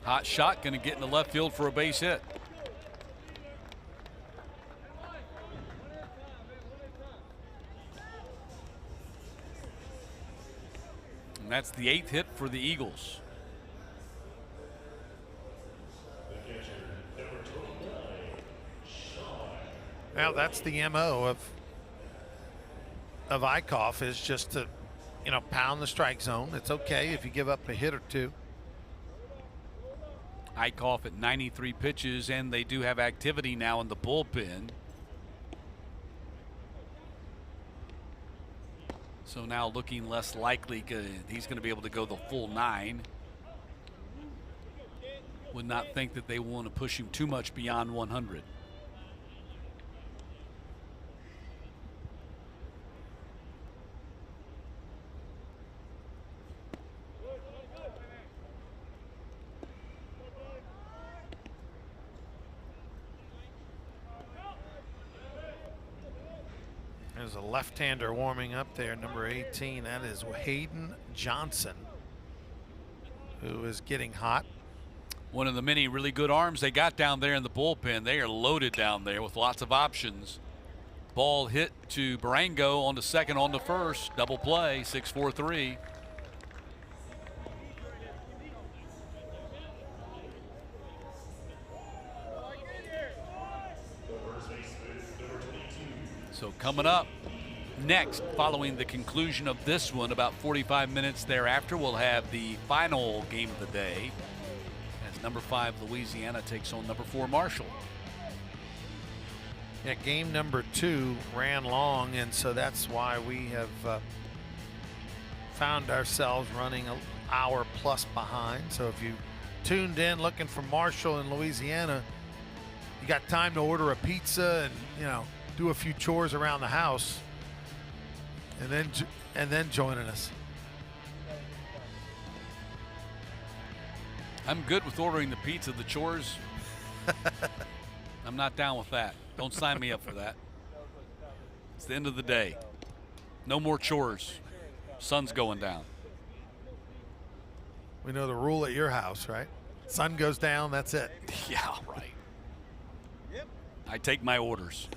Hot shot, going to get in the left field for a base hit. And that's the 8th hit for the Eagles. Well, that's the MO of Eikhoff, is just to, pound the strike zone. It's okay if you give up a hit or 2. Eikhoff at 93 pitches, and they do have activity now in the bullpen. So now looking less likely he's going to be able to go the full 9. Would not think that they want to push him too much beyond 100. There's a left-hander warming up there, number 18. That is Hayden Johnson, who is getting hot. One of the many really good arms they got down there in the bullpen. They are loaded down there with lots of options. Ball hit to Barango on the 2nd, on the 1st. Double play, 6-4-3. So coming up next, following the conclusion of this one, about 45 minutes thereafter, we'll have the final game of the day as number 5 Louisiana takes on number 4 Marshall. Yeah, game number 2 ran long, and so that's why we have found ourselves running an hour plus behind. So if you tuned in looking for Marshall in Louisiana, you got time to order a pizza and, do a few chores around the house, and then joining us. I'm good with ordering the pizza. The chores, I'm not down with that. Don't sign me up for that. It's the end of the day. No more chores. Sun's going down. We know the rule at your house, right? Sun goes down, that's it. Yeah, right. I take my orders.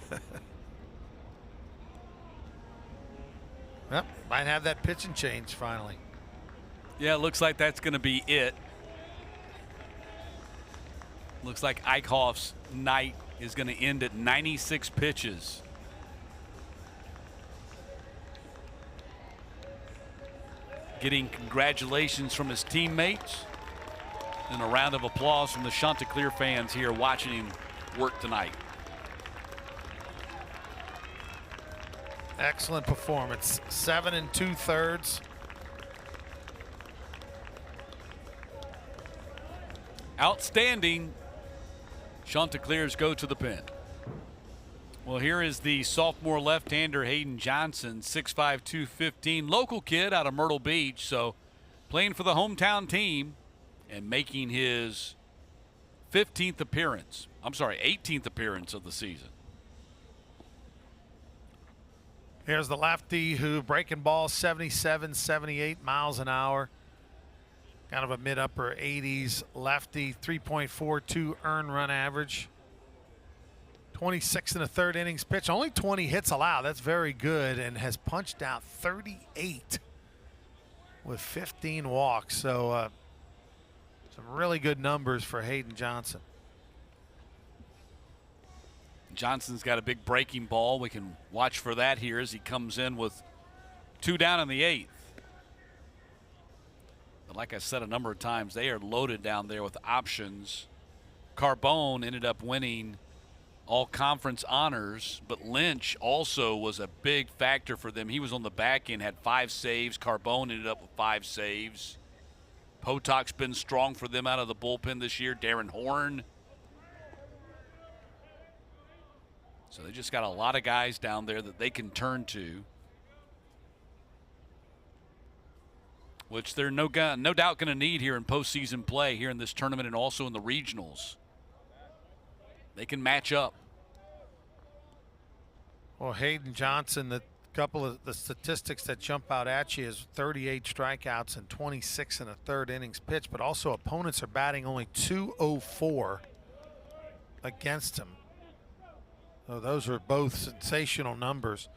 Yep, might have that pitching change finally. Yeah, it looks like that's going to be it. Looks like Eikhoff's night is going to end at 96 pitches. Getting congratulations from his teammates and a round of applause from the Chanticleer fans here watching him work tonight. Excellent performance. 7 2/3. Outstanding. Chanticleers go to the pen. Well, here is the sophomore left-hander Hayden Johnson, 6'5", 215, local kid out of Myrtle Beach, so playing for the hometown team and making his 18th appearance of the season. Here's the lefty who breaking balls 77, 78 miles an hour. Kind of a mid-upper 80s lefty, 3.42 earned run average. 26 1/3 innings pitched, only 20 hits allowed. That's very good, and has punched out 38 with 15 walks. So some really good numbers for Hayden Johnson. Johnson's got a big breaking ball. We can watch for that here as he comes in with 2 down in the 8th. But like I said a number of times, they are loaded down there with options. Carbone ended up winning all conference honors, but Lynch also was a big factor for them. He was on the back end, had 5 saves. Carbone ended up with 5 saves. Potok's been strong for them out of the bullpen this year. Darren Horn. So they just got a lot of guys down there that they can turn to, which they're no doubt going to need here in postseason play here in this tournament and also in the regionals. They can match up. Well, Hayden Johnson, the couple of the statistics that jump out at you is 38 strikeouts and 26 1/3 innings pitched, but also opponents are batting only .204 against him. So those are both sensational numbers.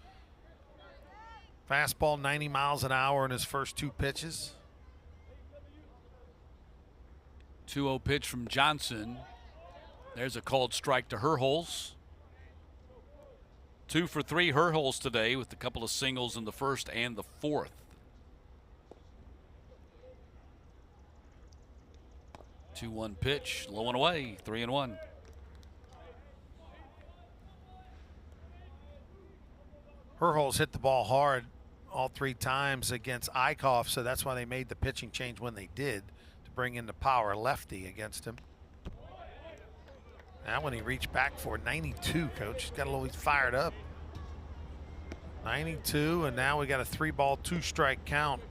Fastball 90 miles an hour in his first 2 pitches. 2-0 pitch from Johnson. There's a called strike to Herholz. 2 for 3 Herholz today with a couple of singles in the first and the 4th. Two-one pitch, low and away, 3-1. Herholz hit the ball hard all 3 times against Eikhoff, so that's why they made the pitching change when they did to bring in the power lefty against him. Now when he reached back for 92, coach, he's got a little, he's fired up. 92, and now we got a 3-ball, 2-strike count.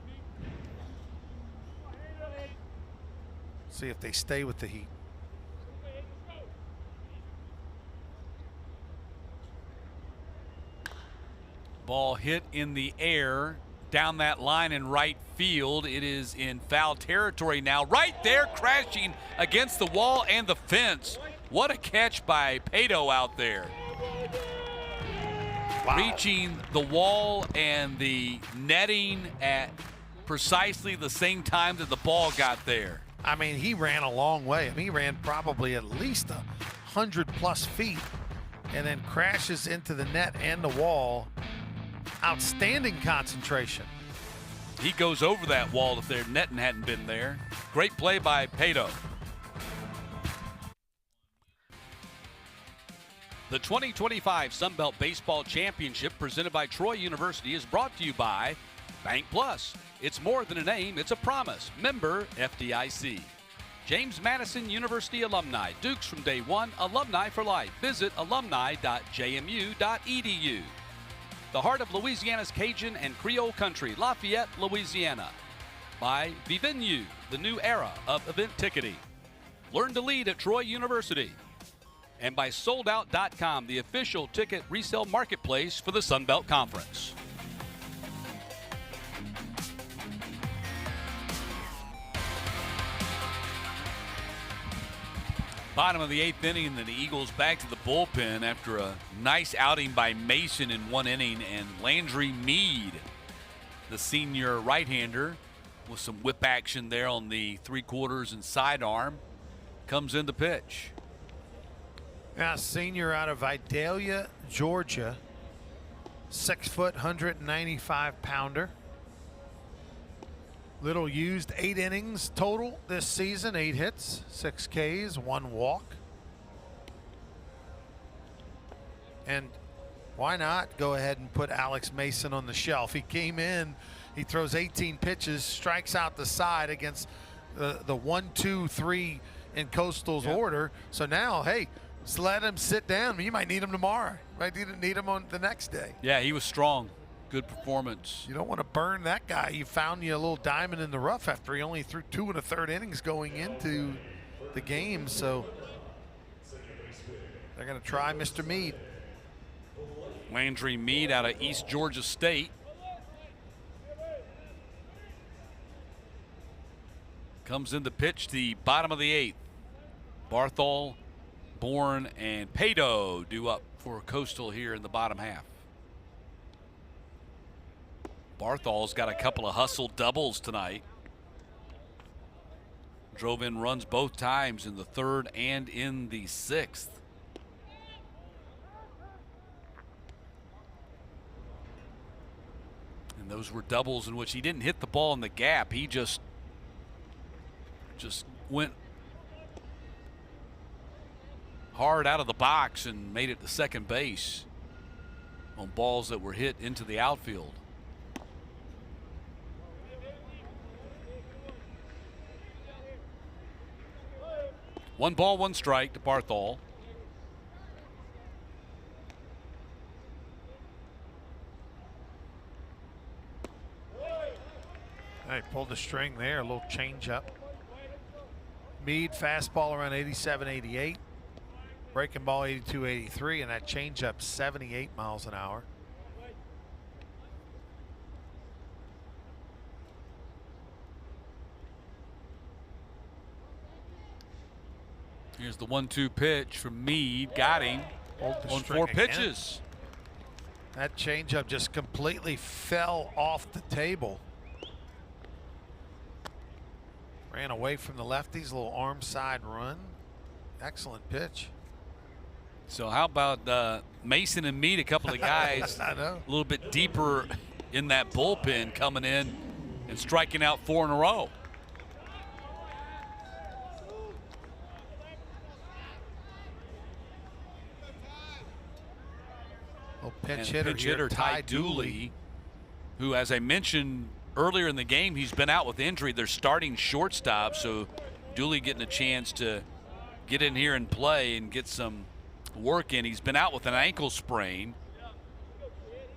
See if they stay with the heat. Ball hit in the air down that line in right field. It is in foul territory now. Right there, crashing against the wall and the fence. What a catch by Pato out there. Wow. Reaching the wall and the netting at precisely the same time that the ball got there. I mean, he ran a long way. I mean, he ran probably at least 100+ feet and then crashes into the net and the wall. Outstanding concentration. He goes over that wall if their netting hadn't been there. Great play by Pato. The 2025 Sun Belt Baseball Championship presented by Troy University is brought to you by Bank Plus. It's more than a name, it's a promise. Member FDIC. James Madison University alumni. Dukes from day one, alumni for life. Visit alumni.jmu.edu. The heart of Louisiana's Cajun and Creole country, Lafayette, Louisiana. By Vivenue, the new era of event ticketing. Learn to lead at Troy University. and by SoldOut.com, the official ticket resale marketplace for the Sun Belt Conference. Bottom of the 8th inning, and the Eagles back to the bullpen after a nice outing by Mason in 1 inning, and Landry Mead, the senior right-hander, with some whip action there on the 3/4 and sidearm, comes in to pitch. Yeah, senior out of Vidalia, Georgia, 6 foot, 195 pounder. Little used, 8 innings total this season, 8 hits, 6 Ks, 1 walk. And why not go ahead and put Alex Mason on the shelf? He came in, he throws 18 pitches, strikes out the side against the 1, 2, 3 in Coastal's order. So now, hey, just let him sit down. You might need him tomorrow. You might need him on the next day. Yeah, he was strong. Good performance. You don't want to burn that guy. You found you a little diamond in the rough after he only threw 2 1/3 innings going into the game. So they're going to try Mr. Mead. Landry Mead out of East Georgia State. Comes in to pitch the bottom of the 8th. Barthol, Bourne, and Pato due up for Coastal here in the bottom half. Barthol's got a couple of hustle doubles tonight. Drove in runs both times in the 3rd and in the 6th. And those were doubles in which he didn't hit the ball in the gap. He just went hard out of the box and made it to second base on balls that were hit into the outfield. One ball, one strike to Barthol. He pulled the string there, a little change up. Mead fastball around 87, 88. Breaking ball 82, 83, and that change up 78 miles an hour. Here's the 1-2 pitch from Mead. Got him on 4 pitches. That changeup just completely fell off the table. Ran away from the lefties, a little arm side run. Excellent pitch. So how about Mason and Mead, a couple of guys I know. a little bit deeper in that bullpen, coming in and striking out 4 in a row. Pitch hitter Ty Dooley, who, as I mentioned earlier in the game, he's been out with injury. They're starting shortstop, so Dooley getting a chance to get in here and play and get some work in. He's been out with an ankle sprain,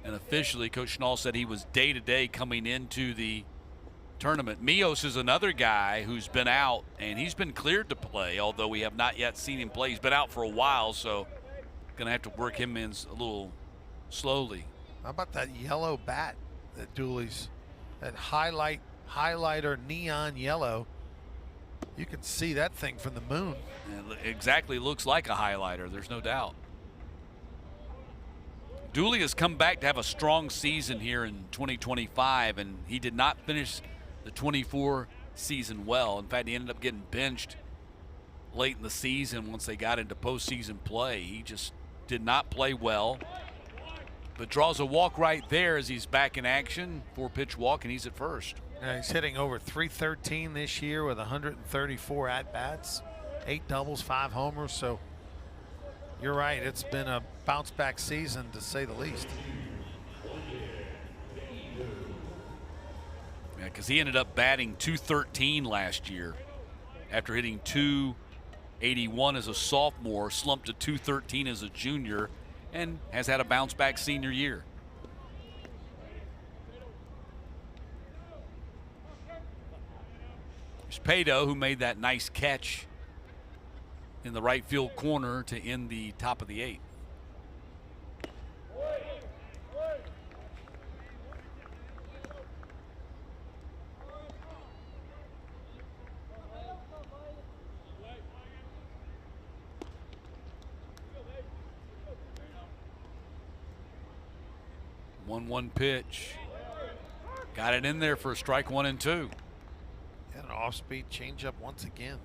and officially Coach Schnall said he was day-to-day coming into the tournament. Mios is another guy who's been out, and he's been cleared to play, although we have not yet seen him play. He's been out for a while, so going to have to work him in a little slowly. How about that yellow bat that Dooley's, that highlighter neon yellow? You can see that thing from the moon. It exactly looks like a highlighter, there's no doubt. Dooley has come back to have a strong season here in 2025, and he did not finish the 24 season well. In fact, he ended up getting benched late in the season once they got into postseason play. He just did not play well, but draws a walk right there as he's back in action. 4-pitch walk, and he's at first. Yeah, he's hitting over .313 this year with 134 at-bats, 8 doubles, 5 homers. So you're right, it's been a bounce-back season to say the least. Yeah, because he ended up batting .213 last year after hitting .281 as a sophomore, slumped to .213 as a junior, and has had a bounce-back senior year. There's Pato, who made that nice catch in the right field corner to end the top of the 8th. One pitch. Got it in there for a strike 1 and 2. And an off-speed changeup once again.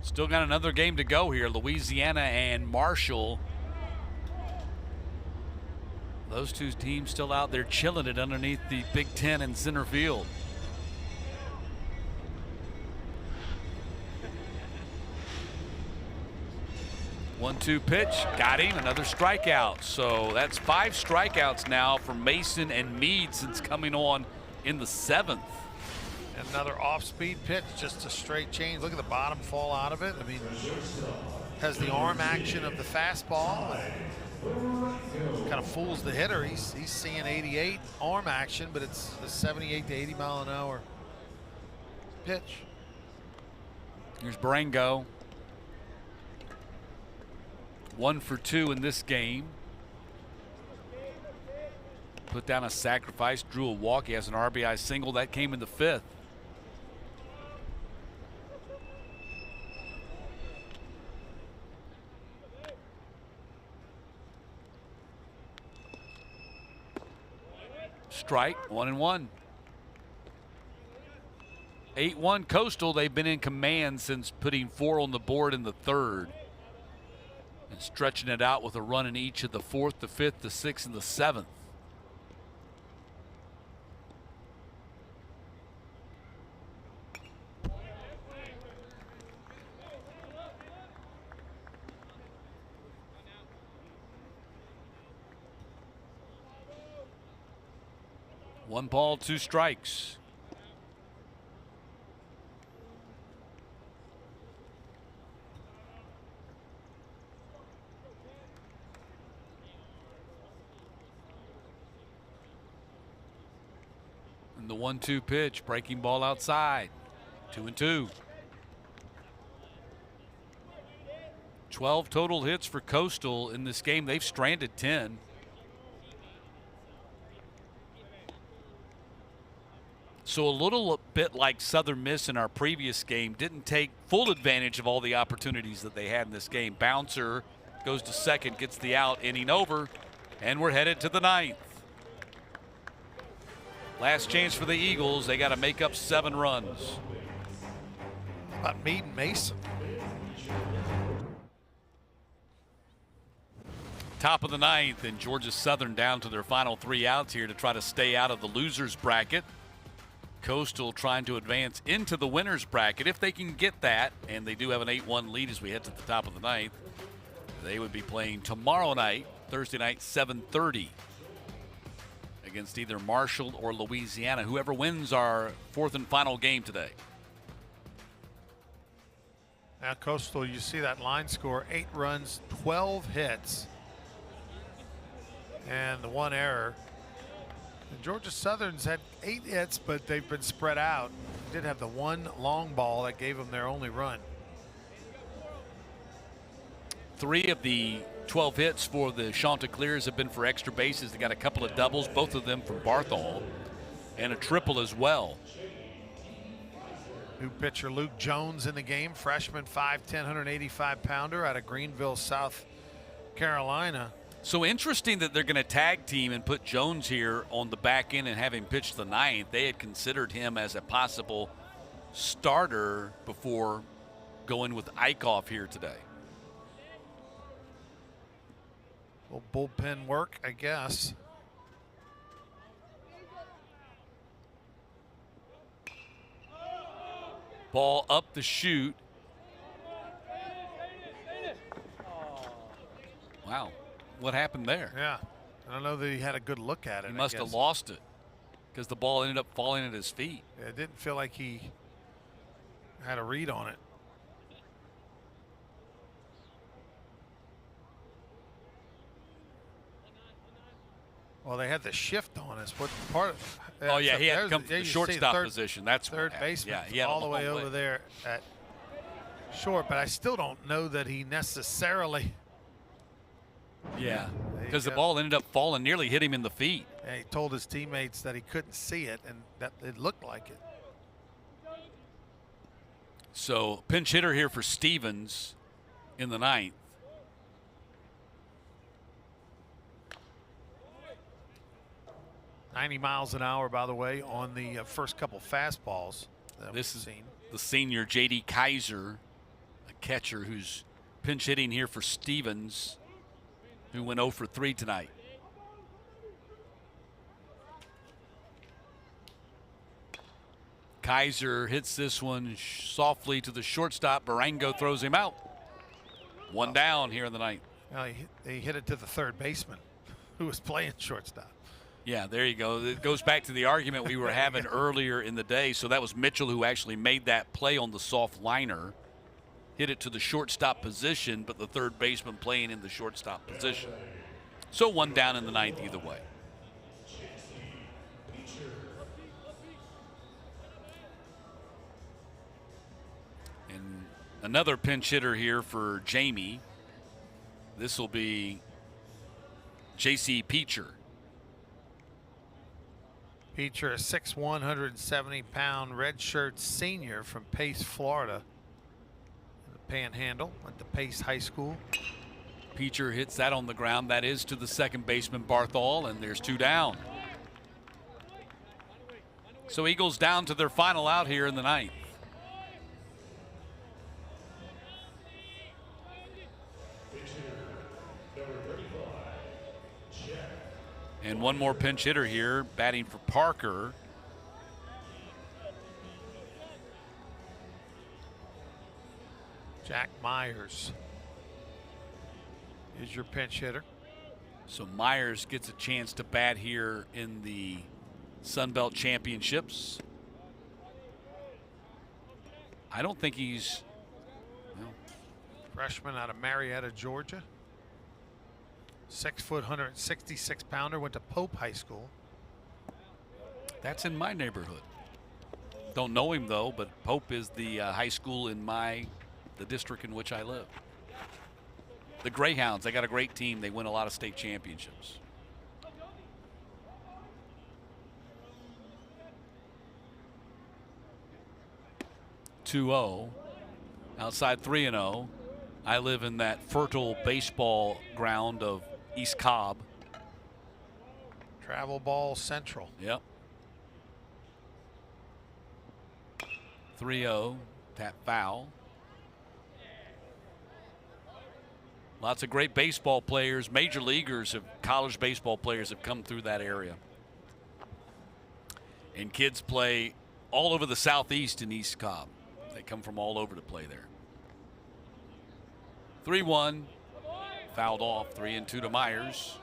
Still got another game to go here. Louisiana and Marshall. Those two teams still out there chilling it underneath the Big Ten in center field. One-two pitch, got him, another strikeout. So that's 5 strikeouts now from Mason and Meade since coming on in the 7th. Another off-speed pitch, just a straight change. Look at the bottom fall out of it. I mean, has the arm action of the fastball. Kind of fools the hitter. He's seeing 88 arm action, but it's a 78 to 80 mile an hour pitch. Here's Barango. 1 for 2 in this game. Put down a sacrifice, drew a walk. He has an RBI single. That came in the 5th. Strike, 1-1. 8-1 Coastal. They've been in command since putting 4 on the board in the 3rd. And stretching it out with a run in each of the 4th, the 5th, the 6th, and the 7th. One ball, 2 strikes. And the 1-2 pitch, breaking ball outside. 2-2. 12 total hits for Coastal in this game. They've stranded 10. So a little bit like Southern Miss in our previous game, didn't take full advantage of all the opportunities that they had in this game. Bouncer goes to second, gets the out, inning over, and we're headed to the 9th. Last chance for the Eagles. They got to make up 7 runs. How about Meade and Mason? Top of the 9th, and Georgia Southern down to their final 3 outs here to try to stay out of the losers bracket. Coastal trying to advance into the winners bracket. If they can get that, and they do have an 8-1 lead as we head to the top of the 9th, they would be playing tomorrow night, Thursday night, 7:30, against either Marshall or Louisiana, whoever wins our 4th and final game today. Now Coastal, you see that line score, 8 runs, 12 hits, and the 1 error. And Georgia Southern's had 8 hits, but they've been spread out. They did have the 1 long ball that gave them their only run. 3 of the 12 hits for the Chanticleers have been for extra bases. They got a couple of doubles, both of them from Barthol, and a triple as well. New pitcher Luke Jones in the game, freshman, 5'10", 185-pounder out of Greenville, South Carolina. So interesting that they're going to tag team and put Jones here on the back end and have him pitch the 9th. They had considered him as a possible starter before going with Eikhoff here today. Little bullpen work, I guess. Ball up the chute. Wow. What happened there? Yeah, I don't know that he had a good look at it. He must have lost it. because the ball ended up falling at his feet. It didn't feel like he had a read on it. Well, they had the shift on us. What part of? Oh yeah, he had to come from the shortstop position. That's third baseman. Yeah, all the way over there at short. But I still don't know that he necessarily. Yeah, because the ball ended up falling, nearly hit him in the feet. Yeah, he told his teammates that he couldn't see it, and that it looked like it. So pinch hitter here for Stevens in the 9th. .90 miles an hour, by the way, on the first couple fastballs. This is the senior J.D. Kaiser, a catcher who's pinch hitting here for Stevens, who went 0 for 3 tonight. Kaiser hits this one softly to the shortstop. Barango throws him out. One down here in the 9th. He hit it to the third baseman, who was playing shortstop. Yeah, there you go. It goes back to the argument we were having earlier in the day. So that was Mitchell who actually made that play on the soft liner. Hit it to the shortstop position, but the third baseman playing in the shortstop position. So one down in the 9th either way. And another pinch hitter here for Jamie. This will be J.C. Peacher. Peacher, a 6'1", 170-pound redshirt senior from Pace, Florida. In the Panhandle, went to Pace High School. Peacher hits that on the ground. That is to the second baseman, Barthol, and there's 2 down. So Eagles down to their final out here in the 9th. And one more pinch hitter here, batting for Parker. Jack Myers is your pinch hitter. So Myers gets a chance to bat here in the Sun Belt Championships. I don't think he's... Well, freshman out of Marietta, Georgia. 6 foot, 166 pounder, went to Pope High School. That's in my neighborhood. Don't know him though, but Pope is the high school in the district in which I live. The Greyhounds, they got a great team. They win a lot of state championships. (2-0) outside 3-0. I live in that fertile baseball ground of East Cobb. Travel ball central. Yep. 3-0, tap foul. Lots of great baseball players, major leaguers, college baseball players have come through that area. And kids play all over the southeast in East Cobb. They come from all over to play there. 3-1, fouled off, 3-2 to Myers.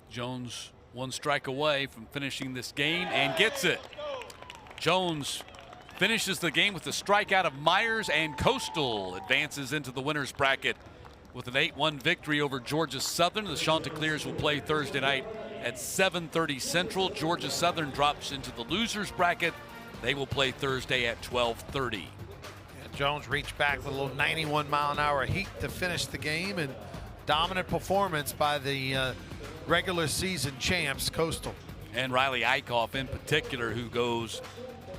Jones 1 strike away from finishing this game and gets it. Jones finishes the game with a strikeout of Myers, and Coastal advances into the winner's bracket with an 8-1 victory over Georgia Southern. The Chanticleers will play Thursday night at 7:30 Central. Georgia Southern drops into the loser's bracket. They will play Thursday at 12:30. Yeah, Jones reached back with a little 91-mile-an-hour heat to finish the game, and dominant performance by the regular season champs, Coastal. And Riley Eikhoff in particular, who goes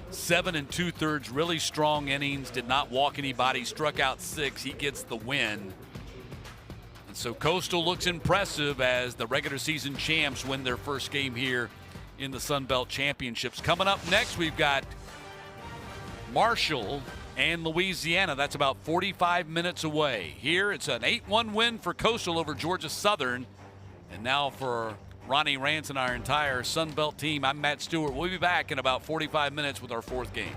7 2/3, really strong innings, did not walk anybody, struck out 6. He gets the win. And so Coastal looks impressive as the regular season champs win their first game here in the Sun Belt Championships. Coming up next, we've got Marshall and Louisiana. That's about 45 minutes away. Here, it's an 8-1 win for Coastal over Georgia Southern. And now for Ronnie Rance and our entire Sun Belt team, I'm Matt Stewart. We'll be back in about 45 minutes with our fourth game.